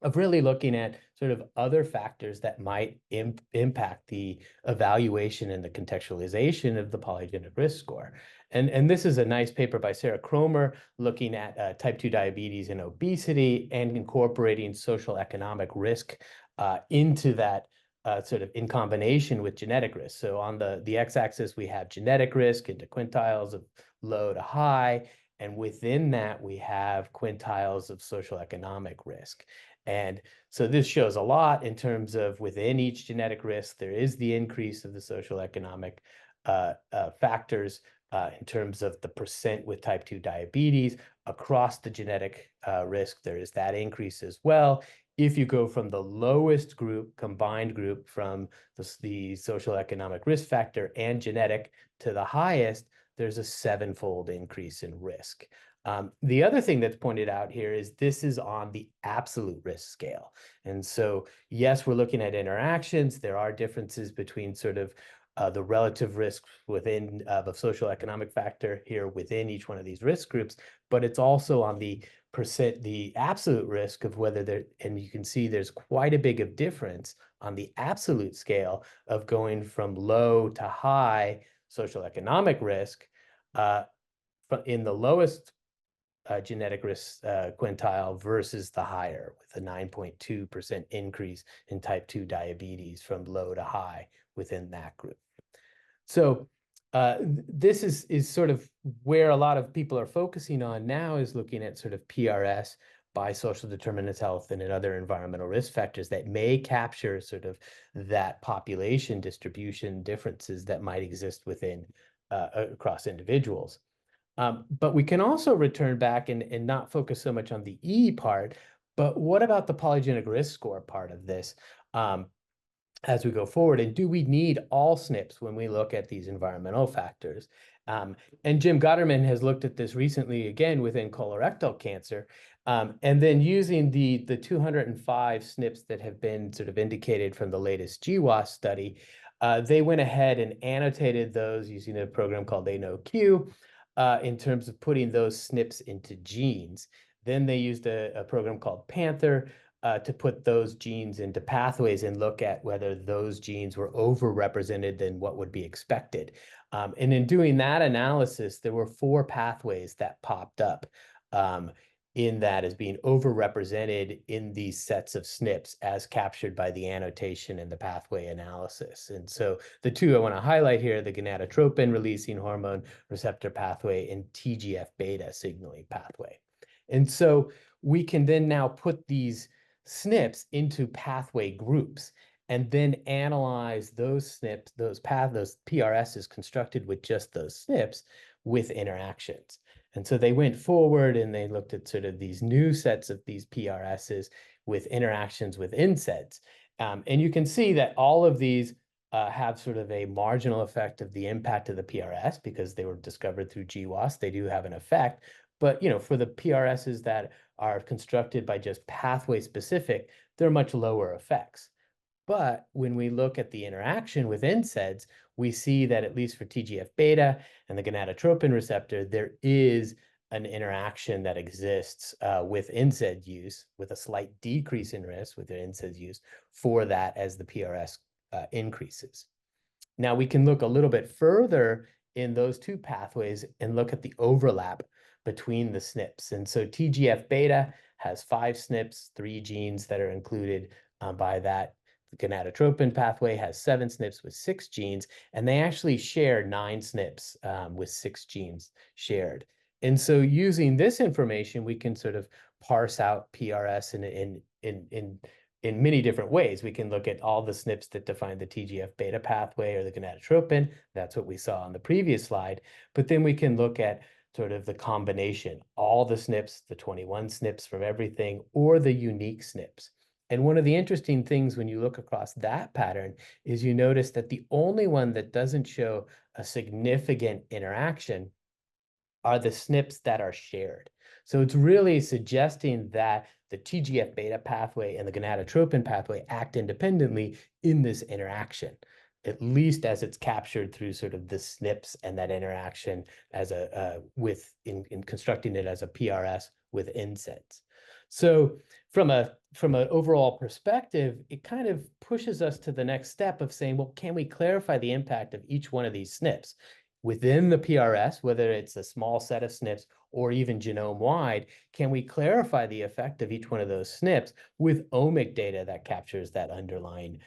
of really looking at sort of other factors that might impact the evaluation and the contextualization of the polygenic risk score. And this is a nice paper by Sarah Cromer looking at type 2 diabetes and obesity and incorporating social economic risk into that sort of in combination with genetic risk. So on the x-axis, we have genetic risk into quintiles of low to high. And within that, we have quintiles of social economic risk. And so this shows a lot in terms of within each genetic risk, there is the increase of the social economic factors in terms of the percent with type 2 diabetes. Across the genetic risk, there is that increase as well. If you go from the lowest group, combined group from the social economic risk factor and genetic to the highest, there's a 7-fold increase in risk. The other thing that's pointed out here is this is on the absolute risk scale. And so, yes, we're looking at interactions. There are differences between sort of the relative risk within the social economic factor here within each one of these risk groups, but it's also on the absolute risk of whether there, and you can see there's quite a big of difference on the absolute scale of going from low to high social economic risk in the lowest genetic risk quintile versus the higher, with a 9.2% increase in type 2 diabetes from low to high within that group. So this is sort of where a lot of people are focusing on now, is looking at sort of PRS by social determinants of health and in other environmental risk factors that may capture sort of that population distribution differences that might exist within across individuals. But we can also return back and not focus so much on the E part, but what about the polygenic risk score part of this as we go forward? And do we need all SNPs when we look at these environmental factors? And Jim Gotterman has looked at this recently again within colorectal cancer, and then using the 205 SNPs that have been sort of indicated from the latest GWAS study, they went ahead and annotated those using a program called ANOQ, in terms of putting those SNPs into genes. Then they used a program called Panther to put those genes into pathways and look at whether those genes were overrepresented than what would be expected. And in doing that analysis, there were 4 pathways that popped up in that as being overrepresented in these sets of SNPs as captured by the annotation and the pathway analysis. And so the 2 I want to highlight here, the gonadotropin releasing hormone receptor pathway and TGF-beta signaling pathway. And so we can then now put these SNPs into pathway groups and then analyze those SNPs, those PRSs constructed with just those SNPs with interactions. And so they went forward and they looked at sort of these new sets of these PRSs with interactions with NSAIDs. And you can see that all of these have sort of a marginal effect of the impact of the PRS because they were discovered through GWAS. They do have an effect. But, you know, for the PRSs that are constructed by just pathway specific, they're much lower effects. But when we look at the interaction with NSAIDs, we see that at least for TGF-beta and the gonadotropin receptor, there is an interaction that exists with NSAID use, with a slight decrease in risk with the NSAID use for that as the PRS increases. Now we can look a little bit further in those 2 pathways and look at the overlap between the SNPs. And so TGF-beta has 5 SNPs, 3 genes that are included by that. The gonadotropin pathway has 7 SNPs with 6 genes, and they actually share 9 SNPs with 6 genes shared. And so using this information, we can sort of parse out PRS in many different ways. We can look at all the SNPs that define the TGF-beta pathway or the gonadotropin. That's what we saw on the previous slide. But then we can look at sort of the combination, all the SNPs, the 21 SNPs from everything, or the unique SNPs. And one of the interesting things when you look across that pattern is you notice that the only one that doesn't show a significant interaction are the SNPs that are shared. So it's really suggesting that the TGF-beta pathway and the gonadotropin pathway act independently in this interaction, at least as it's captured through sort of the SNPs and that interaction as in constructing it as a PRS with NSAIDs. So from an overall perspective, it kind of pushes us to the next step of saying, well, can we clarify the impact of each one of these SNPs within the PRS, whether it's a small set of SNPs or even genome-wide? Can we clarify the effect of each one of those SNPs with omic data that captures that underlying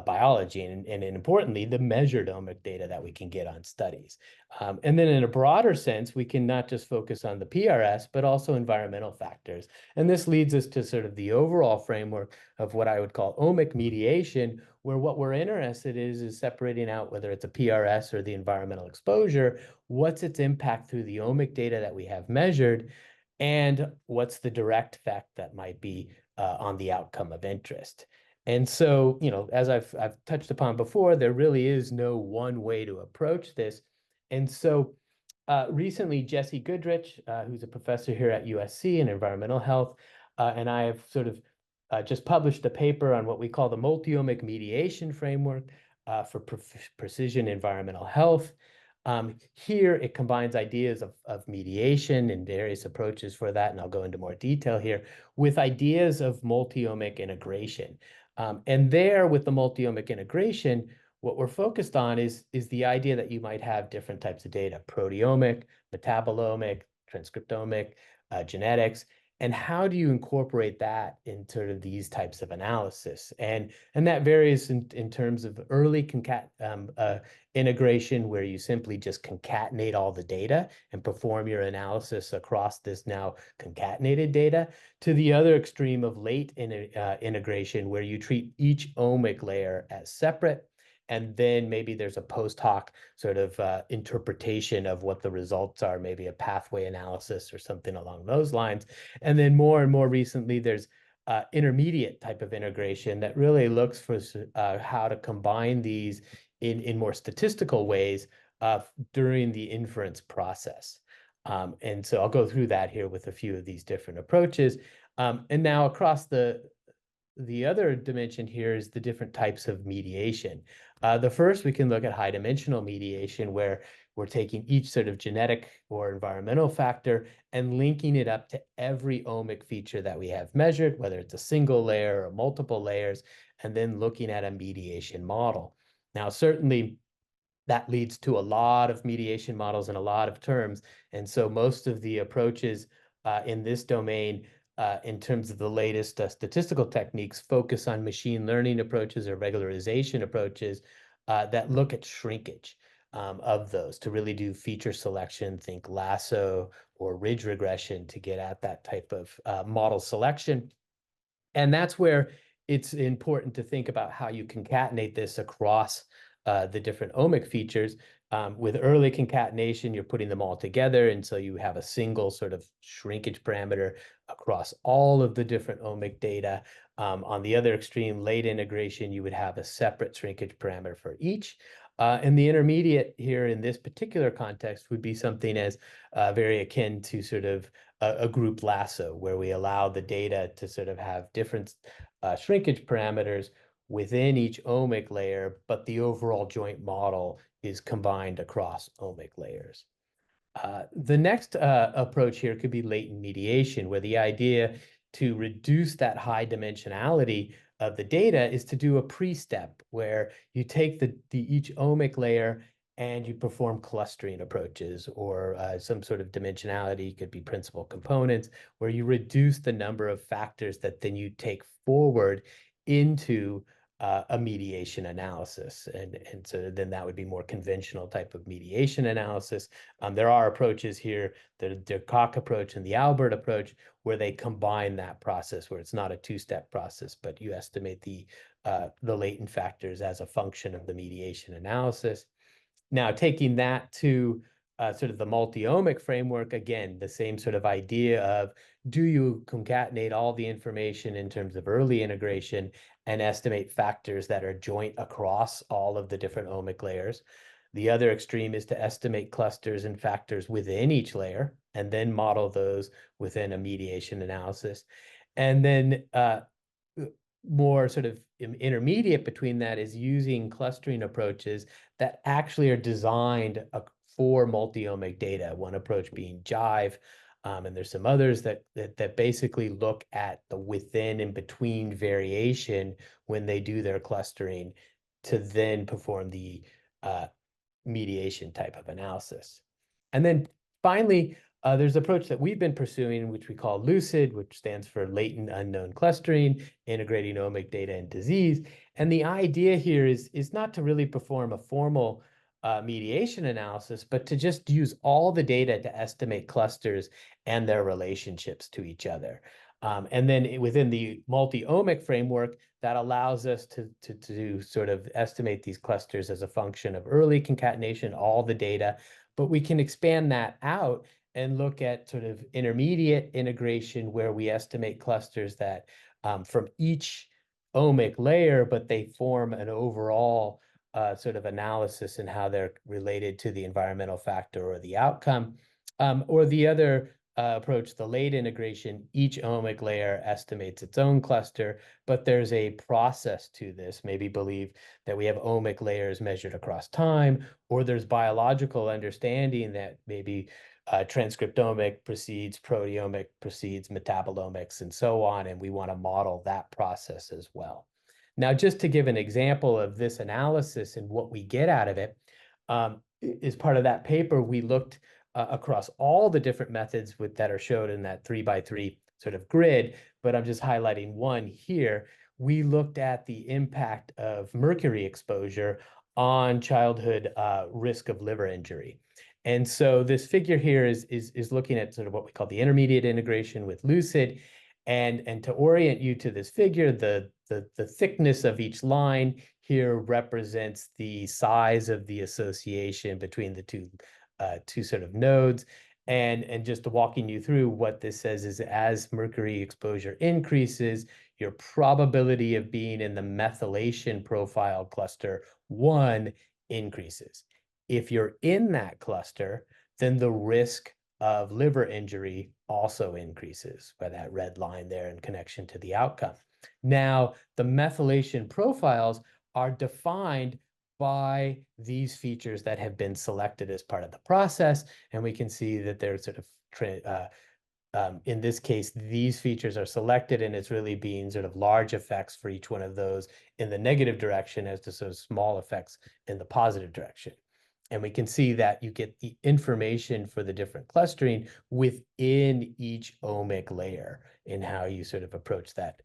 biology and importantly, the measured omic data that we can get on studies. And then in a broader sense, we can not just focus on the PRS, but also environmental factors. And this leads us to sort of the overall framework of what I would call omic mediation, where what we're interested in is separating out whether it's a PRS or the environmental exposure, what's its impact through the omic data that we have measured, and what's the direct effect that might be on the outcome of interest. And so, you know, as I've touched upon before, there really is no one way to approach this. And so recently, Jesse Goodrich, who's a professor here at USC in environmental health, and I have sort of just published a paper on what we call the multi-omic mediation framework for precision environmental health. Here, it combines ideas of mediation and various approaches for that, and I'll go into more detail here, with ideas of multi-omic integration. And there, with the multi-omic integration, what we're focused on is the idea that you might have different types of data: proteomic, metabolomic, transcriptomic, genetics, and how do you incorporate that in sort of these types of analysis? And that varies in terms of early integration, where you simply just concatenate all the data and perform your analysis across this now concatenated data, to the other extreme of late integration, where you treat each omic layer as separate, and then maybe there's a post hoc sort of interpretation of what the results are, maybe a pathway analysis or something along those lines. And then more and more recently, there's intermediate type of integration that really looks for how to combine these in more statistical ways during the inference process. And so I'll go through that here with a few of these different approaches. And now across the other dimension here is the different types of mediation. The first, we can look at high dimensional mediation, where we're taking each sort of genetic or environmental factor and linking it up to every omic feature that we have measured, whether it's a single layer or multiple layers, and then looking at a mediation model. Now, certainly, that leads to a lot of mediation models and a lot of terms. And so most of the approaches in this domain, in terms of the latest statistical techniques, focus on machine learning approaches or regularization approaches that look at shrinkage of those to really do feature selection, think lasso or ridge regression, to get at that type of model selection. And that's where it's important to think about how you concatenate this across the different omic features. With early concatenation, you're putting them all together, and so you have a single sort of shrinkage parameter across all of the different omic data. On the other extreme, late integration, you would have a separate shrinkage parameter for each. And the intermediate here in this particular context would be something as very akin to sort of a group lasso, where we allow the data to sort of have different shrinkage parameters within each omic layer, but the overall joint model is combined across omic layers. The next approach here could be latent mediation, where the idea to reduce that high dimensionality of the data is to do a pre-step, where you take each omic layer and you perform clustering approaches, or some sort of dimensionality, could be principal components, where you reduce the number of factors that then you take forward into a mediation analysis. And so then that would be more conventional type of mediation analysis. There are approaches here, the Koch approach and the Albert approach, where they combine that process, where it's not a two-step process, but you estimate the latent factors as a function of the mediation analysis. Now, taking that to sort of the multi-omic framework, again, the same sort of idea of, do you concatenate all the information in terms of early integration and estimate factors that are joint across all of the different omic layers? The other extreme is to estimate clusters and factors within each layer and then model those within a mediation analysis. And then more sort of intermediate between that is using clustering approaches that actually are designed for multi-omic data, one approach being Jive. And there's some others that basically look at the within and between variation when they do their clustering, to then perform the mediation type of analysis. And then finally, there's an approach that we've been pursuing, which we call LUCID, which stands for latent unknown clustering, integrating omic data and disease. And the idea here is not to really perform a formal mediation analysis, but to just use all the data to estimate clusters and their relationships to each other. And then within the multi-omic framework, that allows us to sort of estimate these clusters as a function of early concatenation, all the data, but we can expand that out and look at sort of intermediate integration, where we estimate clusters that from each omic layer, but they form an overall sort of analysis and how they're related to the environmental factor or the outcome. Or the other approach, the late integration, each omic layer estimates its own cluster, but there's a process to this. Maybe believe that we have omic layers measured across time, or there's biological understanding that maybe transcriptomic precedes proteomic, precedes metabolomics, and so on, and we want to model that process as well. Now, just to give an example of this analysis and what we get out of it, as part of that paper, we looked across all the different methods that are showed in that 3x3 sort of grid, but I'm just highlighting one here. We looked at the impact of mercury exposure on childhood risk of liver injury. And so this figure here is looking at sort of what we call the intermediate integration with Lucid. And to orient you to this figure, the thickness of each line here represents the size of the association between the two sort of nodes. And just walking you through what this says is, as mercury exposure increases, your probability of being in the methylation profile cluster 1 increases. If you're in that cluster, then the risk of liver injury also increases by that red line there in connection to the outcome. Now, the methylation profiles are defined by these features that have been selected as part of the process, and we can see that they're sort of in this case, these features are selected, and it's really being sort of large effects for each one of those in the negative direction as to sort of small effects in the positive direction. And we can see that you get the information for the different clustering within each omic layer in how you sort of approach that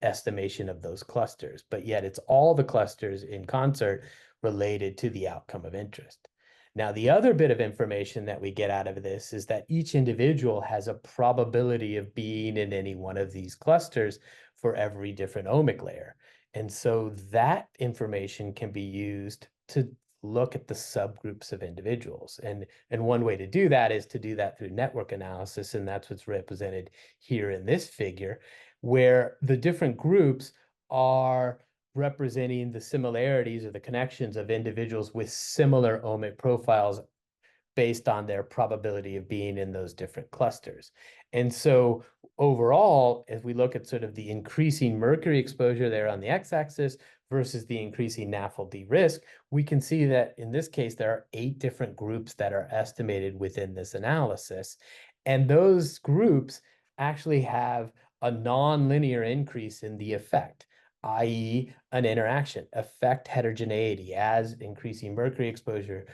estimation of those clusters. But yet it's all the clusters in concert related to the outcome of interest. Now, the other bit of information that we get out of this is that each individual has a probability of being in any one of these clusters for every different omic layer. And so that information can be used to look at the subgroups of individuals. And one way to do that is to do that through network analysis. And that's what's represented here in this figure, where the different groups are representing the similarities or the connections of individuals with similar omic profiles based on their probability of being in those different clusters. And so overall, if we look at sort of the increasing mercury exposure there on the x-axis versus the increasing NAFLD risk, we can see that in this case, there are 8 different groups that are estimated within this analysis. And those groups actually have a non-linear increase in the effect, i.e. an interaction, effect heterogeneity. As increasing mercury exposure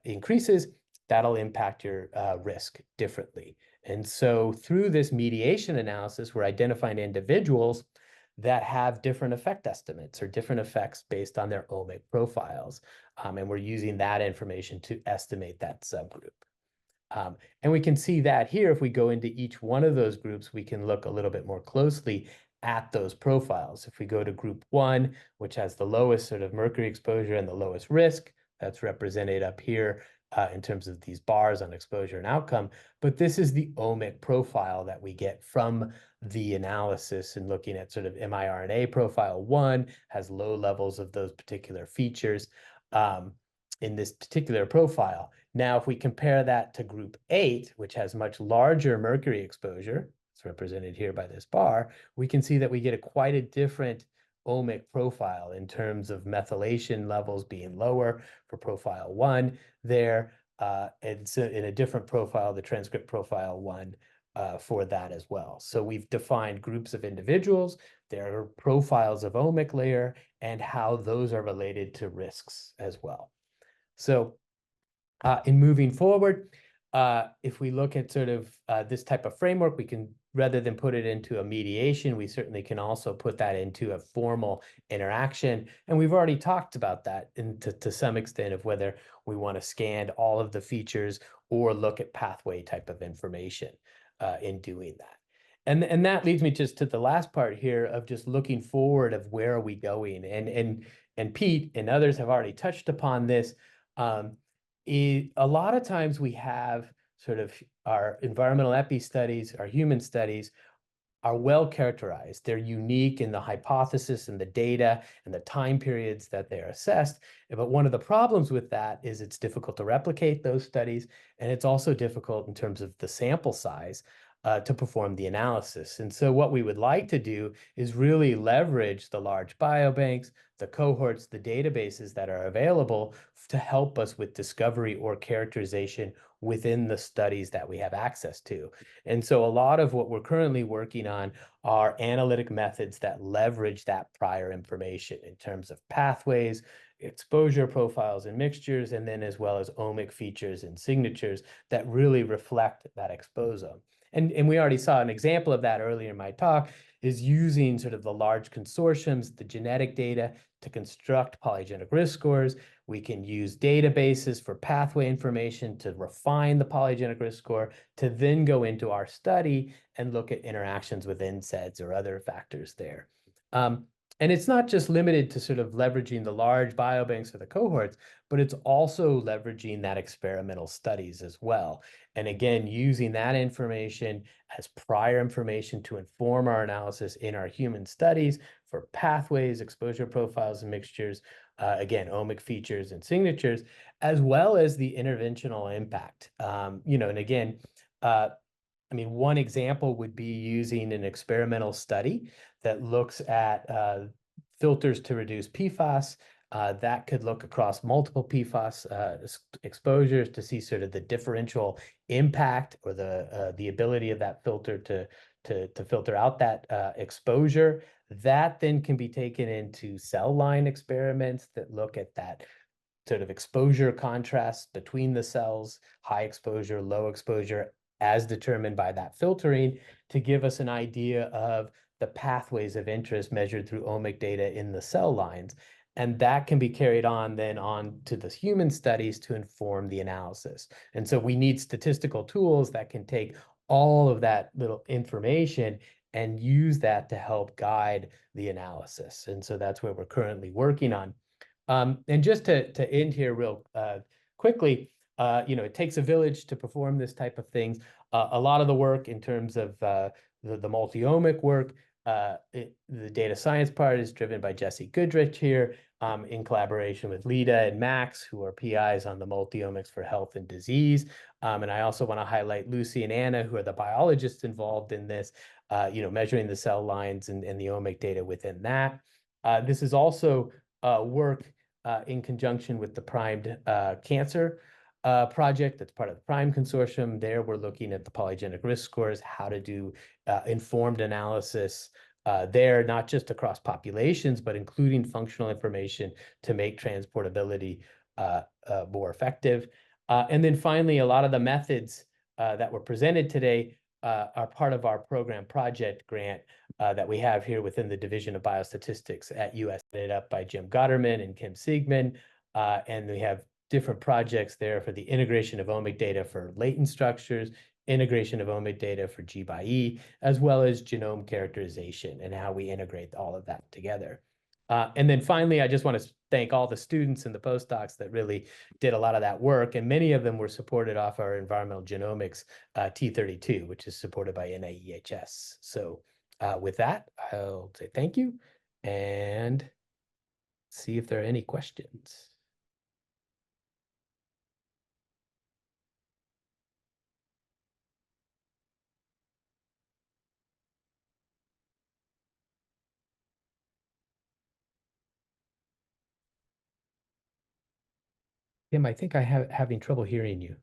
increases, that'll impact your risk differently. And so through this mediation analysis, we're identifying individuals that have different effect estimates or different effects based on their omic profiles. And we're using that information to estimate that subgroup. And we can see that here, if we go into each one of those groups, we can look a little bit more closely at those profiles. If we go to group 1, which has the lowest sort of mercury exposure and the lowest risk, that's represented up here in terms of these bars on exposure and outcome. But this is the omic profile that we get from the analysis and looking at sort of miRNA profile 1 has low levels of those particular features in this particular profile. Now, if we compare that to group 8, which has much larger mercury exposure, it's represented here by this bar, we can see that we get quite a different omic profile in terms of methylation levels being lower for profile 1 there, and so in a different profile, the transcript profile 1 for that as well. So we've defined groups of individuals, their profiles of omic layer, and how those are related to risks as well. So in moving forward, if we look at sort of this type of framework, we can, rather than put it into a mediation, we certainly can also put that into a formal interaction. And we've already talked about that to some extent of whether we want to scan all of the features or look at pathway type of information in doing that. And that leads me just to the last part here of just looking forward of where are we going. And Pete and others have already touched upon this. A lot of times we have sort of our environmental epi studies, our human studies are well characterized. They're unique in the hypothesis and the data and the time periods that they're assessed. But one of the problems with that is it's difficult to replicate those studies, and it's also difficult in terms of the sample size to perform the analysis. And so what we would like to do is really leverage the large biobanks, the cohorts, the databases that are available to help us with discovery or characterization within the studies that we have access to. And so a lot of what we're currently working on are analytic methods that leverage that prior information in terms of pathways, exposure profiles and mixtures, and then as well as omic features and signatures that really reflect that exposome. And we already saw an example of that earlier in my talk, is using sort of the large consortiums, the genetic data to construct polygenic risk scores. We can use databases for pathway information to refine the polygenic risk score, to then go into our study and look at interactions with NSAIDs or other factors there. And it's not just limited to sort of leveraging the large biobanks or the cohorts, but it's also leveraging that experimental studies as well. And again, using that information as prior information to inform our analysis in our human studies for pathways, exposure profiles and mixtures, again, omic features and signatures, as well as the interventional impact. You know, and again, I mean, one example would be using an experimental study that looks at filters to reduce PFAS. That could look across multiple PFAS exposures to see sort of the differential impact or the ability of that filter to filter out that exposure. That then can be taken into cell line experiments that look at that sort of exposure contrast between the cells, high exposure, low exposure, as determined by that filtering, to give us an idea of the pathways of interest measured through omic data in the cell lines. And that can be carried on then on to the human studies to inform the analysis. And so we need statistical tools that can take all of that little information and use that to help guide the analysis. And so that's what we're currently working on. And just to end here real quickly, you know, it takes a village to perform this type of things. A lot of the work in terms of the multi-omic work, the data science part is driven by Jesse Goodrich here, in collaboration with Lida and Max, who are PIs on the multi-omics for health and disease. And I also want to highlight Lucy and Anna, who are the biologists involved in this, you know, measuring the cell lines and the omic data within that. This is also work in conjunction with the Primed Cancer project that's part of the PRIME consortium. There we're looking at the polygenic risk scores, how to do informed analysis there, not just across populations, but including functional information to make transportability more effective. And then finally, a lot of the methods that were presented today are part of our program project grant that we have here within the Division of Biostatistics at US, headed up by Jim Gotterman and Kim Siegman. And we have different projects there for the integration of omic data for latent structures, integration of omic data for G/E, as well as genome characterization and how we integrate all of that together. And then finally, I just want to thank all the students and the postdocs that really did a lot of that work. And many of them were supported off our environmental genomics T32, which is supported by NAEHS. So with that, I'll say thank you and see if there are any questions. Tim, I think I have having trouble hearing you.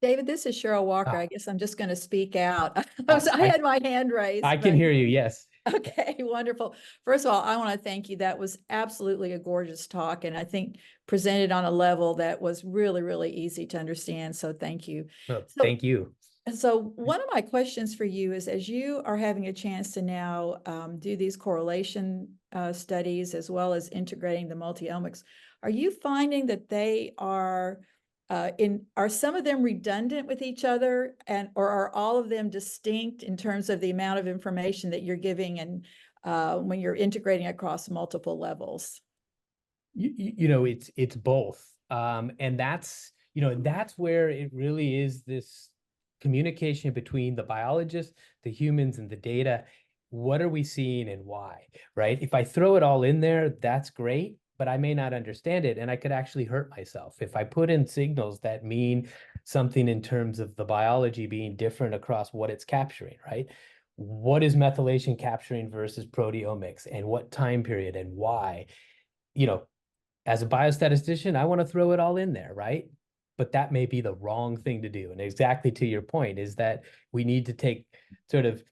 David, this is Cheryl Walker. Ah. I guess I'm just going to speak out. I had my hand raised. I can but- hear you, yes. Okay, wonderful. First of all, I want to thank you. That was absolutely a gorgeous talk, and I think presented on a level that was really, really easy to understand. So thank you. Oh, So- thank you. So one of my questions for you is, as you are having a chance to now do these correlation studies as well as integrating the multi-omics, are you finding that they are are some of them redundant with each other, and or are all of them distinct in terms of the amount of information that you're giving and when you're integrating across multiple levels? You know, it's both. And that's, you know, and that's where it really is this communication between the biologists, the humans, and the data. What are we seeing and why, right? If I throw it all in there, that's great, but I may not understand it, and I could actually hurt myself. If I put in signals that mean something in terms of the biology being different across what it's capturing, right? What is methylation capturing versus proteomics, and what time period and why? You know, as a biostatistician, I want to throw it all in there, right? But that may be the wrong thing to do. And exactly to your point is that we need to take sort of,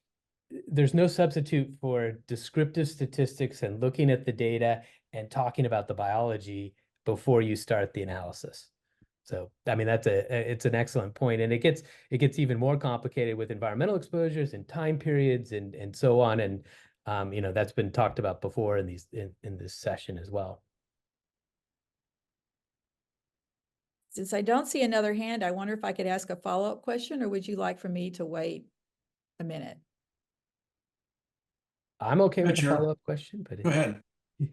there's no substitute for descriptive statistics and looking at the data and talking about the biology before you start the analysis. So, I mean, it's an excellent point. And it gets even more complicated with environmental exposures and time periods and so on. And, you know, that's been talked about before in this session as well. Since I don't see another hand, I wonder if I could ask a follow-up question, or would you like for me to wait a minute? I'm okay with the Sure. follow-up question, but Go ahead.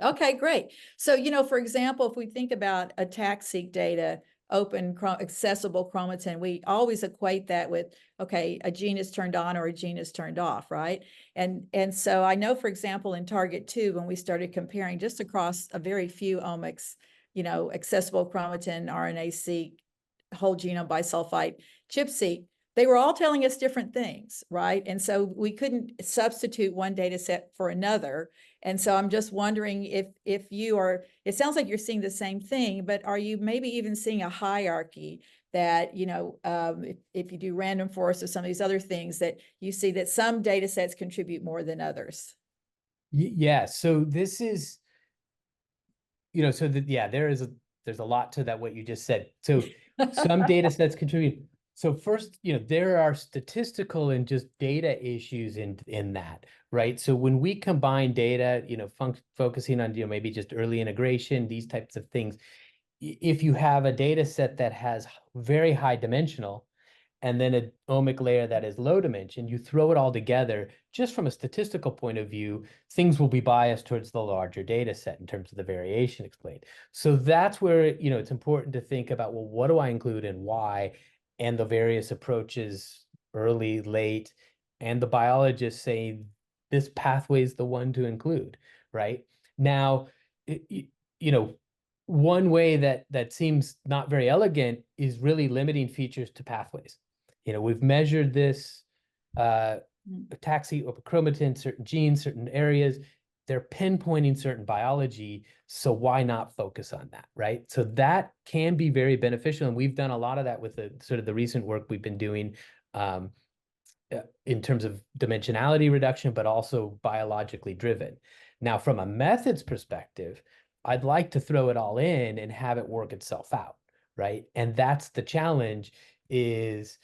Okay, great. So, you know, for example, if we think about ATAC-seq data, open, accessible chromatin, we always equate that with, okay, a gene is turned on or a gene is turned off, right? And so I know, for example, in Target 2, when we started comparing just across a very few omics, you know, accessible chromatin, RNA-seq, whole genome bisulfite, ChIP-seq, they were all telling us different things, right? And so we couldn't substitute one data set for another. And so I'm just wondering if you are, it sounds like you're seeing the same thing, but are you maybe even seeing a hierarchy that, you know, if you do random forest or some of these other things, that you see that some data sets contribute more than others? Yeah, so this is, you know, so that, yeah, there's a lot to that, what you just said. So some data sets contribute. So first, you know, there are statistical and just data issues in that, right? So when we combine data, you know, focusing on, you know, maybe just early integration, these types of things, if you have a data set that has very high dimensional and then an omic layer that is low dimension, you throw it all together, just from a statistical point of view, things will be biased towards the larger data set in terms of the variation explained. So that's where, you know, it's important to think about, well, what do I include and why? And the various approaches, early, late, and the biologists say this pathway is the one to include, right? Now, you know, one way that seems not very elegant is really limiting features to pathways. You know, we've measured this taxi or chromatin, certain genes, certain areas. They're pinpointing certain biology, so why not focus on that, right? So that can be very beneficial, and we've done a lot of that with the sort of the recent work we've been doing in terms of dimensionality reduction, but also biologically driven. Now, from a methods perspective, I'd like to throw it all in and have it work itself out, right? And that's the challenge, is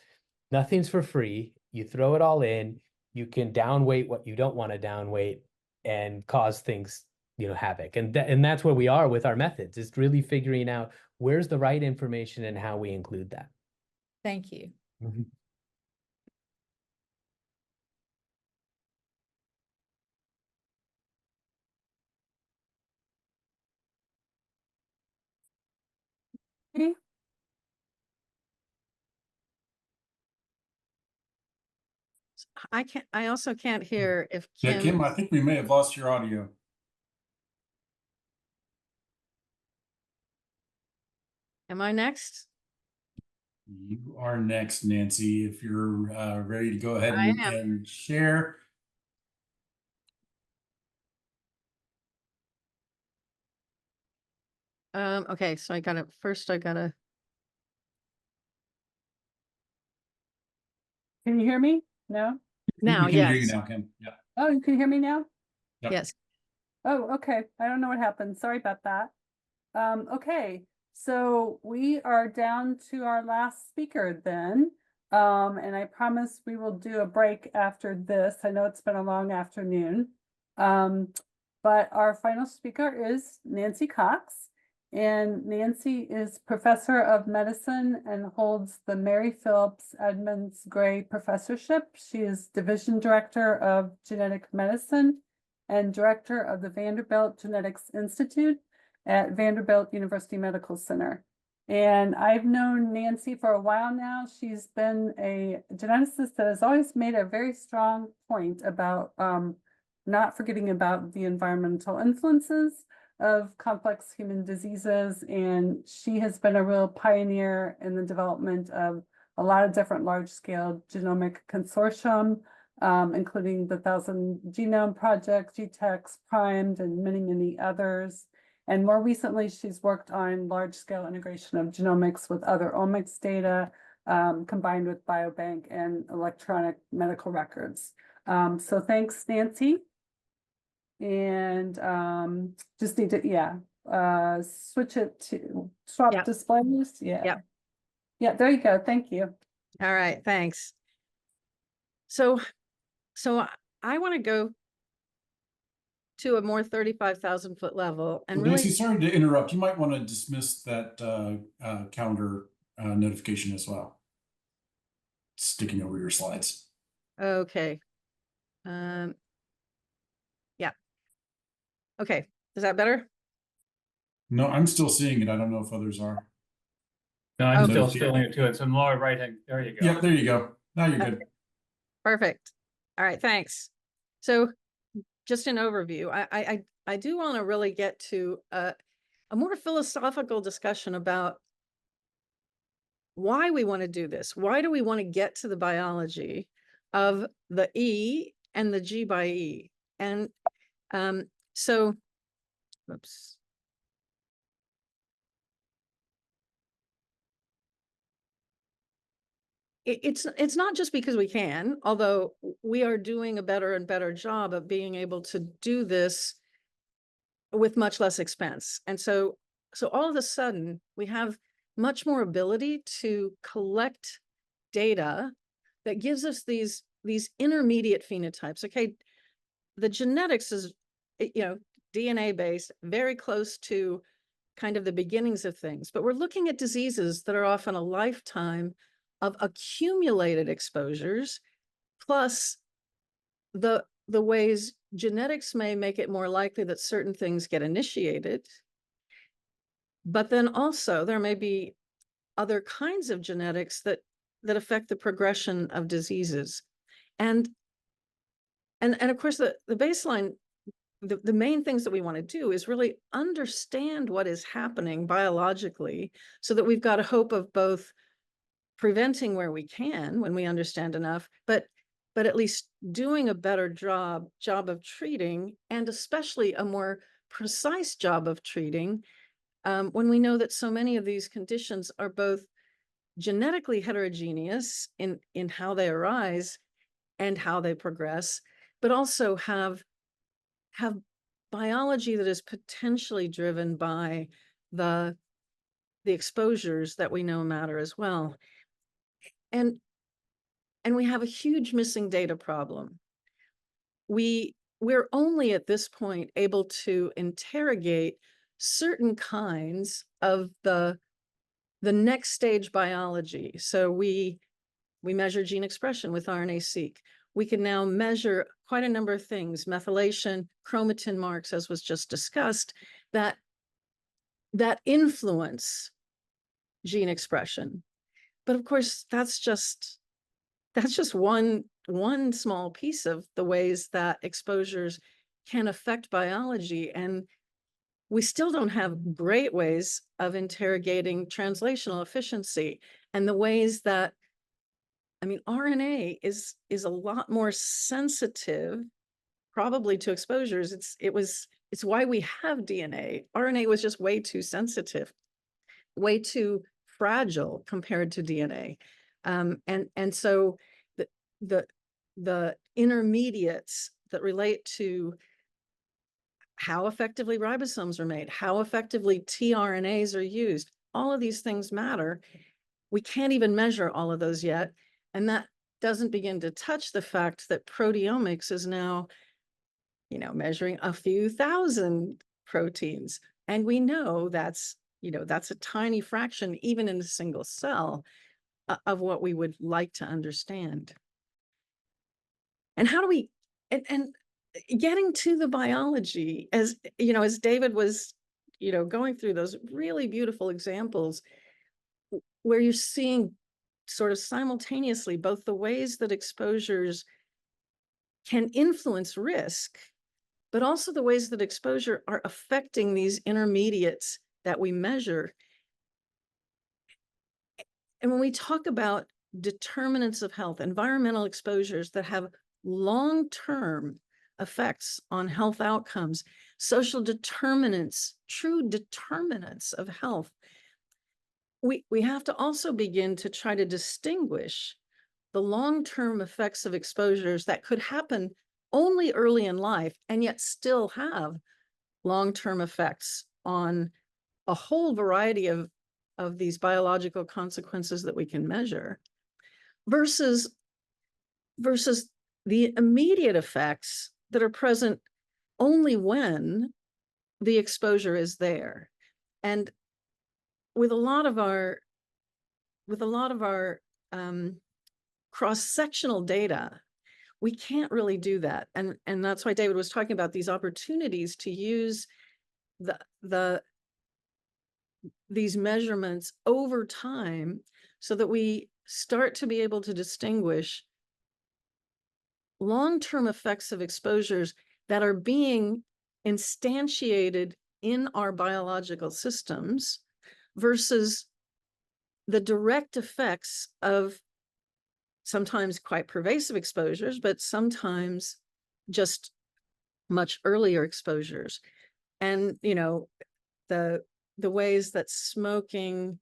nothing's for free. You throw it all in, you can downweight what you don't want to downweight and cause things, you know, havoc. And that's where we are with our methods, is really figuring out where's the right information and how we include that. Thank you. Mm-hmm. I also can't hear if Yeah, Kim, I think we may have lost your audio. Am I next? You are next, Nancy, if you're ready to go ahead I am. and share. Okay, so I gotta Can you hear me? No? now, We can hear you yes. now, Kim. Yeah. Oh, you can hear me now? Yep. Yes. Oh, okay. I don't know what happened. Sorry about that. Okay, so we are down to our last speaker then. And I promise we will do a break after this. I know it's been a long afternoon. But our final speaker is Nancy Cox. And Nancy is professor of medicine and holds the Mary Phillips Edmonds Gray Professorship. She is division director of genetic medicine and director of the Vanderbilt Genetics Institute at Vanderbilt University Medical Center. And I've known Nancy for a while now. She's been a geneticist that has always made a very strong point about not forgetting about the environmental influences of complex human diseases. And she has been a real pioneer in the development of a lot of different large-scale genomic consortium, including the 1000 Genome Project, GTEx, Primed, and many, many others. And more recently, she's worked on large-scale integration of genomics with other omics data, combined with biobank and electronic medical records. So thanks, Nancy. And just need to, switch it to swap Yep. displays. Yeah. Yep. Yeah, there you go. Thank you. All right, thanks. So I want to go to a more 35,000-foot level and really. Nancy, sorry to interrupt. You might want to dismiss that calendar notification as well. Sticking over your slides. Okay. Yeah. Okay, is that better? No, I'm still seeing it. I don't know if others are. No, I'm Okay. still stealing it too. It's in lower right hand. There you go. Yeah, there you go. Now you're good. Okay. Perfect. All right, thanks. So just an overview. I do want to really get to a more philosophical discussion about why we want to do this. Why do we want to get to the biology of the E and the G by E? And so, oops. It's not just because we can, although we are doing a better and better job of being able to do this with much less expense. And so all of a sudden we have much more ability to collect data that gives us these intermediate phenotypes. Okay, the genetics is, DNA based, very close to kind of the beginnings of things, but we're looking at diseases that are often a lifetime of accumulated exposures, plus the ways genetics may make it more likely that certain things get initiated. But then also there may be other kinds of genetics that affect the progression of diseases. And of course, the baseline, the main things that we want to do is really understand what is happening biologically so that we've got a hope of both preventing where we can when we understand enough, but at least doing a better job of treating, and especially a more precise job of treating when we know that so many of these conditions are both genetically heterogeneous in how they arise and how they progress, but also have biology that is potentially driven by the exposures that we know matter as well. And we have a huge missing data problem. We're only at this point able to interrogate certain kinds of the next stage biology. So we measure gene expression with RNA-seq. We can now measure quite a number of things, methylation, chromatin marks, as was just discussed, that influence gene expression. But of course, that's just one small piece of the ways that exposures can affect biology. And we still don't have great ways of interrogating translational efficiency and the ways that, RNA is a lot more sensitive probably to exposures. It's why we have DNA. RNA was just way too sensitive, way too fragile compared to DNA. And so the intermediates that relate to how effectively ribosomes are made, how effectively tRNAs are used, all of these things matter. We can't even measure all of those yet. And that doesn't begin to touch the fact that proteomics is now, measuring a few thousand proteins. And we know that's a tiny fraction, even in a single cell, of what we would like to understand. And how do we, and getting to the biology, as David was, going through those really beautiful examples, where you're seeing sort of simultaneously both the ways that exposures can influence risk, but also the ways that exposure are affecting these intermediates that we measure. And when we talk about determinants of health, environmental exposures that have long-term effects on health outcomes, social determinants, true determinants of health, we have to also begin to try to distinguish the long-term effects of exposures that could happen only early in life and yet still have long-term effects on a whole variety of these biological consequences that we can measure versus the immediate effects that are present only when the exposure is there. And with a lot of our cross-sectional data, we can't really do that. And that's why David was talking about these opportunities to use these measurements over time so that we start to be able to distinguish long-term effects of exposures that are being instantiated in our biological systems versus the direct effects of sometimes quite pervasive exposures, but sometimes just much earlier exposures. And, you know, the ways that smoking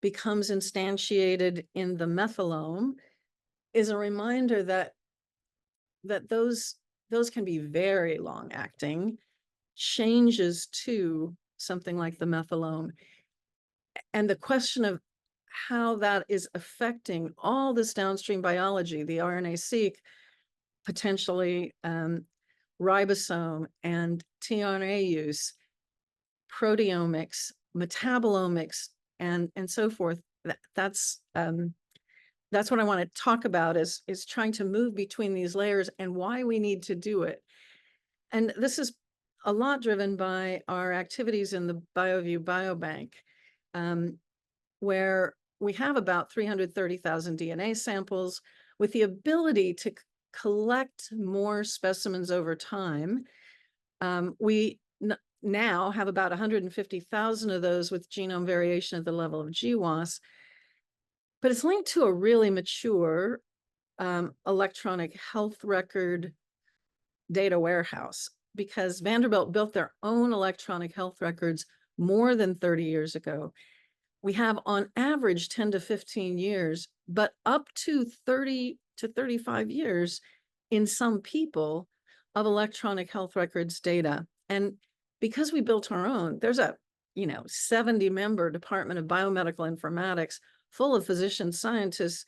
becomes instantiated in the methylome is a reminder that those can be very long acting changes to something like the methylome. And the question of how that is affecting all this downstream biology, the RNA-seq, potentially ribosome and tRNA use, proteomics, metabolomics, and so forth. That's what I want to talk about is trying to move between these layers and why we need to do it. And this is a lot driven by our activities in the BioView Biobank, where we have about 330,000 DNA samples with the ability to collect more specimens over time. We now have about 150,000 of those with genome variation at the level of GWAS, but it's linked to a really mature electronic health record data warehouse, because Vanderbilt built their own electronic health records more than 30 years ago. We have on average 10 to 15 years, but up to 30 to 35 years in some people of electronic health records data. And because we built our own, there's a 70-member Department of Biomedical Informatics full of physician scientists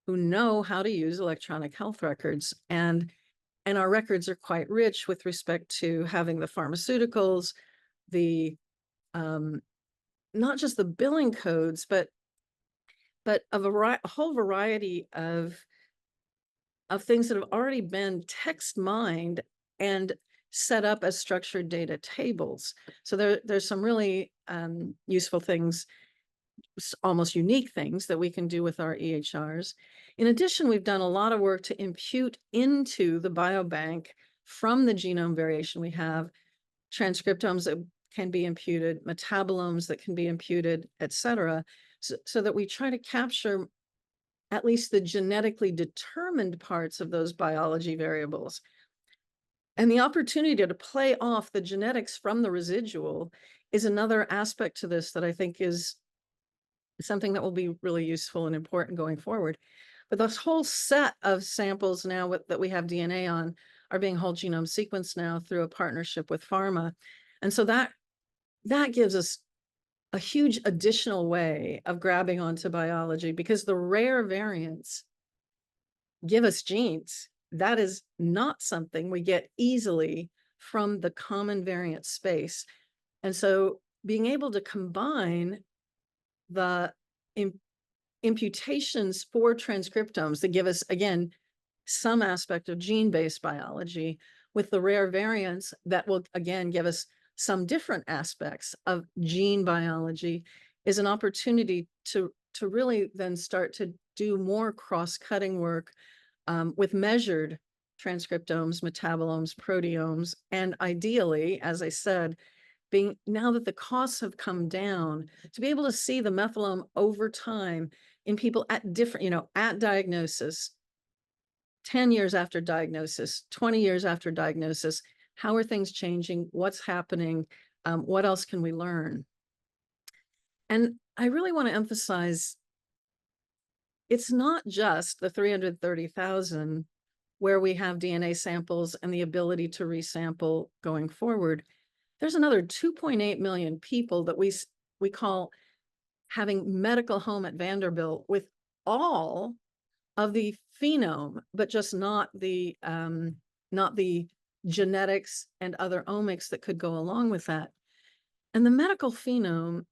who know how to use electronic health records. And our records are quite rich with respect to having the pharmaceuticals, the not just the billing codes, but a whole variety of things that have already been text mined and set up as structured data tables. So there's some really useful things, almost unique things that we can do with our EHRs. In addition, we've done a lot of work to impute into the biobank from the genome variation we have, transcriptomes that can be imputed, metabolomes that can be imputed, et cetera, so that we try to capture at least the genetically determined parts of those biology variables. And the opportunity to play off the genetics from the residual is another aspect to this that I think is something that will be really useful and important going forward. But this whole set of samples now that we have DNA on are being whole genome sequenced now through a partnership with pharma. And so that gives us a huge additional way of grabbing onto biology, because the rare variants give us genes. That is not something we get easily from the common variant space. And so being able to combine the imputations for transcriptomes that give us, again, some aspect of gene-based biology with the rare variants that will, again, give us some different aspects of gene biology is an opportunity to really then start to do more cross-cutting work with measured transcriptomes, metabolomes, proteomes, and ideally, as I said, now that the costs have come down, to be able to see the methylome over time in people at different, at diagnosis, 10 years after diagnosis, 20 years after diagnosis, how are things changing? What's happening? What else can we learn? And I really want to emphasize, it's not just the 330,000 where we have DNA samples and the ability to resample going forward. There's another 2.8 million people that we call having medical home at Vanderbilt with all of the phenome, but just not the genetics and other omics that could go along with that. And the medical phenome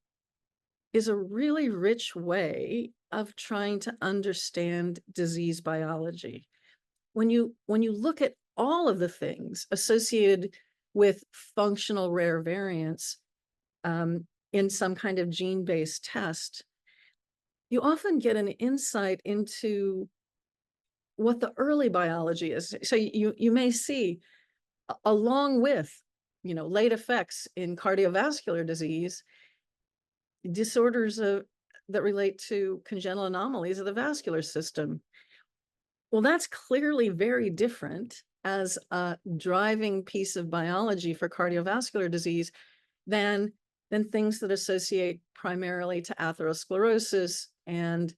is a really rich way of trying to understand disease biology. When you look at all of the things associated with functional rare variants in some kind of gene-based test, you often get an insight into what the early biology is. So you may see, along with late effects in cardiovascular disease, disorders that relate to congenital anomalies of the vascular system. Well, that's clearly very different as a driving piece of biology for cardiovascular disease than things that associate primarily to atherosclerosis and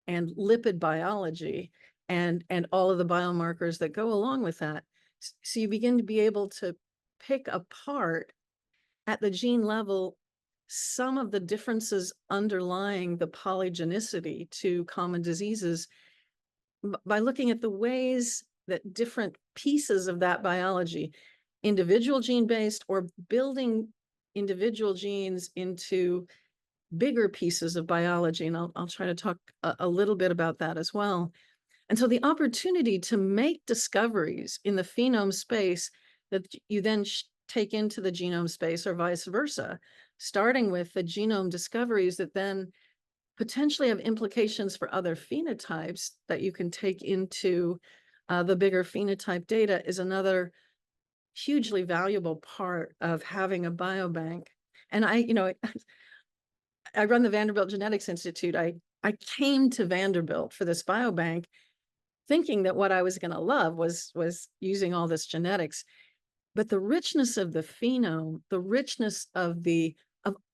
lipid biology and all of the biomarkers that go along with that. So you begin to be able to pick apart at the gene level some of the differences underlying the polygenicity to common diseases by looking at the ways that different pieces of that biology, individual gene-based or building individual genes into bigger pieces of biology. And I'll try to talk a little bit about that as well. And so the opportunity to make discoveries in the phenome space that you then take into the genome space or vice versa, starting with the genome discoveries that then potentially have implications for other phenotypes that you can take into the bigger phenotype data, is another hugely valuable part of having a biobank. And I run the Vanderbilt Genetics Institute. I came to Vanderbilt for this biobank thinking that what I was going to love was using all this genetics. But the richness of the phenome, the richness of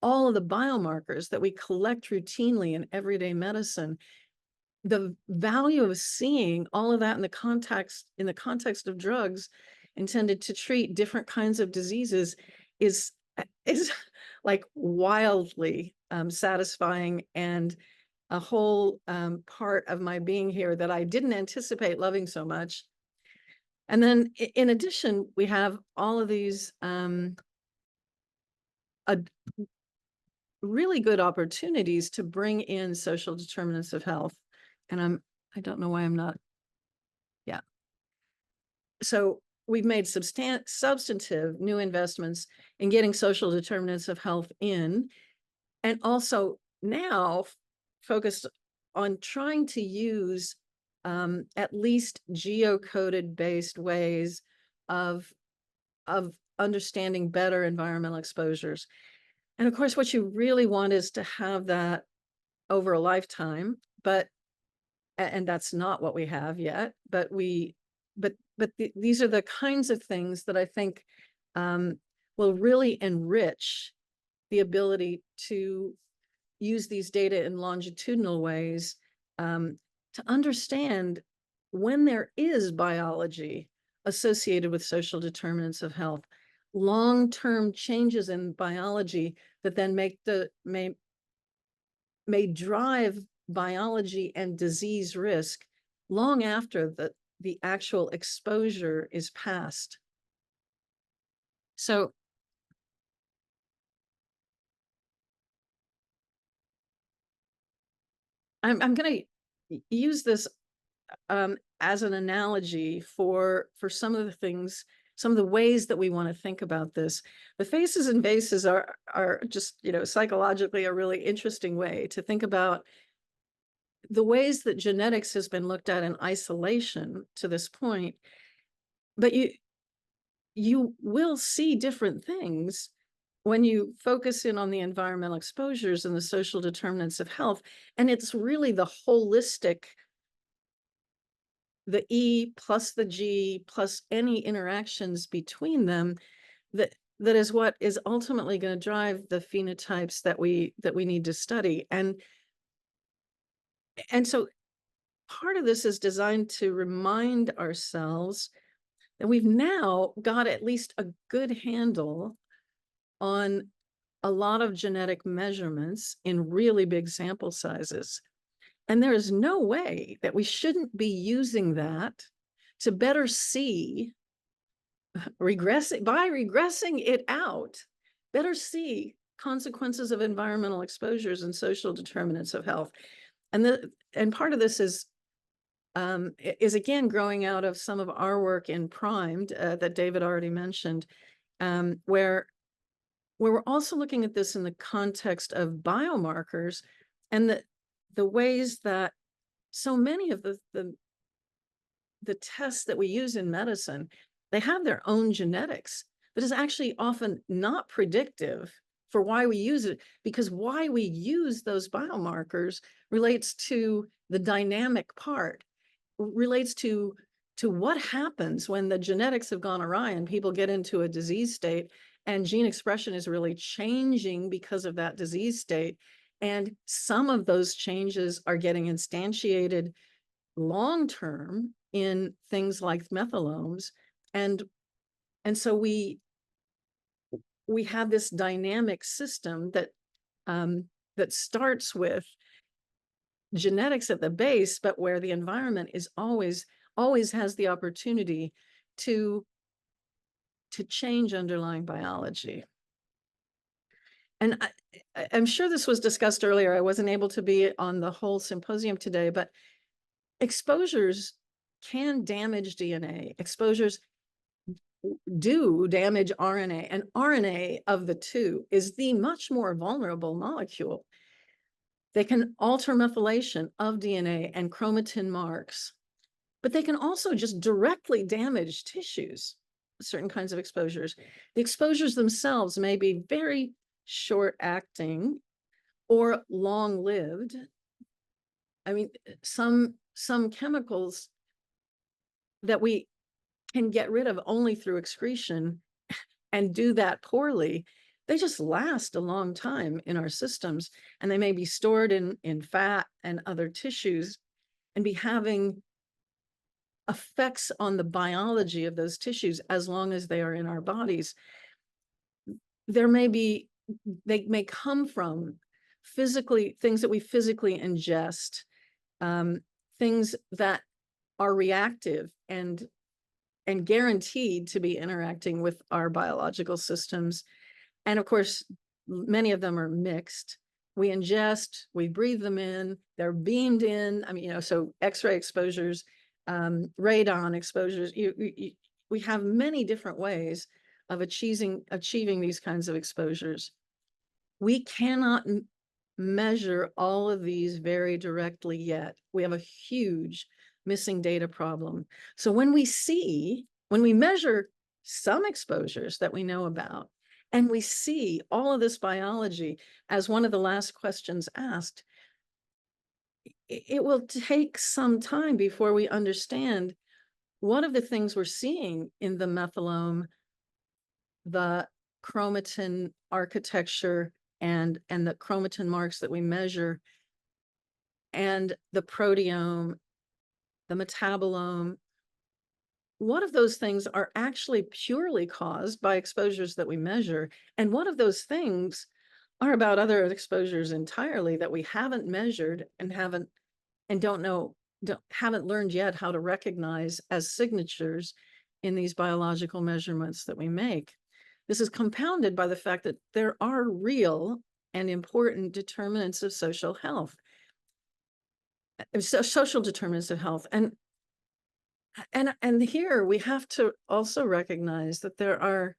all of the biomarkers that we collect routinely in everyday medicine, the value of seeing all of that in the context of drugs intended to treat different kinds of diseases is like wildly satisfying, and a whole part of my being here that I didn't anticipate loving so much. And then in addition, we have all of these really good opportunities to bring in social determinants of health. And I don't know why I'm not. Yeah. So we've made substantive new investments in getting social determinants of health in, and also now focused on trying to use at least geocoded based ways of understanding better environmental exposures. And of course, what you really want is to have that over a lifetime, and that's not what we have yet, but these are the kinds of things that I think will really enrich the ability to use these data in longitudinal ways to understand when there is biology associated with social determinants of health, long-term changes in biology that then may drive biology and disease risk long after the actual exposure is past. So I'm going to use this as an analogy for some of the things, some of the ways that we want to think about this. The faces and bases are just, you know, psychologically a really interesting way to think about the ways that genetics has been looked at in isolation to this point. But you will see different things when you focus in on the environmental exposures and the social determinants of health. And it's really the holistic, the E plus the G plus any interactions between them that is what is ultimately going to drive the phenotypes that we need to study. And so part of this is designed to remind ourselves that we've now got at least a good handle on a lot of genetic measurements in really big sample sizes. And there is no way that we shouldn't be using that to better see, regressing it out, better see consequences of environmental exposures and social determinants of health. And part of this is again growing out of some of our work in Primed that David already mentioned, where we're also looking at this in the context of biomarkers and the ways that so many of the tests that we use in medicine, they have their own genetics, but is actually often not predictive for why we use it, because why we use those biomarkers relates to the dynamic part, relates to what happens when the genetics have gone awry and people get into a disease state and gene expression is really changing because of that disease state. And some of those changes are getting instantiated long-term in things like methylomes. And so we have this dynamic system that that starts with genetics at the base, but where the environment is always has the opportunity to change underlying biology. And I'm sure this was discussed earlier. I wasn't able to be on the whole symposium today, but exposures can damage DNA. Exposures do damage RNA, and RNA of the two is the much more vulnerable molecule. They can alter methylation of DNA and chromatin marks, but they can also just directly damage tissues, certain kinds of exposures. The exposures themselves may be very short-acting or long-lived. I mean, some chemicals that we can get rid of only through excretion and do that poorly, they just last a long time in our systems, and they may be stored in fat and other tissues and be having effects on the biology of those tissues as long as they are in our bodies. They may come from things that we physically ingest, things that are reactive and guaranteed to be interacting with our biological systems. And of course, many of them are mixed. We ingest, we breathe them in, they're beamed in. I mean, you know, so X-ray exposures, radon exposures, we have many different ways of achieving these kinds of exposures. We cannot measure all of these very directly yet. We have a huge missing data problem. So when we measure some exposures that we know about, and we see all of this biology, as one of the last questions asked, it will take some time before we understand what of the things we're seeing in the methylome, the chromatin architecture, and the chromatin marks that we measure, and the proteome, the metabolome. What of those things are actually purely caused by exposures that we measure? And what of those things are about other exposures entirely that we haven't measured and haven't learned yet how to recognize as signatures in these biological measurements that we make? This is compounded by the fact that there are real and important determinants of social health, social determinants of health. And And here we have to also recognize that there are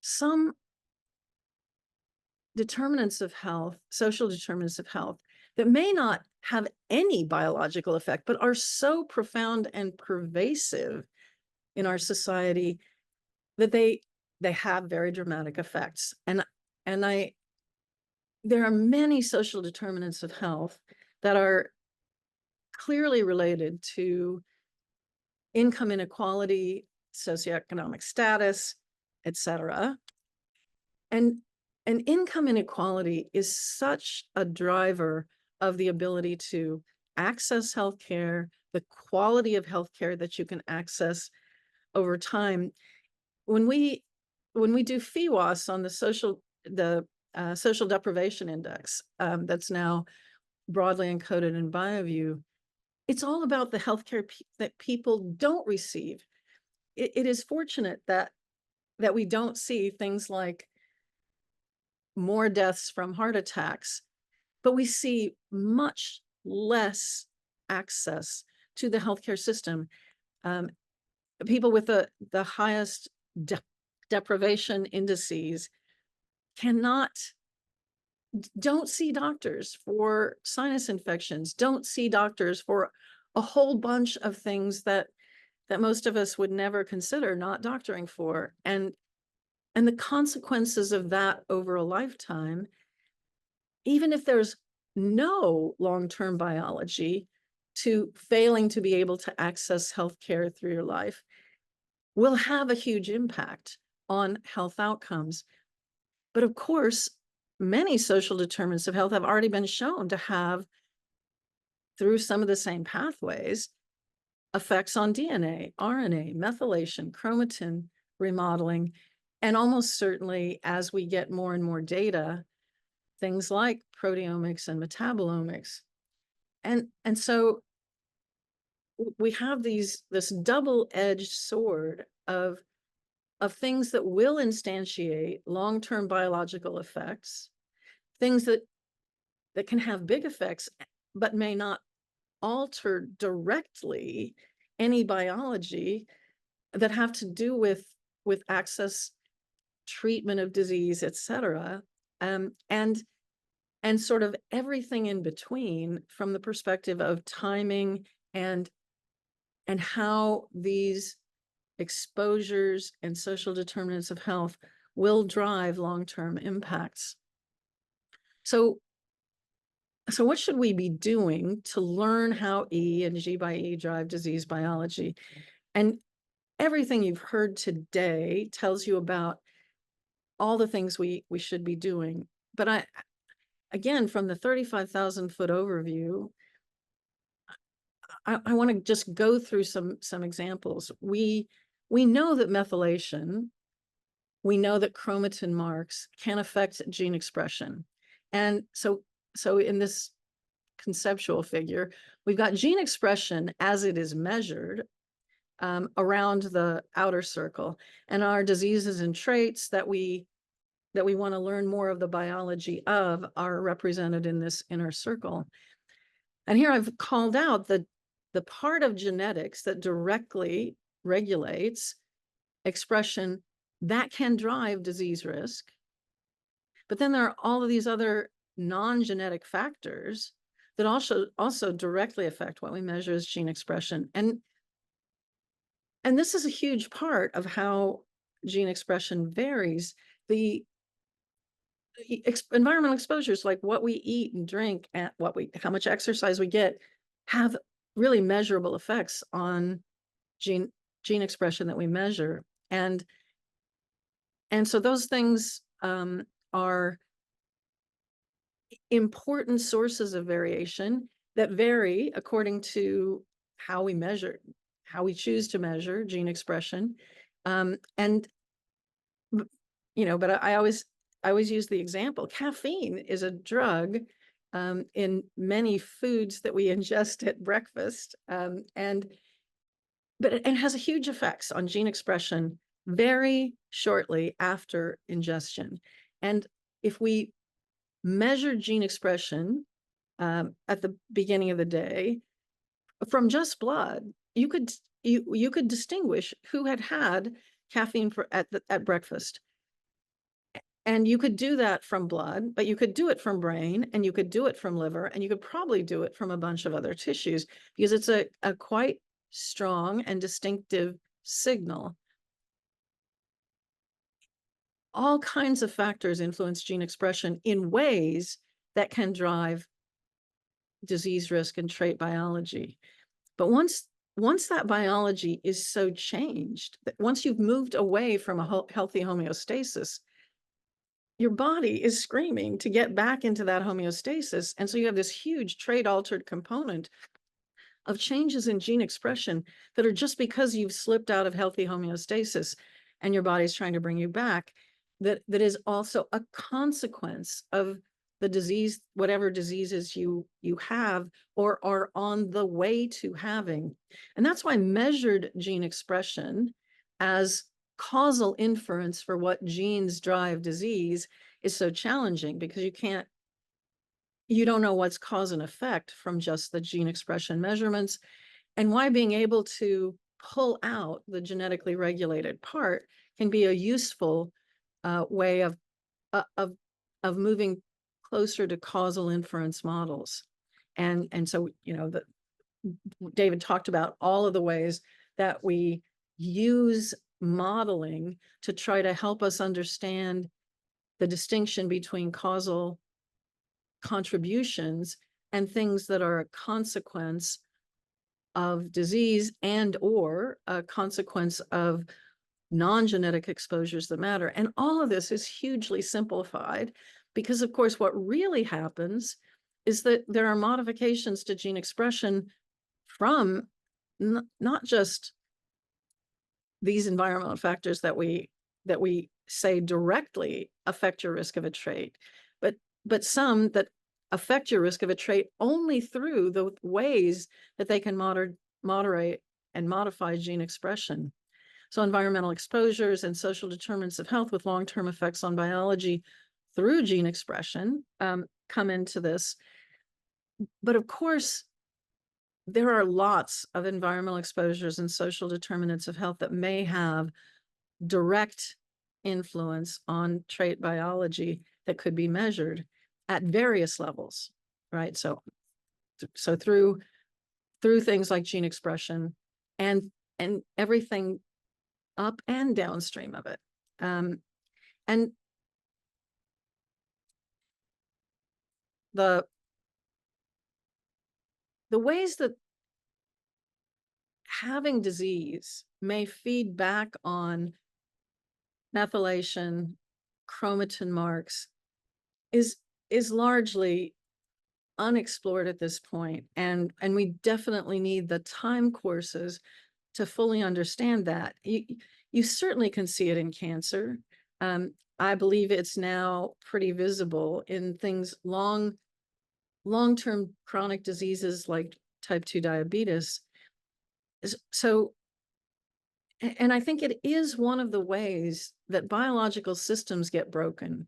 some determinants of health, social determinants of health, that may not have any biological effect, but are so profound and pervasive in our society that they have very dramatic effects. And there are many social determinants of health that are clearly related to income inequality, socioeconomic status, etc. And income inequality is such a driver of the ability to access healthcare, the quality of healthcare that you can access over time. When we do FEWAS on the social deprivation index, that's now broadly encoded in BioView, it's all about the healthcare that people don't receive. It is fortunate that we don't see things like more deaths from heart attacks, but we see much less access to the healthcare system. People with the highest deprivation indices don't see doctors for sinus infections, don't see doctors for a whole bunch of things that most of us would never consider not doctoring for. And the consequences of that over a lifetime, even if there's no long-term biology to failing to be able to access healthcare through your life, will have a huge impact on health outcomes. But of course, many social determinants of health have already been shown to have, through some of the same pathways, effects on DNA, RNA, methylation, chromatin remodeling, and almost certainly, as we get more and more data, things like proteomics and metabolomics. And so we have this double-edged sword of things that will instantiate long-term biological effects, things that can have big effects, but may not alter directly any biology, that have to do with access, treatment of disease, etc. And sort of everything in between, from the perspective of timing and how these exposures and social determinants of health will drive long-term impacts. So what should we be doing to learn how E and G by E drive disease biology? And everything you've heard today tells you about all the things we should be doing. But again, from the 35,000-foot overview, I want to just go through some examples. We know that methylation, we know that chromatin marks can affect gene expression. And so in this conceptual figure, we've got gene expression as it is measured around the outer circle, and our diseases and traits that we want to learn more of the biology of are represented in this inner circle. And here I've called out the part of genetics that directly regulates expression that can drive disease risk. But then there are all of these other non-genetic factors that also directly affect what we measure as gene expression. And this is a huge part of how gene expression varies. The environmental exposures, like what we eat and drink and how much exercise we get, have really measurable effects on gene expression that we measure. And so those things are important sources of variation that vary according to how we choose to measure gene expression. And but I always use the example, caffeine is a drug in many foods that we ingest at breakfast, but it has a huge effects on gene expression very shortly after ingestion. And if we measure gene expression at the beginning of the day from just blood, you could you could distinguish who had had caffeine at breakfast. And you could do that from blood, but you could do it from brain, and you could do it from liver, and you could probably do it from a bunch of other tissues, because it's a quite strong and distinctive signal. All kinds of factors influence gene expression in ways that can drive disease risk and trait biology. But once that biology is so changed, that once you've moved away from a healthy homeostasis, your body is screaming to get back into that homeostasis. And so you have this huge trait altered component of changes in gene expression that are just because you've slipped out of healthy homeostasis and your body's trying to bring you back, that is also a consequence of the disease, whatever diseases you have or are on the way to having. And that's why measured gene expression as causal inference for what genes drive disease is so challenging, because you don't know what's cause and effect from just the gene expression measurements, and why being able to pull out the genetically regulated part can be a useful way of moving closer to causal inference models. And so, you know, David talked about all of the ways that we use modeling to try to help us understand the distinction between causal contributions and things that are a consequence of disease and or a consequence of non-genetic exposures that matter. And all of this is hugely simplified because, of course, what really happens is that there are modifications to gene expression from not just these environmental factors that we say directly affect your risk of a trait, but some that affect your risk of a trait only through the ways that they can moderate and modify gene expression. So environmental exposures and social determinants of health with long-term effects on biology through gene expression come into this. But of course, there are lots of environmental exposures and social determinants of health that may have direct influence on trait biology that could be measured at various levels, right? So through things like gene expression and everything up and downstream of it. And the ways that having disease may feed back on methylation, chromatin marks is largely unexplored at this point. And we definitely need the time courses to fully understand that. You certainly can see it in cancer. I believe it's now pretty visible in things long-term chronic diseases like type 2 diabetes. So, and I think it is one of the ways that biological systems get broken.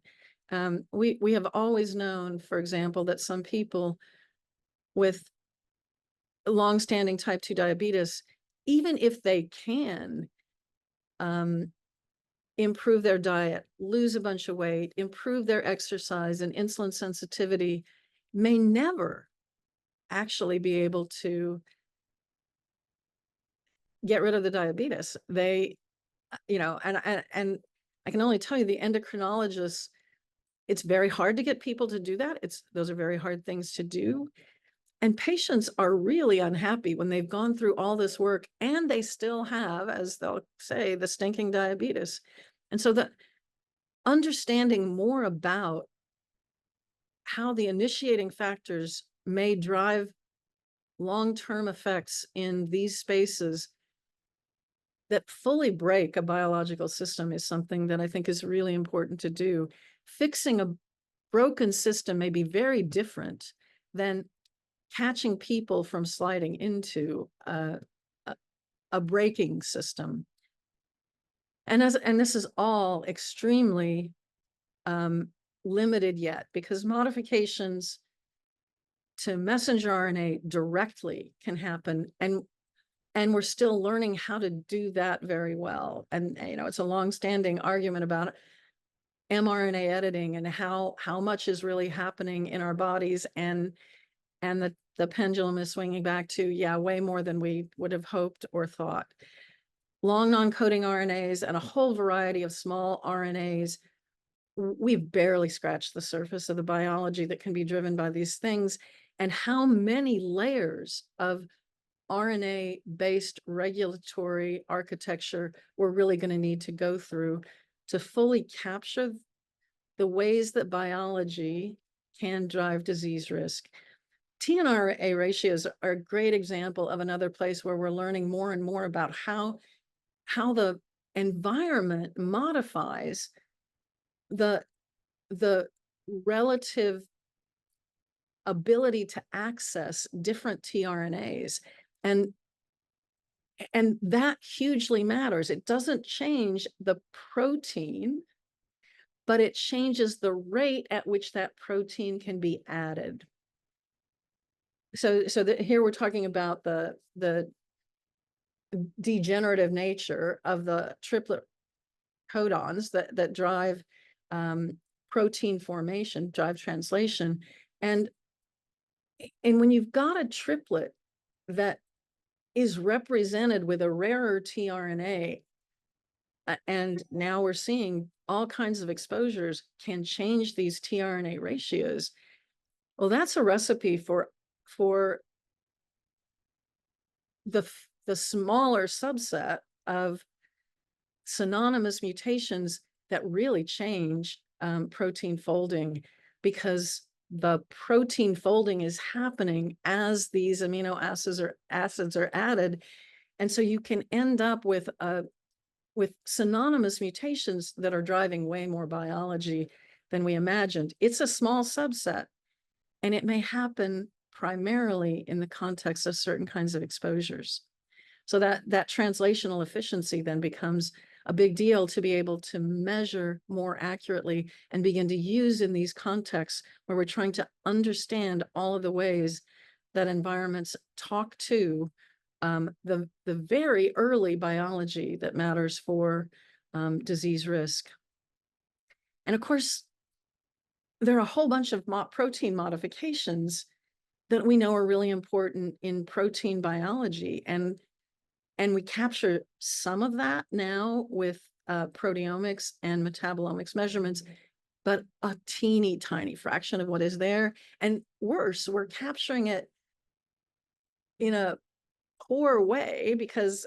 We have always known, for example, that some people with longstanding type 2 diabetes, even if they can improve their diet, lose a bunch of weight, improve their exercise and insulin sensitivity, may never actually be able to get rid of the diabetes. They, you know, and I can only tell you, the endocrinologists, it's very hard to get people to do that. Those are very hard things to do. And patients are really unhappy when they've gone through all this work and they still have, as they'll say, the stinking diabetes. And so the understanding more about how the initiating factors may drive long-term effects in these spaces that fully break a biological system is something that I think is really important to do. Fixing a broken system may be very different than catching people from sliding into a breaking system. And this is all extremely limited yet, because modifications to messenger RNA directly can happen. And And we're still learning how to do that very well. And, you know, it's a longstanding argument about mRNA editing and how much is really happening in our bodies. And the pendulum is swinging back to, yeah, way more than we would have hoped or thought. Long non-coding RNAs and a whole variety of small RNAs. We've barely scratched the surface of the biology that can be driven by these things, and how many layers of RNA-based regulatory architecture we're really going to need to go through to fully capture the ways that biology can drive disease risk. TNRA ratios are a great example of another place where we're learning more and more about how the environment modifies the relative ability to access different tRNAs. And that hugely matters. It doesn't change the protein, but it changes the rate at which that protein can be added. So here we're talking about the degenerative nature of the triplet codons that drive protein formation, drive translation. And when you've got a triplet that is represented with a rarer tRNA, and now we're seeing all kinds of exposures can change these tRNA ratios. Well, that's a recipe for the smaller subset of synonymous mutations that really change protein folding, because the protein folding is happening as these amino acids are added. And so you can end up with synonymous mutations that are driving way more biology than we imagined. It's a small subset, and it may happen primarily in the context of certain kinds of exposures. So that translational efficiency then becomes a big deal to be able to measure more accurately and begin to use in these contexts where we're trying to understand all of the ways that environments talk to the very early biology that matters for disease risk. And of course, there are a whole bunch of protein modifications that we know are really important in protein biology. And we capture some of that now with proteomics and metabolomics measurements, but a teeny tiny fraction of what is there. And worse, we're capturing it in a poor way, because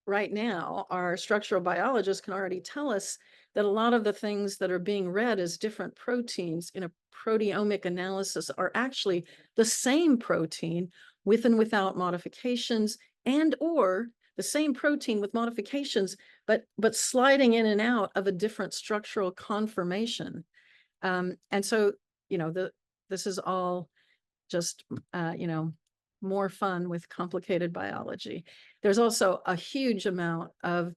right now our structural biologists can already tell us that a lot of the things that are being read as different proteins in a proteomic analysis are actually the same protein with and without modifications, and or the same protein with modifications, but sliding in and out of a different structural conformation. And so, you know, this is all just, you know, more fun with complicated biology. There's also a huge amount of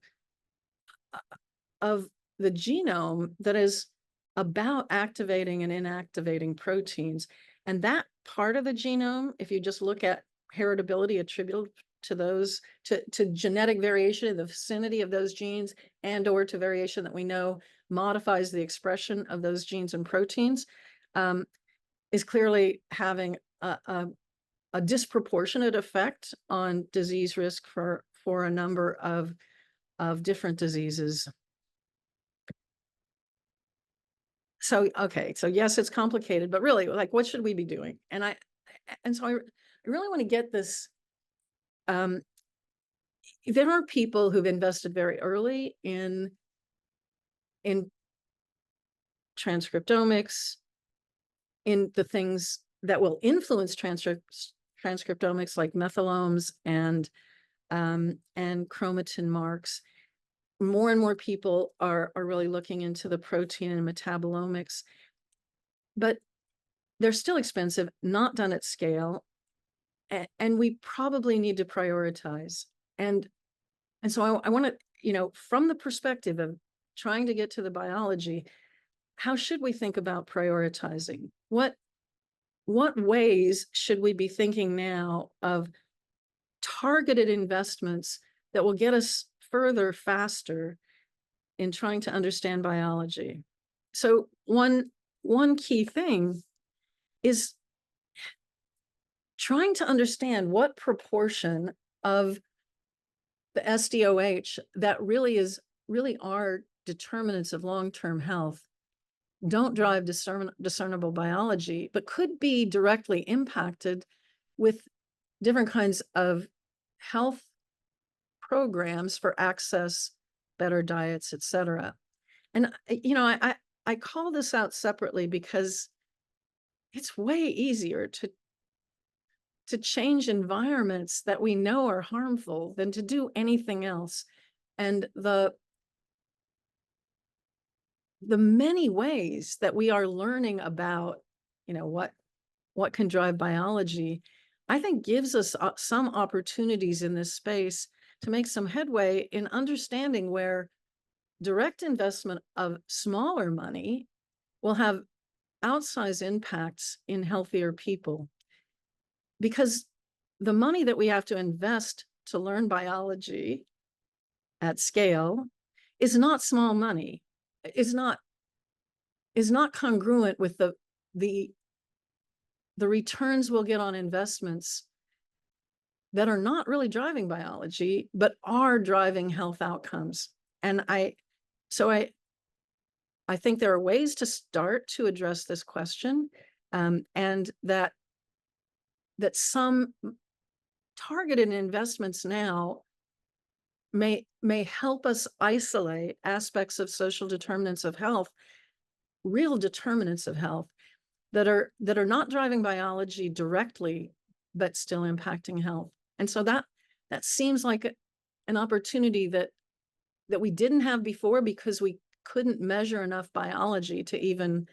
the genome that is about activating and inactivating proteins. And that part of the genome, if you just look at heritability attributable to those, to genetic variation in the vicinity of those genes, and or to variation that we know modifies the expression of those genes and proteins, is clearly having a disproportionate effect on disease risk for a number of different diseases. So, okay, so yes, it's complicated, but really, like, what should we be doing? And so I really want to get this. There are people who've invested very early in transcriptomics, in the things that will influence transcriptomics, like methylomes and chromatin marks. More and more people are really looking into the protein and metabolomics, but they're still expensive, not done at scale, and we probably need to prioritize. And so I want to, you know, from the perspective of trying to get to the biology, how should we think about prioritizing? What ways should we be thinking now of targeted investments that will get us further faster in trying to understand biology. So one key thing is trying to understand what proportion of the SDOH that really are determinants of long-term health don't drive discernible biology, but could be directly impacted with different kinds of health programs for access, better diets, et cetera. And, you know, I call this out separately because it's way easier to change environments that we know are harmful than to do anything else. And the many ways that we are learning about, you know, what can drive biology, I think gives us some opportunities in this space to make some headway in understanding where direct investment of smaller money will have outsized impacts in healthier people. Because the money that we have to invest to learn biology at scale is not small money, is not congruent with the returns we'll get on investments that are not really driving biology, but are driving health outcomes. And I think there are ways to start to address this question, and that some targeted investments now may help us isolate aspects of social determinants of health, real determinants of health that are not driving biology directly, but still impacting health. And so that seems like an opportunity that we didn't have before because we couldn't measure enough biology to even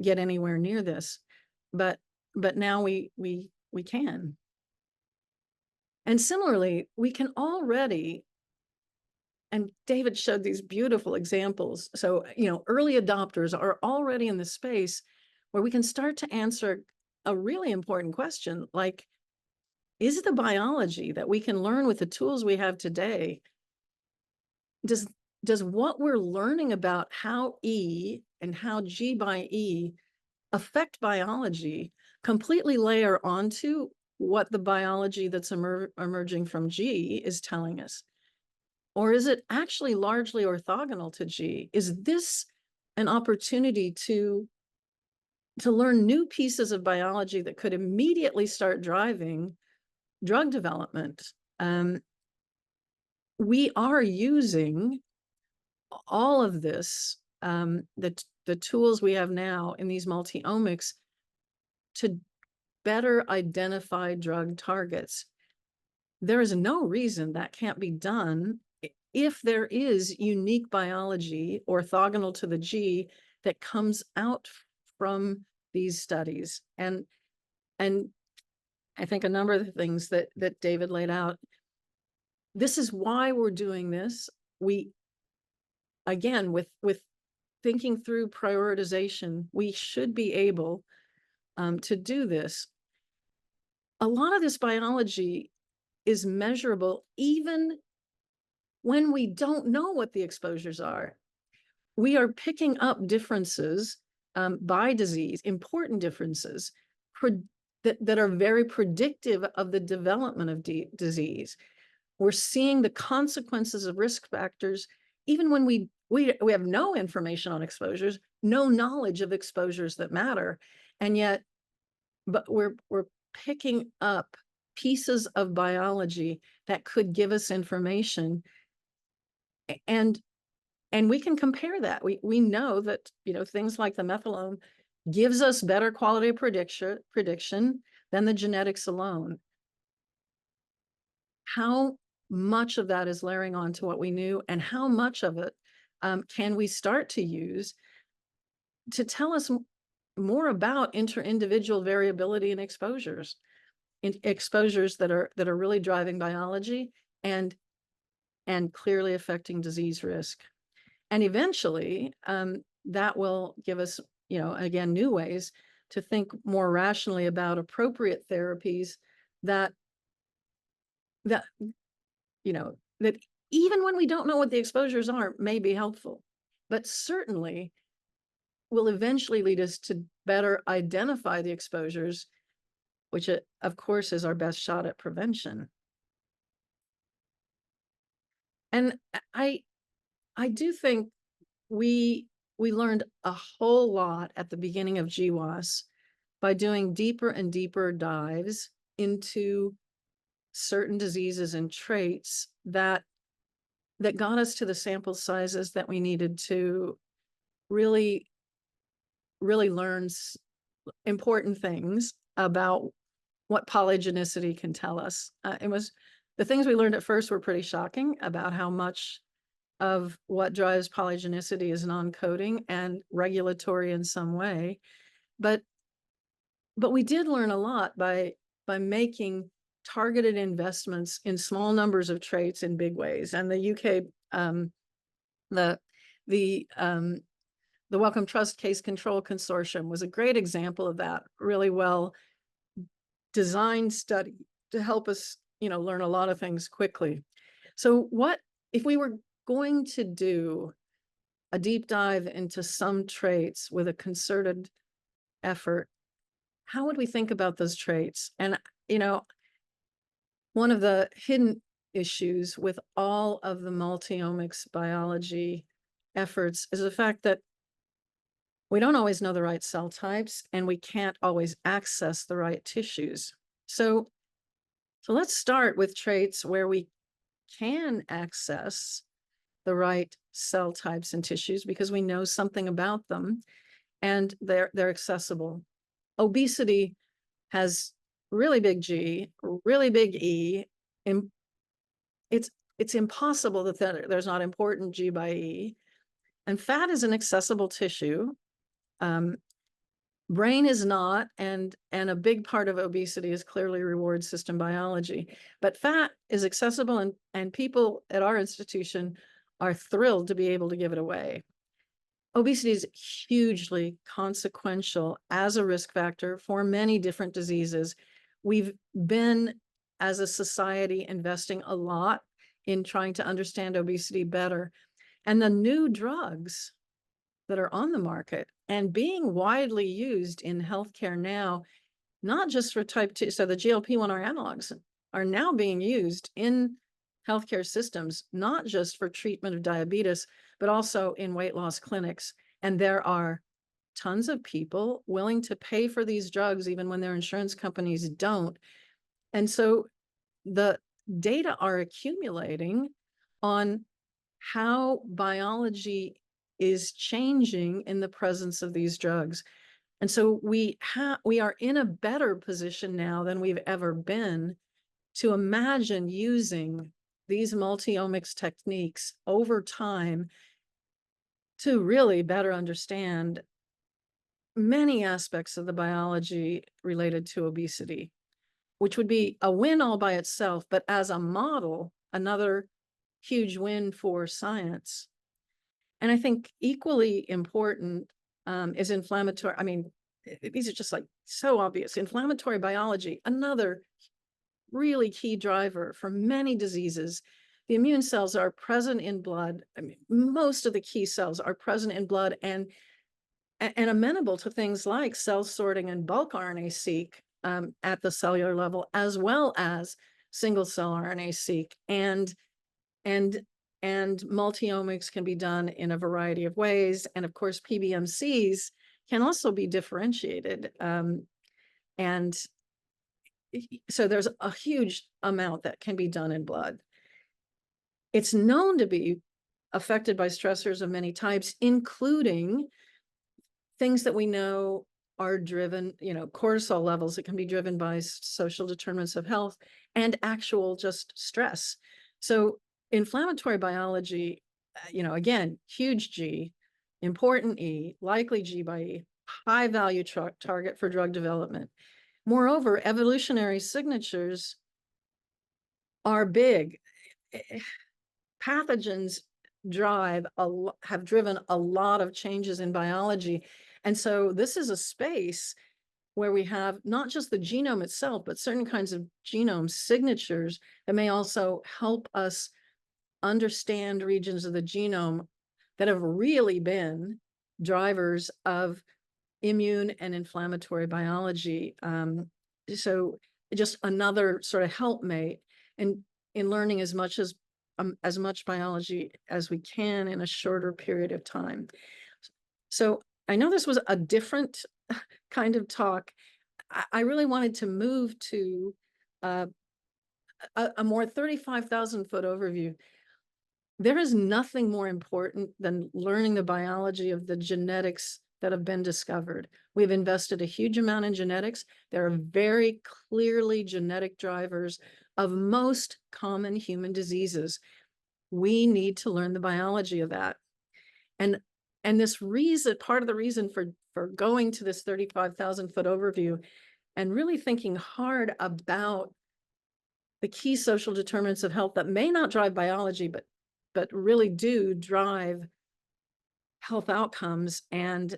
get anywhere near this. But now we can. And similarly, we can already, and David showed these beautiful examples. So, you know, early adopters are already in the space where we can start to answer a really important question, like, is the biology that we can learn with the tools we have today, does what we're learning about how E and how G by E affect biology completely layer onto what the biology that's emerging from G is telling us? Or is it actually largely orthogonal to G? Is this an opportunity to learn new pieces of biology that could immediately start driving drug development? We are using all of this, the tools we have now in these multi-omics to better identify drug targets. There is no reason that can't be done if there is unique biology orthogonal to the G that comes out from these studies. And I think a number of the things that David laid out, this is why we're doing this. We, again, with thinking through prioritization, we should be able to do this. A lot of this biology is measurable even when we don't know what the exposures are. We are picking up differences by disease, important differences that are very predictive of the development of disease. We're seeing the consequences of risk factors, even when we have no information on exposures, no knowledge of exposures that matter, and yet, but we're picking up pieces of biology that could give us information, and we can compare that. We know that, you know, things like the methylome gives us better quality of prediction than the genetics alone. How much of that is layering on to what we knew, and how much of it can we start to use to tell us more about inter-individual variability in exposures that are really driving biology and clearly affecting disease risk. And eventually, that will give us, you know, again, new ways to think more rationally about appropriate therapies that that, that even when we don't know what the exposures are, may be helpful, but certainly will eventually lead us to better identify the exposures, which of course is our best shot at prevention. And I do think we learned a whole lot at the beginning of GWAS by doing deeper and deeper dives into certain diseases and traits that got us to the sample sizes that we needed to really learn important things about what polygenicity can tell us. The things we learned at first were pretty shocking about how much of what drives polygenicity is non-coding and regulatory in some way. But we did learn a lot by making targeted investments in small numbers of traits in big ways. And the UK, the Wellcome Trust Case Control Consortium was a great example of that, really well designed study to help us, learn a lot of things quickly. So what if we were going to do a deep dive into some traits with a concerted effort? How would we think about those traits? And, one of the hidden issues with all of the multi-omics biology efforts is the fact that we don't always know the right cell types and we can't always access the right tissues. So let's start with traits where we can access the right cell types and tissues because we know something about them and they're accessible. Obesity has really big G, really big E, and it's impossible that there's not important G by E. And fat is an accessible tissue. Brain is not, and a big part of obesity is clearly reward system biology. But fat is accessible, and people at our institution are thrilled to be able to give it away. Obesity is hugely consequential as a risk factor for many different diseases. We've been, as a society, investing a lot in trying to understand obesity better. And the new drugs that are on the market and being widely used in healthcare now, not just for type 2, so the GLP-1 analogs are now being used in healthcare systems, not just for treatment of diabetes, but also in weight loss clinics. And there are tons of people willing to pay for these drugs, even when their insurance companies don't. And so the data are accumulating on how biology is changing in the presence of these drugs. And so we are in a better position now than we've ever been to imagine using these multi-omics techniques over time to really better understand many aspects of the biology related to obesity, which would be a win all by itself, but as a model, another huge win for science. And I think equally important is inflammatory. I mean, these are just like so obvious. Inflammatory biology, another really key driver for many diseases. The immune cells are present in blood. I mean, most of the key cells are present in blood and amenable to things like cell sorting and bulk RNA-seq at the cellular level, as well as single cell RNA-seq. And multi-omics can be done in a variety of ways. And of course, PBMCs can also be differentiated. And so there's a huge amount that can be done in blood. It's known to be affected by stressors of many types, including things that we know are driven, cortisol levels that can be driven by social determinants of health and actual just stress. So inflammatory biology, again, huge G, important E, likely G by E, high value target for drug development. Moreover, evolutionary signatures are big. Pathogens have driven a lot of changes in biology. And so this is a space where we have not just the genome itself, but certain kinds of genome signatures that may also help us understand regions of the genome that have really been drivers of immune and inflammatory biology. So just another sort of helpmate in learning as much biology as we can in a shorter period of time. So I know this was a different kind of talk. I really wanted to move to a more 35,000-foot overview. There is nothing more important than learning the biology of the genetics that have been discovered. We've invested a huge amount in genetics. There are very clearly genetic drivers of most common human diseases. We need to learn the biology of that. And this reason, part of the reason for going to this 35,000-foot overview and really thinking hard about the key social determinants of health that may not drive biology, but really do drive health outcomes and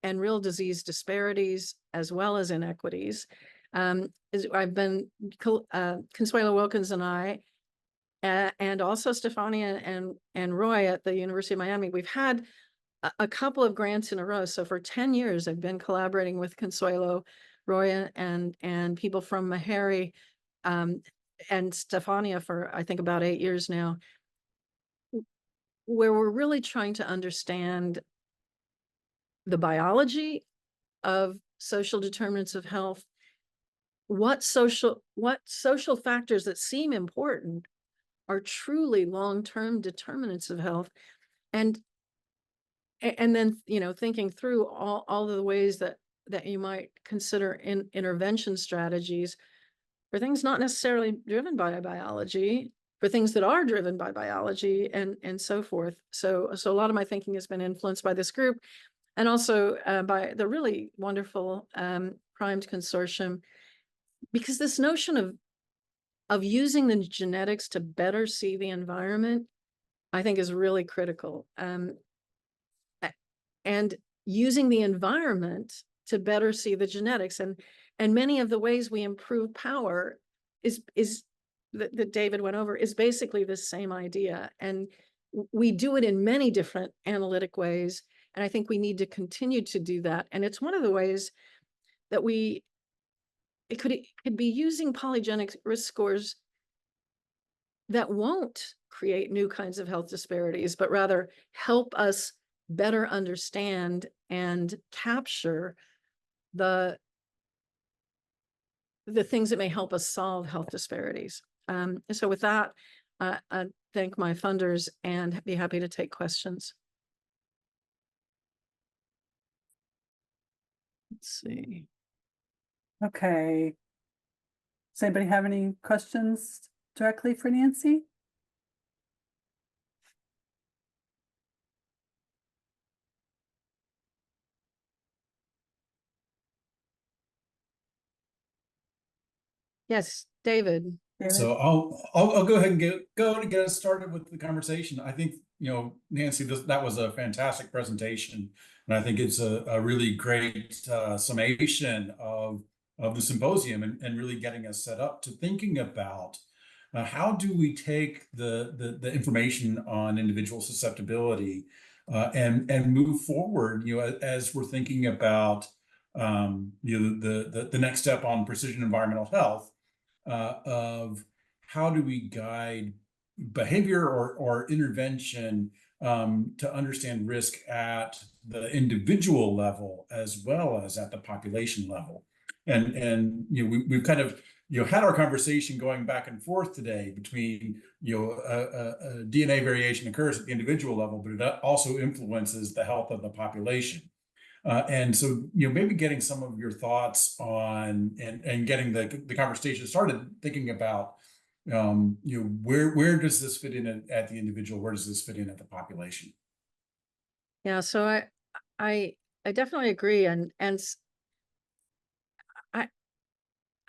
real disease disparities as well as inequities. I've been, Consuelo Wilkins and I, and also Stefania and Roy at the University of Miami, we've had a couple of grants in a row. So for 10 years, I've been collaborating with Consuelo, Roy, and people from Meharry, and Stefania for, I think, about 8 years now, where we're really trying to understand the biology of social determinants of health, what social factors that seem important are truly long-term determinants of health, and then, you know, thinking through all of the ways that you might consider intervention strategies for things not necessarily driven by biology, for things that are driven by biology, and so forth. So a lot of my thinking has been influenced by this group, and also by the really wonderful Primed Consortium, because this notion of using the genetics to better see the environment, I think, is really critical. And using the environment to better see the genetics, and many of the ways we improve power is that David went over is basically the same idea, and we do it in many different analytic ways, and I think we need to continue to do that. And it's one of the ways that it could be using polygenic risk scores that won't create new kinds of health disparities, but rather help us better understand and capture the things that may help us solve health disparities. So with that, I thank my funders and be happy to take questions. Let's see. Okay. Does anybody have any questions directly for Nancy? Yes, David. So I'll go ahead and get us started with the conversation. I think, you know, Nancy, that was a fantastic presentation, and I think it's a really great summation of the symposium, and really getting us set up to thinking about how do we take the information on individual susceptibility and move forward, you know, as we're thinking about you know, the next step on precision environmental health. Of how do we guide behavior or intervention to understand risk at the individual level as well as at the population level. And you know, we've kind of, you know, had our conversation going back and forth today between, you know, a DNA variation occurs at the individual level, but it also influences the health of the population. And so, you know, maybe getting some of your thoughts on and getting the conversation started, thinking about, you know, where does this fit in at the individual? Where does this fit in at the population? Yeah, so I definitely agree, and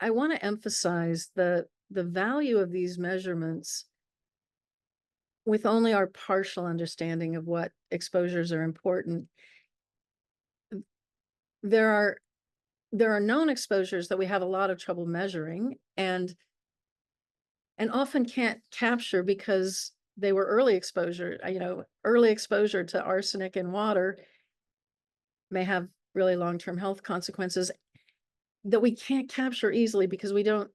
I want to emphasize the value of these measurements with only our partial understanding of what exposures are important. There are there are known exposures that we have a lot of trouble measuring and often can't capture because they were early exposure. Early exposure to arsenic in water may have really long-term health consequences that we can't capture easily because we don't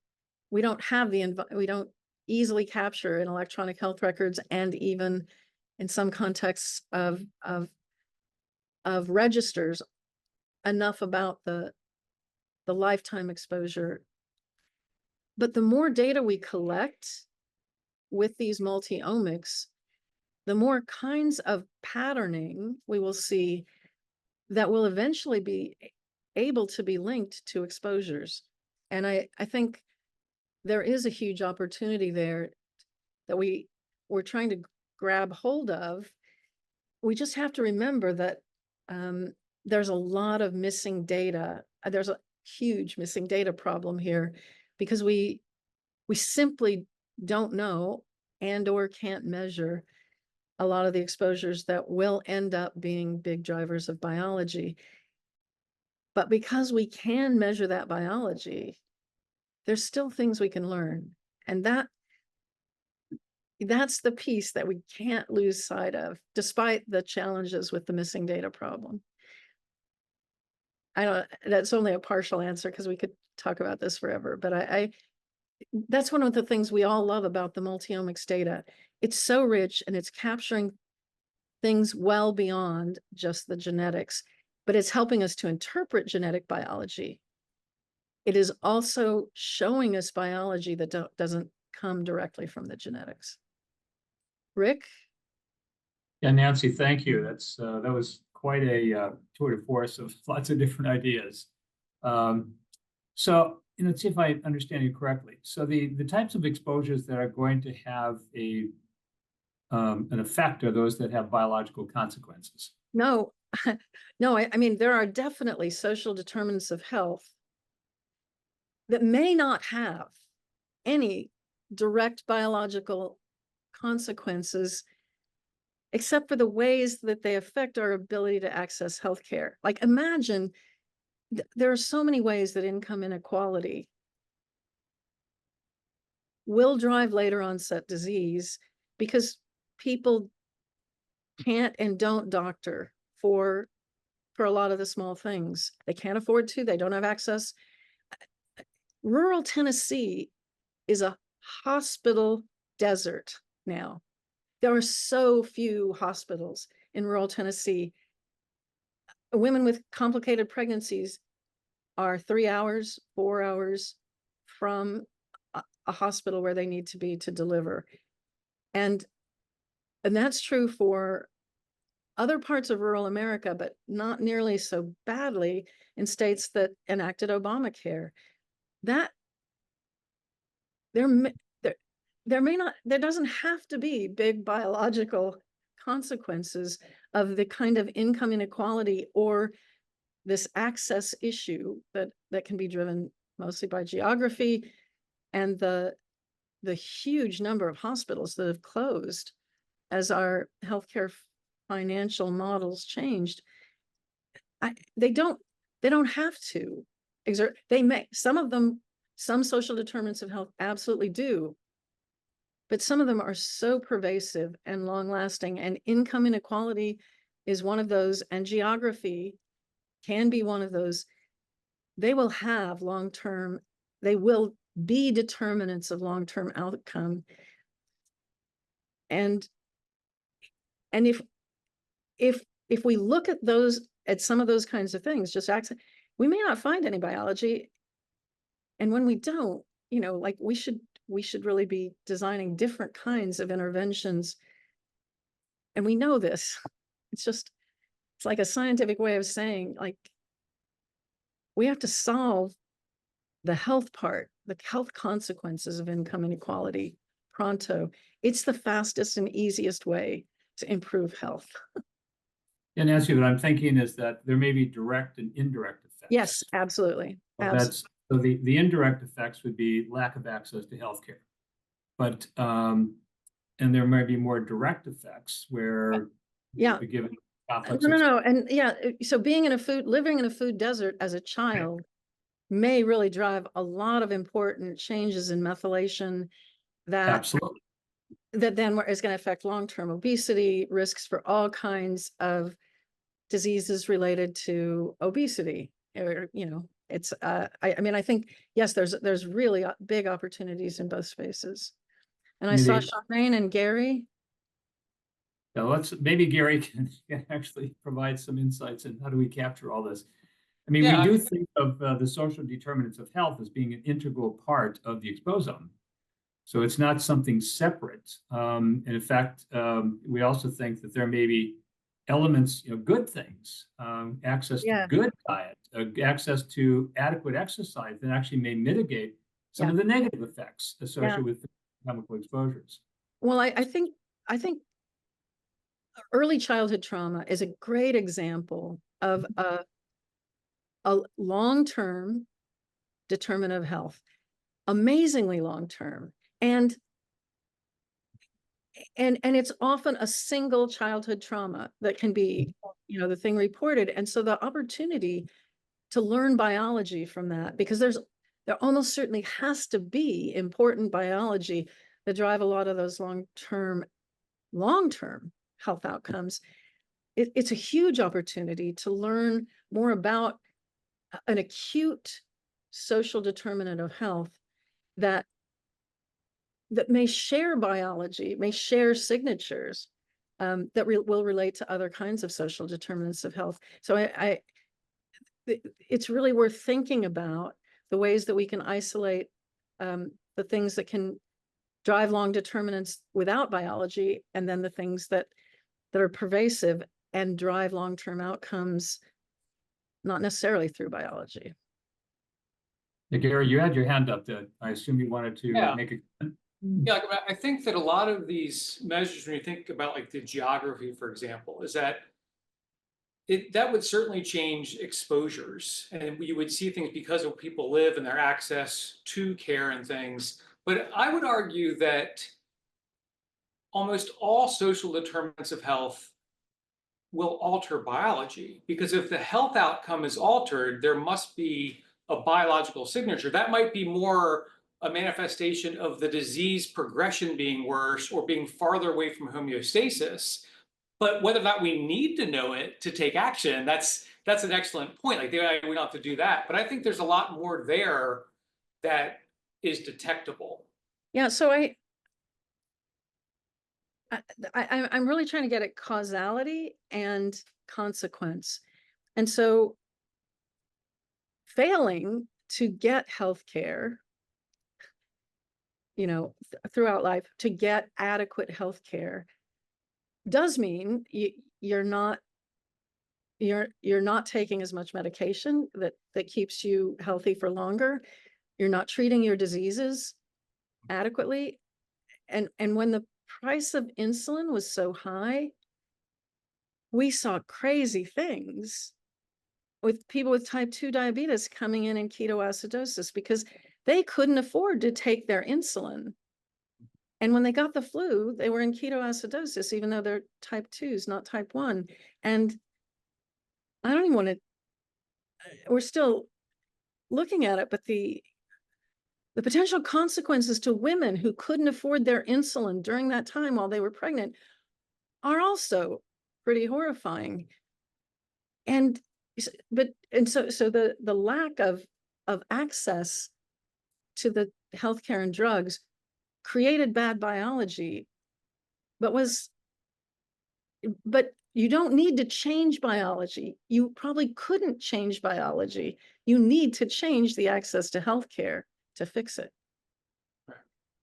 have we don't easily capture in electronic health records, and even in some contexts of registers, enough about the lifetime exposure. But the more data we collect with these multi-omics, the more kinds of patterning we will see that will eventually be able to be linked to exposures. And I think there is a huge opportunity there that we're trying to grab hold of. We just have to remember that there's a lot of missing data. There's a huge missing data problem here because we simply don't know and or can't measure a lot of the exposures that will end up being big drivers of biology. But because we can measure that biology, there's still things we can learn. And that's the piece that we can't lose sight of, despite the challenges with the missing data problem. That's only a partial answer because we could talk about this forever, but that's one of the things we all love about the multi-omics data. It's so rich and it's capturing things well beyond just the genetics, but it's helping us to interpret genetic biology. It is also showing us biology that doesn't come directly from the genetics. Rick? Yeah, Nancy, thank you. That was quite a tour de force of lots of different ideas. So let's see if I understand you correctly. So the types of exposures that are going to have an effect are those that have biological consequences. No, no, I mean, there are definitely social determinants of health that may not have any direct biological consequences, except for the ways that they affect our ability to access healthcare. Like, imagine there are so many ways that income inequality will drive later onset disease because people can't and don't doctor for a lot of the small things. They can't afford to, they don't have access. Rural Tennessee is a hospital desert now. There are so few hospitals in rural Tennessee. Women with complicated pregnancies are 3 hours, 4 hours from a hospital where they need to be to deliver. And that's true for other parts of rural America, but not nearly so badly in states that enacted Obamacare. That there doesn't have to be big biological consequences of the kind of income inequality or this access issue that can be driven mostly by geography and the huge number of hospitals that have closed as our healthcare financial models changed. They don't have to exert. They may, some of them, some social determinants of health absolutely do, but some of them are so pervasive and long lasting, and income inequality is one of those, and geography can be one of those. They will have long-term, they will be determinants of long-term outcome. And if we look at some of those kinds of things, just access, we may not find any biology. And when we don't, like we should really be designing different kinds of interventions. And we know this. It's like a scientific way of saying, like, we have to solve the health part, the health consequences of income inequality pronto. It's the fastest and easiest way to improve health. And Nancy, what I'm thinking is that there may be direct and indirect effects. Yes, absolutely. So the indirect effects would be lack of access to healthcare, but and there may be more direct effects where given No, and yeah, so living in a food desert as a child may really drive a lot of important changes in methylation that Absolutely. that then is going to affect long-term obesity, risks for all kinds of diseases related to obesity. Or, you know, it's I mean, I think, yes, there's really big opportunities in both spaces. And I saw Indeed. Charmaine and Gary. Now maybe Gary can actually provide some insights in how do we capture all this. I mean, Yeah, we do think of the social determinants of health as being an integral part of the exposome. So it's not something separate. And in fact, we also think that there may be elements, you know, good things, access to good diet, access to adequate exercise that actually may mitigate some of the negative effects associated with chemical exposures. Well, I think early childhood trauma is a great example of a long-term determinant of health, amazingly long-term. And it's often a single childhood trauma that can be, you know, the thing reported. And so the opportunity to learn biology from that, because there almost certainly has to be important biology that drive a lot of those long-term health outcomes. It's a huge opportunity to learn more about an acute social determinant of health that may share biology, may share signatures that will relate to other kinds of social determinants of health. So it's really worth thinking about the ways that we can isolate the things that can drive long determinants without biology, and then the things that are pervasive and drive long-term outcomes, not necessarily through biology. Yeah, Gary, you had your hand up. I assume you wanted to make a comment. Yeah, I think that a lot of these measures, when you think about like the geography, for example, is that that would certainly change exposures, and you would see things because of where people live and their access to care and things. But I would argue that almost all social determinants of health will alter biology, because if the health outcome is altered, there must be a biological signature. That might be more a manifestation of the disease progression being worse or being farther away from homeostasis. But whether or not we need to know it to take action, that's an excellent point. Like, we don't have to do that. But I think there's a lot more there that is detectable. Yeah, so I'm really trying to get at causality and consequence. And so failing to get healthcare, you know, throughout life, to get adequate healthcare does mean you're not taking as much medication that keeps you healthy for longer. You're not treating your diseases adequately. And when the price of insulin was so high, we saw crazy things with people with type 2 diabetes coming in ketoacidosis because they couldn't afford to take their insulin. And when they got the flu, they were in ketoacidosis, even though they're type 2s, not type 1. And I don't even want to, we're still looking at it, but the potential consequences to women who couldn't afford their insulin during that time while they were pregnant are also pretty horrifying. And so the lack of access to the healthcare and drugs created bad biology, but you don't need to change biology. You probably couldn't change biology. You need to change the access to healthcare to fix it.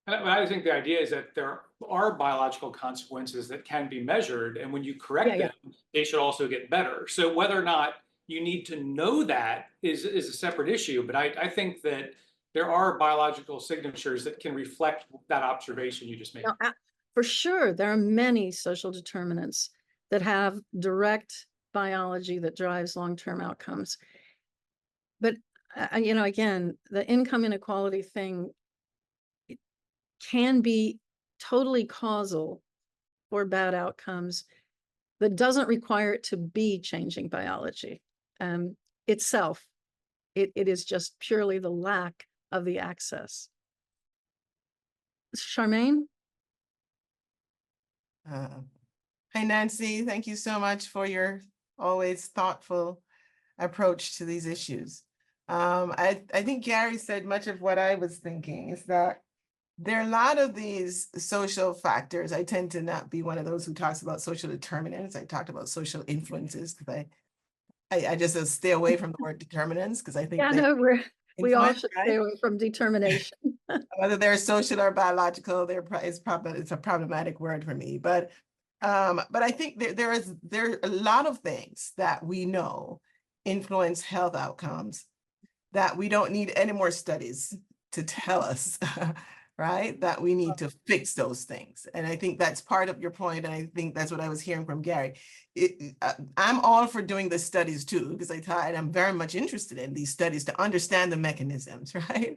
I think the idea is that there are biological consequences that can be measured, and when you correct them, they should also get better. So whether or not you need to know that is a separate issue, but I think that there are biological signatures that can reflect that observation you just made. Now, for sure, there are many social determinants that have direct biology that drives long-term outcomes. But, you know, again, the income inequality thing can be totally causal for bad outcomes that doesn't require it to be changing biology itself. It is just purely the lack of the access. Charmaine? Hi, Nancy. Thank you so much for your always thoughtful approach to these issues. I think Gary said much of what I was thinking is that there are a lot of these social factors. I tend to not be one of those who talks about social determinants. I talked about social influences because I just stay away from the word determinants because I think Yeah, they no, we all influence, should right? stay away from determination. Whether they're social or biological, it's a problematic word for me. But I think there are a lot of things that we know influence health outcomes that we don't need any more studies to tell us, right? That we need to fix those things. And I think that's part of your point. And I think that's what I was hearing from Gary. I'm all for doing the studies too, because and I'm very much interested in these studies to understand the mechanisms, right?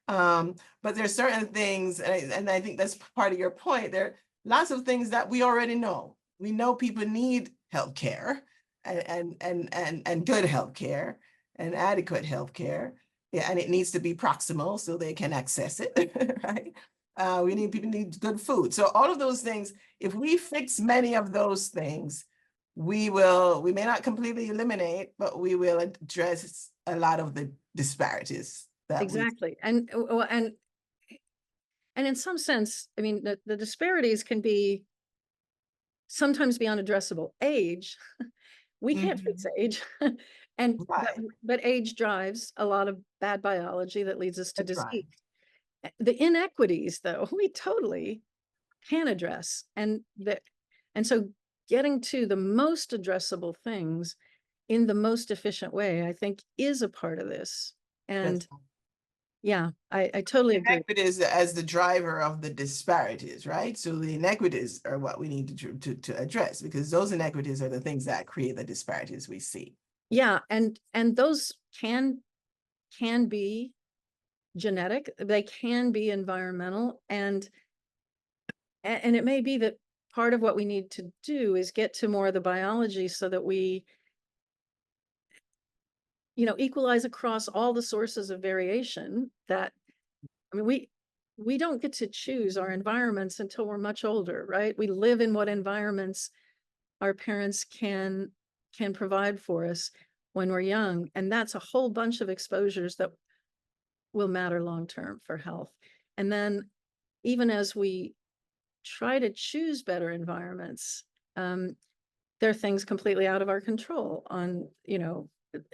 But there's certain things, and I think that's part of your point. There are lots of things that we already know. We know people need healthcare and good healthcare and adequate healthcare. Yeah, and it needs to be proximal so they can access it, right? People need good food. So all of those things, if we fix many of those things, we may not completely eliminate, but we will address a lot of the disparities that Exactly. And in some sense, I mean, the disparities can be sometimes be unaddressable. Age, we can't fix age. And Right. but age drives a lot of bad biology that leads us to That's disease. right. The inequities, though, we totally can address. And so getting to the most addressable things in the most efficient way, I think, is a part of this. And yeah, I totally agree. Inequities as the driver of the disparities, right? So the inequities are what we need to address, because those inequities are the things that create the disparities we see. Yeah, and those can be genetic, they can be environmental, and it may be that part of what we need to do is get to more of the biology so that we, equalize across all the sources of variation. That, I mean, we don't get to choose our environments until we're much older, right? We live in what environments our parents can provide for us when we're young, and that's a whole bunch of exposures that will matter long term for health. And then even as we try to choose better environments, there are things completely out of our control on,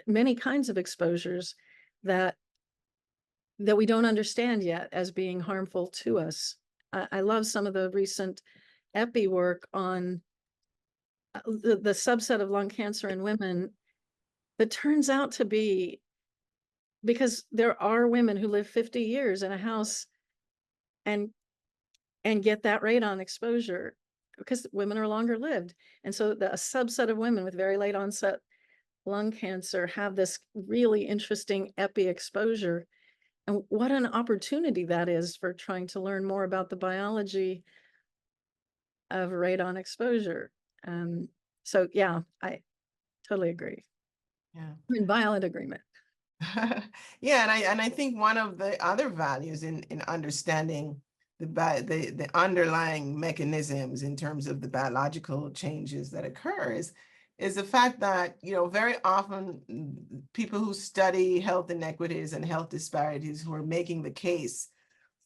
many kinds of exposures that we don't understand yet as being harmful to us. I love some of the recent epi work on the subset of lung cancer in women that turns out to be, because there are women who live 50 years in a house and get that radon exposure because women are longer lived. And so a subset of women with very late onset lung cancer have this really interesting epi exposure. And what an opportunity that is for trying to learn more about the biology of radon exposure. So yeah, I totally agree. Yeah. I'm in violent agreement. Yeah, and I think one of the other values in understanding the underlying mechanisms in terms of the biological changes that occur is the fact that, very often people who study health inequities and health disparities who are making the case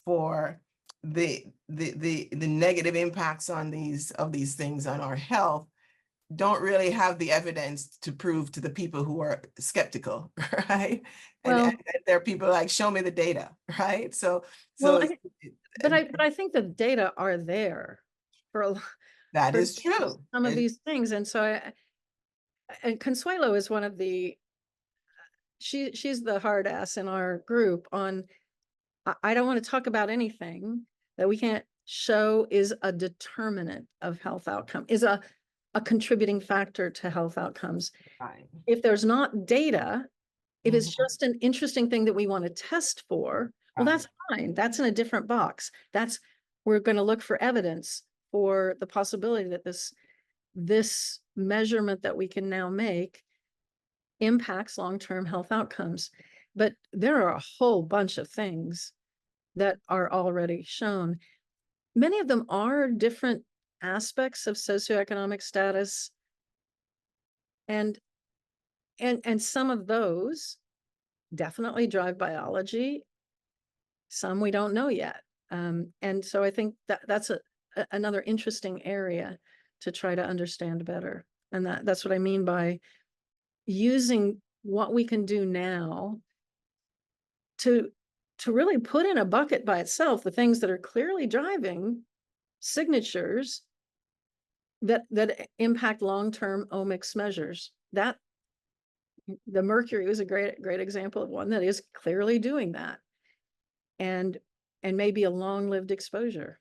for the negative impacts of these things on our health don't really have the evidence to prove to the people who are skeptical, right? And there are people like, show me the data, right? But I think the data are there for that is true. Some of these things. And so and Consuelo is one of the, she's the hard ass in our group on, I don't want to talk about anything that we can't show is a determinant of health outcome, is a contributing factor to health outcomes. Right. If there's not data, if it's just an interesting thing that we want to test for, well, that's fine. That's in a different box. We're going to look for evidence for the possibility that this measurement that we can now make impacts long-term health outcomes. But there are a whole bunch of things that are already shown. Many of them are different aspects of socioeconomic status. And some of those definitely drive biology. Some we don't know yet. And so I think that that's another interesting area to try to understand better. And that's what I mean by using what we can do now to really put in a bucket by itself the things that are clearly driving signatures that impact long-term omics measures. That the mercury was a great example of one that is clearly doing that, and maybe a long-lived exposure.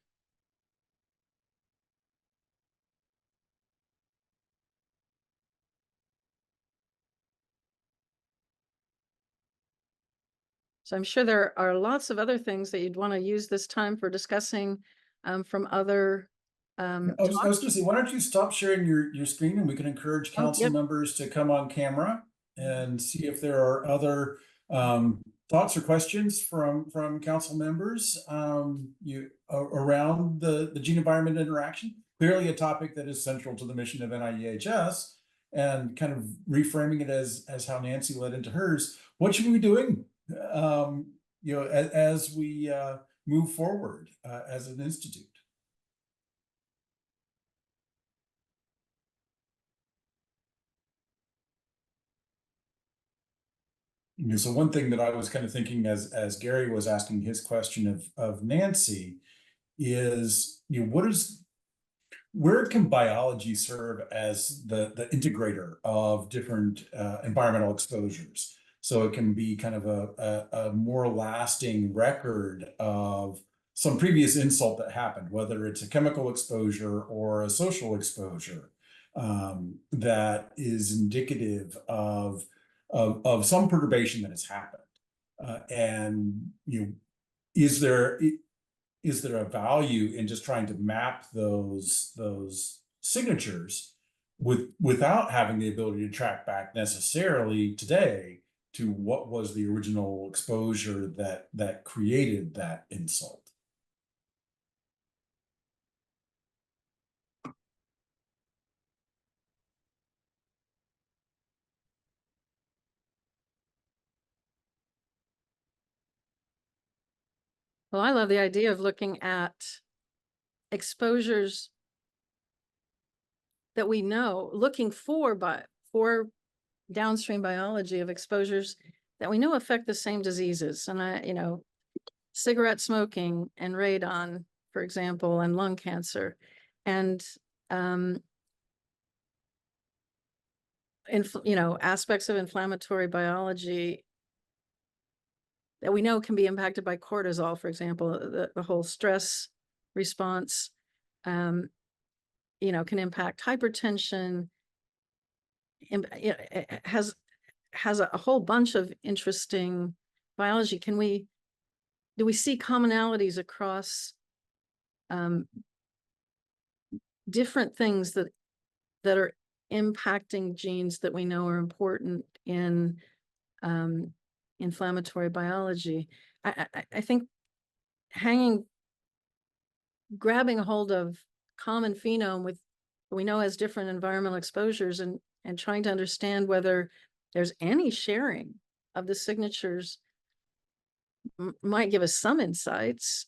So I'm sure there are lots of other things that you'd want to use this time for discussing from other I was gonna say, why don't you stop sharing your screen and we can encourage council yep. members to come on camera and see if there are other thoughts or questions from council members around the gene environment interaction. Clearly a topic that is central to the mission of NAEHS, and kind of reframing it as how Nancy led into hers. What should we be doing as we move forward as an institute? So one thing that I was kind of thinking as Gary was asking his question of Nancy is, where can biology serve as the integrator of different environmental exposures? So it can be kind of a more lasting record of some previous insult that happened, whether it's a chemical exposure or a social exposure that is indicative of some perturbation that has happened. And is there a value in just trying to map those signatures without having the ability to track back necessarily today to what was the original exposure that created that insult? Well, I love the idea of looking at exposures that we know, looking for downstream biology of exposures that we know affect the same diseases. And cigarette smoking and radon, for example, and lung cancer, and aspects of inflammatory biology that we know can be impacted by cortisol, for example, the whole stress response, can impact hypertension. It has a whole bunch of interesting biology. Do we see commonalities across different things that are impacting genes that we know are important in inflammatory biology? I think grabbing a hold of common phenome with we know has different environmental exposures and trying to understand whether there's any sharing of the signatures might give us some insights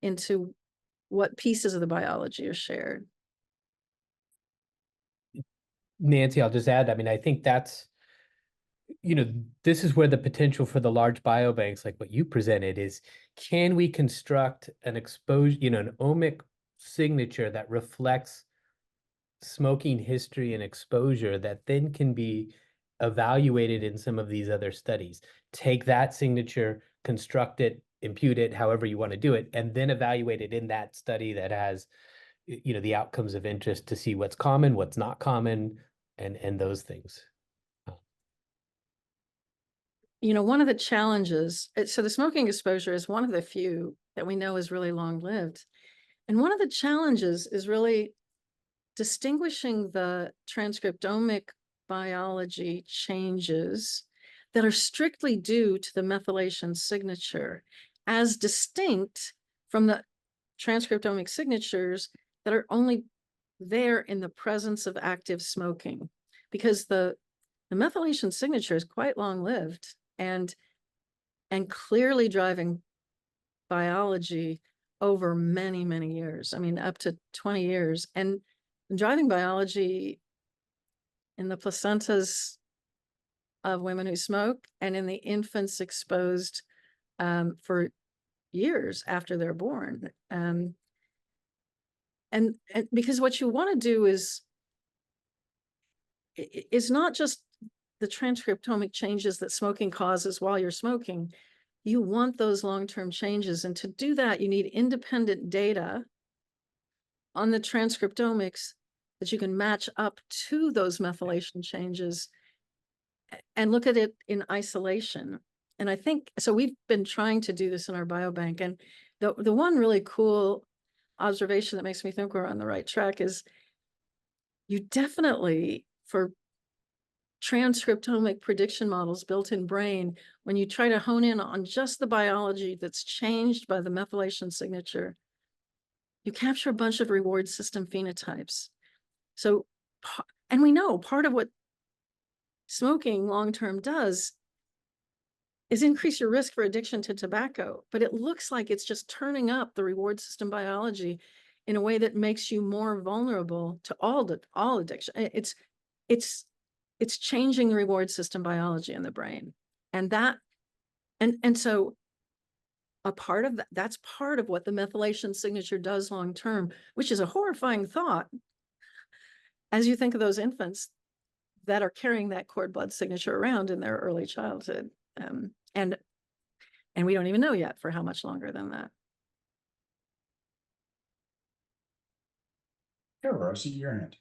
into what pieces of the biology are shared. Nancy, I'll just add, I mean, I think that's, this is where the potential for the large biobanks, like what you presented, is can we construct an an omic signature that reflects smoking history and exposure that then can be evaluated in some of these other studies. Take that signature, construct it, impute it, however you want to do it, and then evaluate it in that study that has, the outcomes of interest to see what's common, what's not common, and those things. One of the challenges, so the smoking exposure is one of the few that we know is really long-lived. And one of the challenges is really distinguishing the transcriptomic biology changes that are strictly due to the methylation signature, as distinct from the transcriptomic signatures that are only there in the presence of active smoking, because the methylation signature is quite long-lived and clearly driving biology over many, many years. I mean, up to 20 years, and driving biology in the placentas of women who smoke and in the infants exposed for years after they're born. And because what you want to do is not just the transcriptomic changes that smoking causes while you're smoking. You want those long-term changes. And to do that, you need independent data on the transcriptomics that you can match up to those methylation changes and look at it in isolation. And I think, so we've been trying to do this in our biobank. And the one really cool observation that makes me think we're on the right track is you definitely, for transcriptomic prediction models built in brain, when you try to hone in on just the biology that's changed by the methylation signature, you capture a bunch of reward system phenotypes. So, and we know part of what smoking long-term does is increase your risk for addiction to tobacco, but it looks like it's just turning up the reward system biology in a way that makes you more vulnerable to all addiction. It's changing the reward system biology in the brain. And that, and so a part of that's part of what the methylation signature does long-term, which is a horrifying thought as you think of those infants that are carrying that cord blood signature around in their early childhood. And we don't even know yet for how much longer than that. Sure, I see your hand.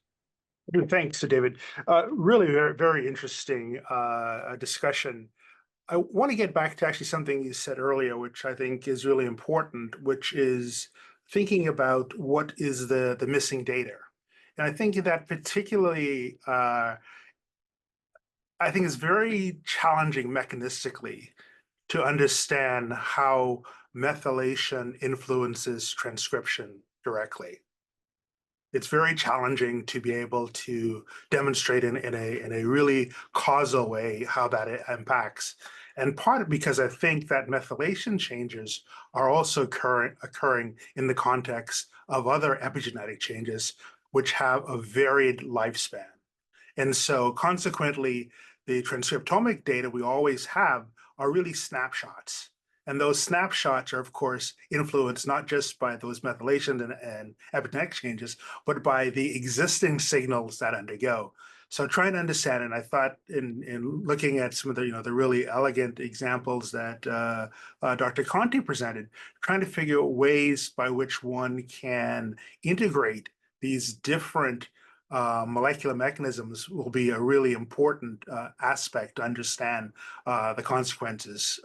Thanks, David. Really very, very interesting discussion. I want to get back to actually something you said earlier, which I think is really important, which is thinking about what is the missing data. And I think that particularly, I think it's very challenging mechanistically to understand how methylation influences transcription directly. It's very challenging to be able to demonstrate in a really causal way how that impacts. And part because I think that methylation changes are also occurring in the context of other epigenetic changes, which have a varied lifespan. And so consequently, the transcriptomic data we always have are really snapshots. And those snapshots are, of course, influenced not just by those methylation and epigenetic changes, but by the existing signals that undergo. So trying to understand, and I thought in looking at some of the, the really elegant examples that Dr. Conte presented, trying to figure out ways by which one can integrate these different molecular mechanisms will be a really important aspect to understand the consequences.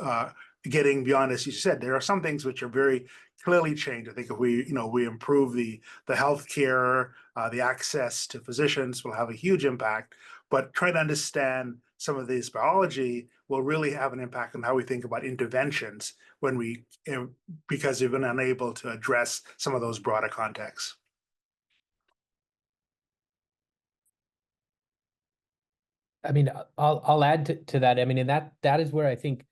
Getting beyond, as you said, there are some things which are very clearly changed. I think if we improve the healthcare, the access to physicians will have a huge impact. But trying to understand some of this biology will really have an impact on how we think about interventions when because we've been unable to address some of those broader contexts. I mean, I'll add to that. I mean, and that is where I think,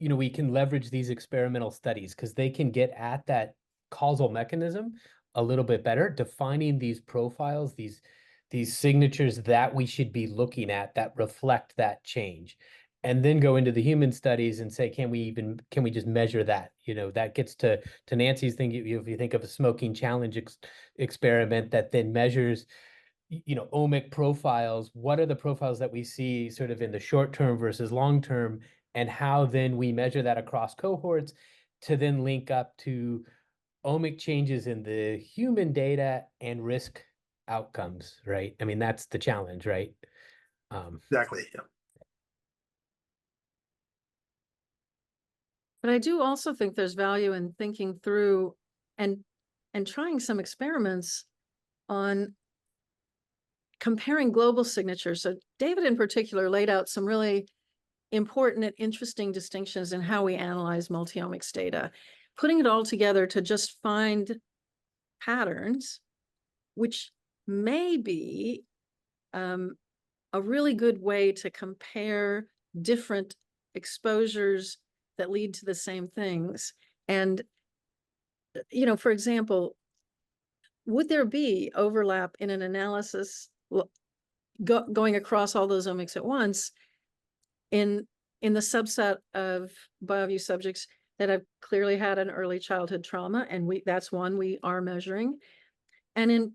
we can leverage these experimental studies because they can get at that causal mechanism a little bit better, defining these profiles, these signatures that we should be looking at that reflect that change, and then go into the human studies and say, can we just measure that? That gets to Nancy's thing. If you think of a smoking challenge experiment that then measures omic profiles, what are the profiles that we see sort of in the short term versus long term, and how then we measure that across cohorts to then link up to omic changes in the human data and risk outcomes, right? I mean, that's the challenge, right? Exactly. Yeah. But I do also think there's value in thinking through and trying some experiments on comparing global signatures. So David in particular laid out some really important and interesting distinctions in how we analyze multiomics data, putting it all together to just find patterns, which may be a really good way to compare different exposures that lead to the same things. And, you know, for example, would there be overlap in an analysis going across all those omics at once in the subset of BioView subjects that have clearly had an early childhood trauma, and that's one we are measuring, and in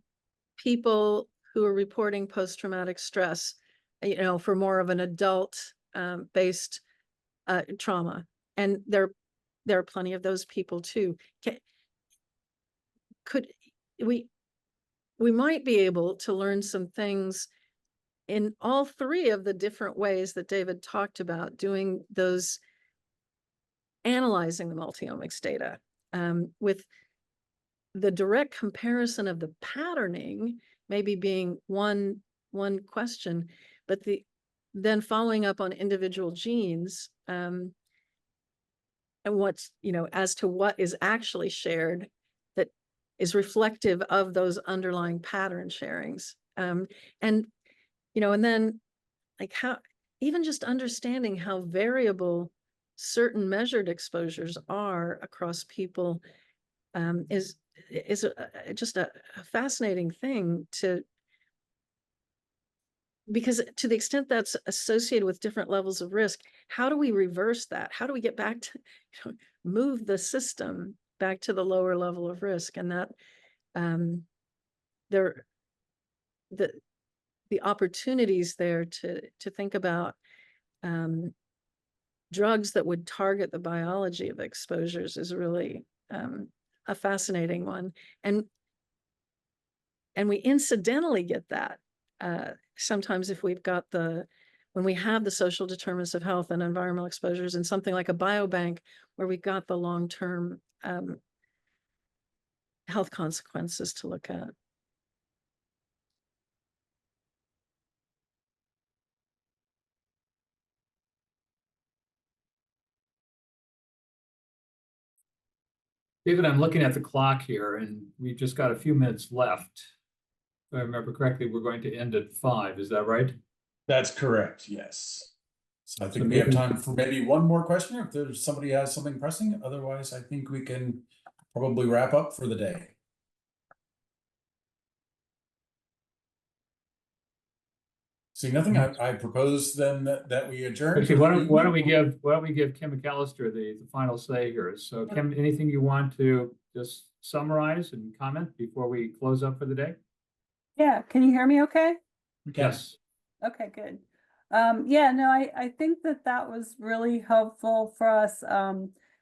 people who are reporting post-traumatic stress, you know, for more of an adult based trauma, and there are plenty of those people too. Could we might be able to learn some things in all three of the different ways that David talked about doing those, analyzing the multiomics data, with the direct comparison of the patterning maybe being one question, but then following up on individual genes, and what's, you know, as to what is actually shared that is reflective of those underlying pattern sharings. And, you know, and then like how, even just understanding how variable certain measured exposures are across people is just a fascinating thing because to the extent that's associated with different levels of risk, how do we reverse that? How do we get back to, you know, move the system back to the lower level of risk? And that the opportunities there to think about drugs that would target the biology of exposures is really a fascinating one. And we incidentally get that sometimes if we've got when we have the social determinants of health and environmental exposures in something like a biobank where we've got the long-term health consequences to look at. David, I'm looking at the clock here and we've just got a few minutes left. If I remember correctly, we're going to end at 5. Is that right? That's correct, yes. So I think we have time for maybe one more question if there's somebody has something pressing. Otherwise, I think we can probably wrap up for the day. See nothing. I propose then that we adjourn. Okay, why don't we give Kim McAllister the final say here? So Kim, anything you want to just summarize and comment before we close up for the day? Yeah, can you hear me okay? Yes. Okay, good. Yeah, no, I think that was really helpful for us.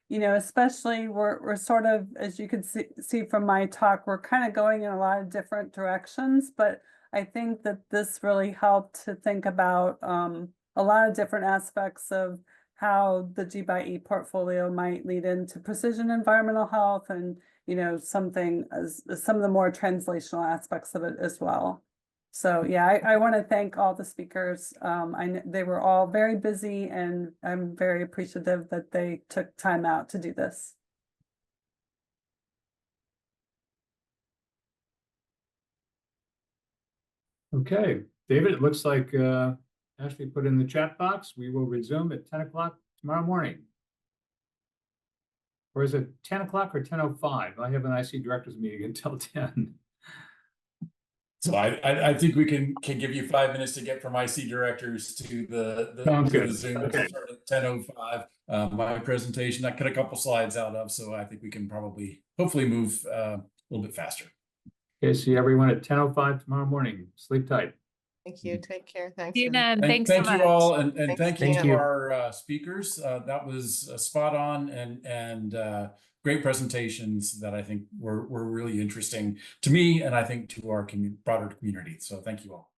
You know, especially we're sort of, as you could see from my talk, we're kind of going in a lot of different directions, but I think that this really helped to think about a lot of different aspects of how the G/E portfolio might lead into precision environmental health and, you know, some of the more translational aspects of it as well. So yeah, I want to thank all the speakers. They were all very busy and I'm very appreciative that they took time out to do this. Okay, David, it looks like Ashley put in the chat box. We will resume at 10 o'clock tomorrow morning. Or is it 10 o'clock or 10:05? I have an IC directors meeting until 10. So I think we can give you 5 minutes to get from IC directors to the Zoom. Okay. At 10:05. My presentation I cut a couple slides out of, so I think we can hopefully move a little bit faster. Okay, see everyone at 10:05 tomorrow morning. Sleep tight. Thank you. Take care. Thanks. See you then. Thank Thanks so you much. all, and thank you Thank to you. our speakers. That was spot on and great presentations that I think were really interesting to me, and I think to our broader community. So thank you all.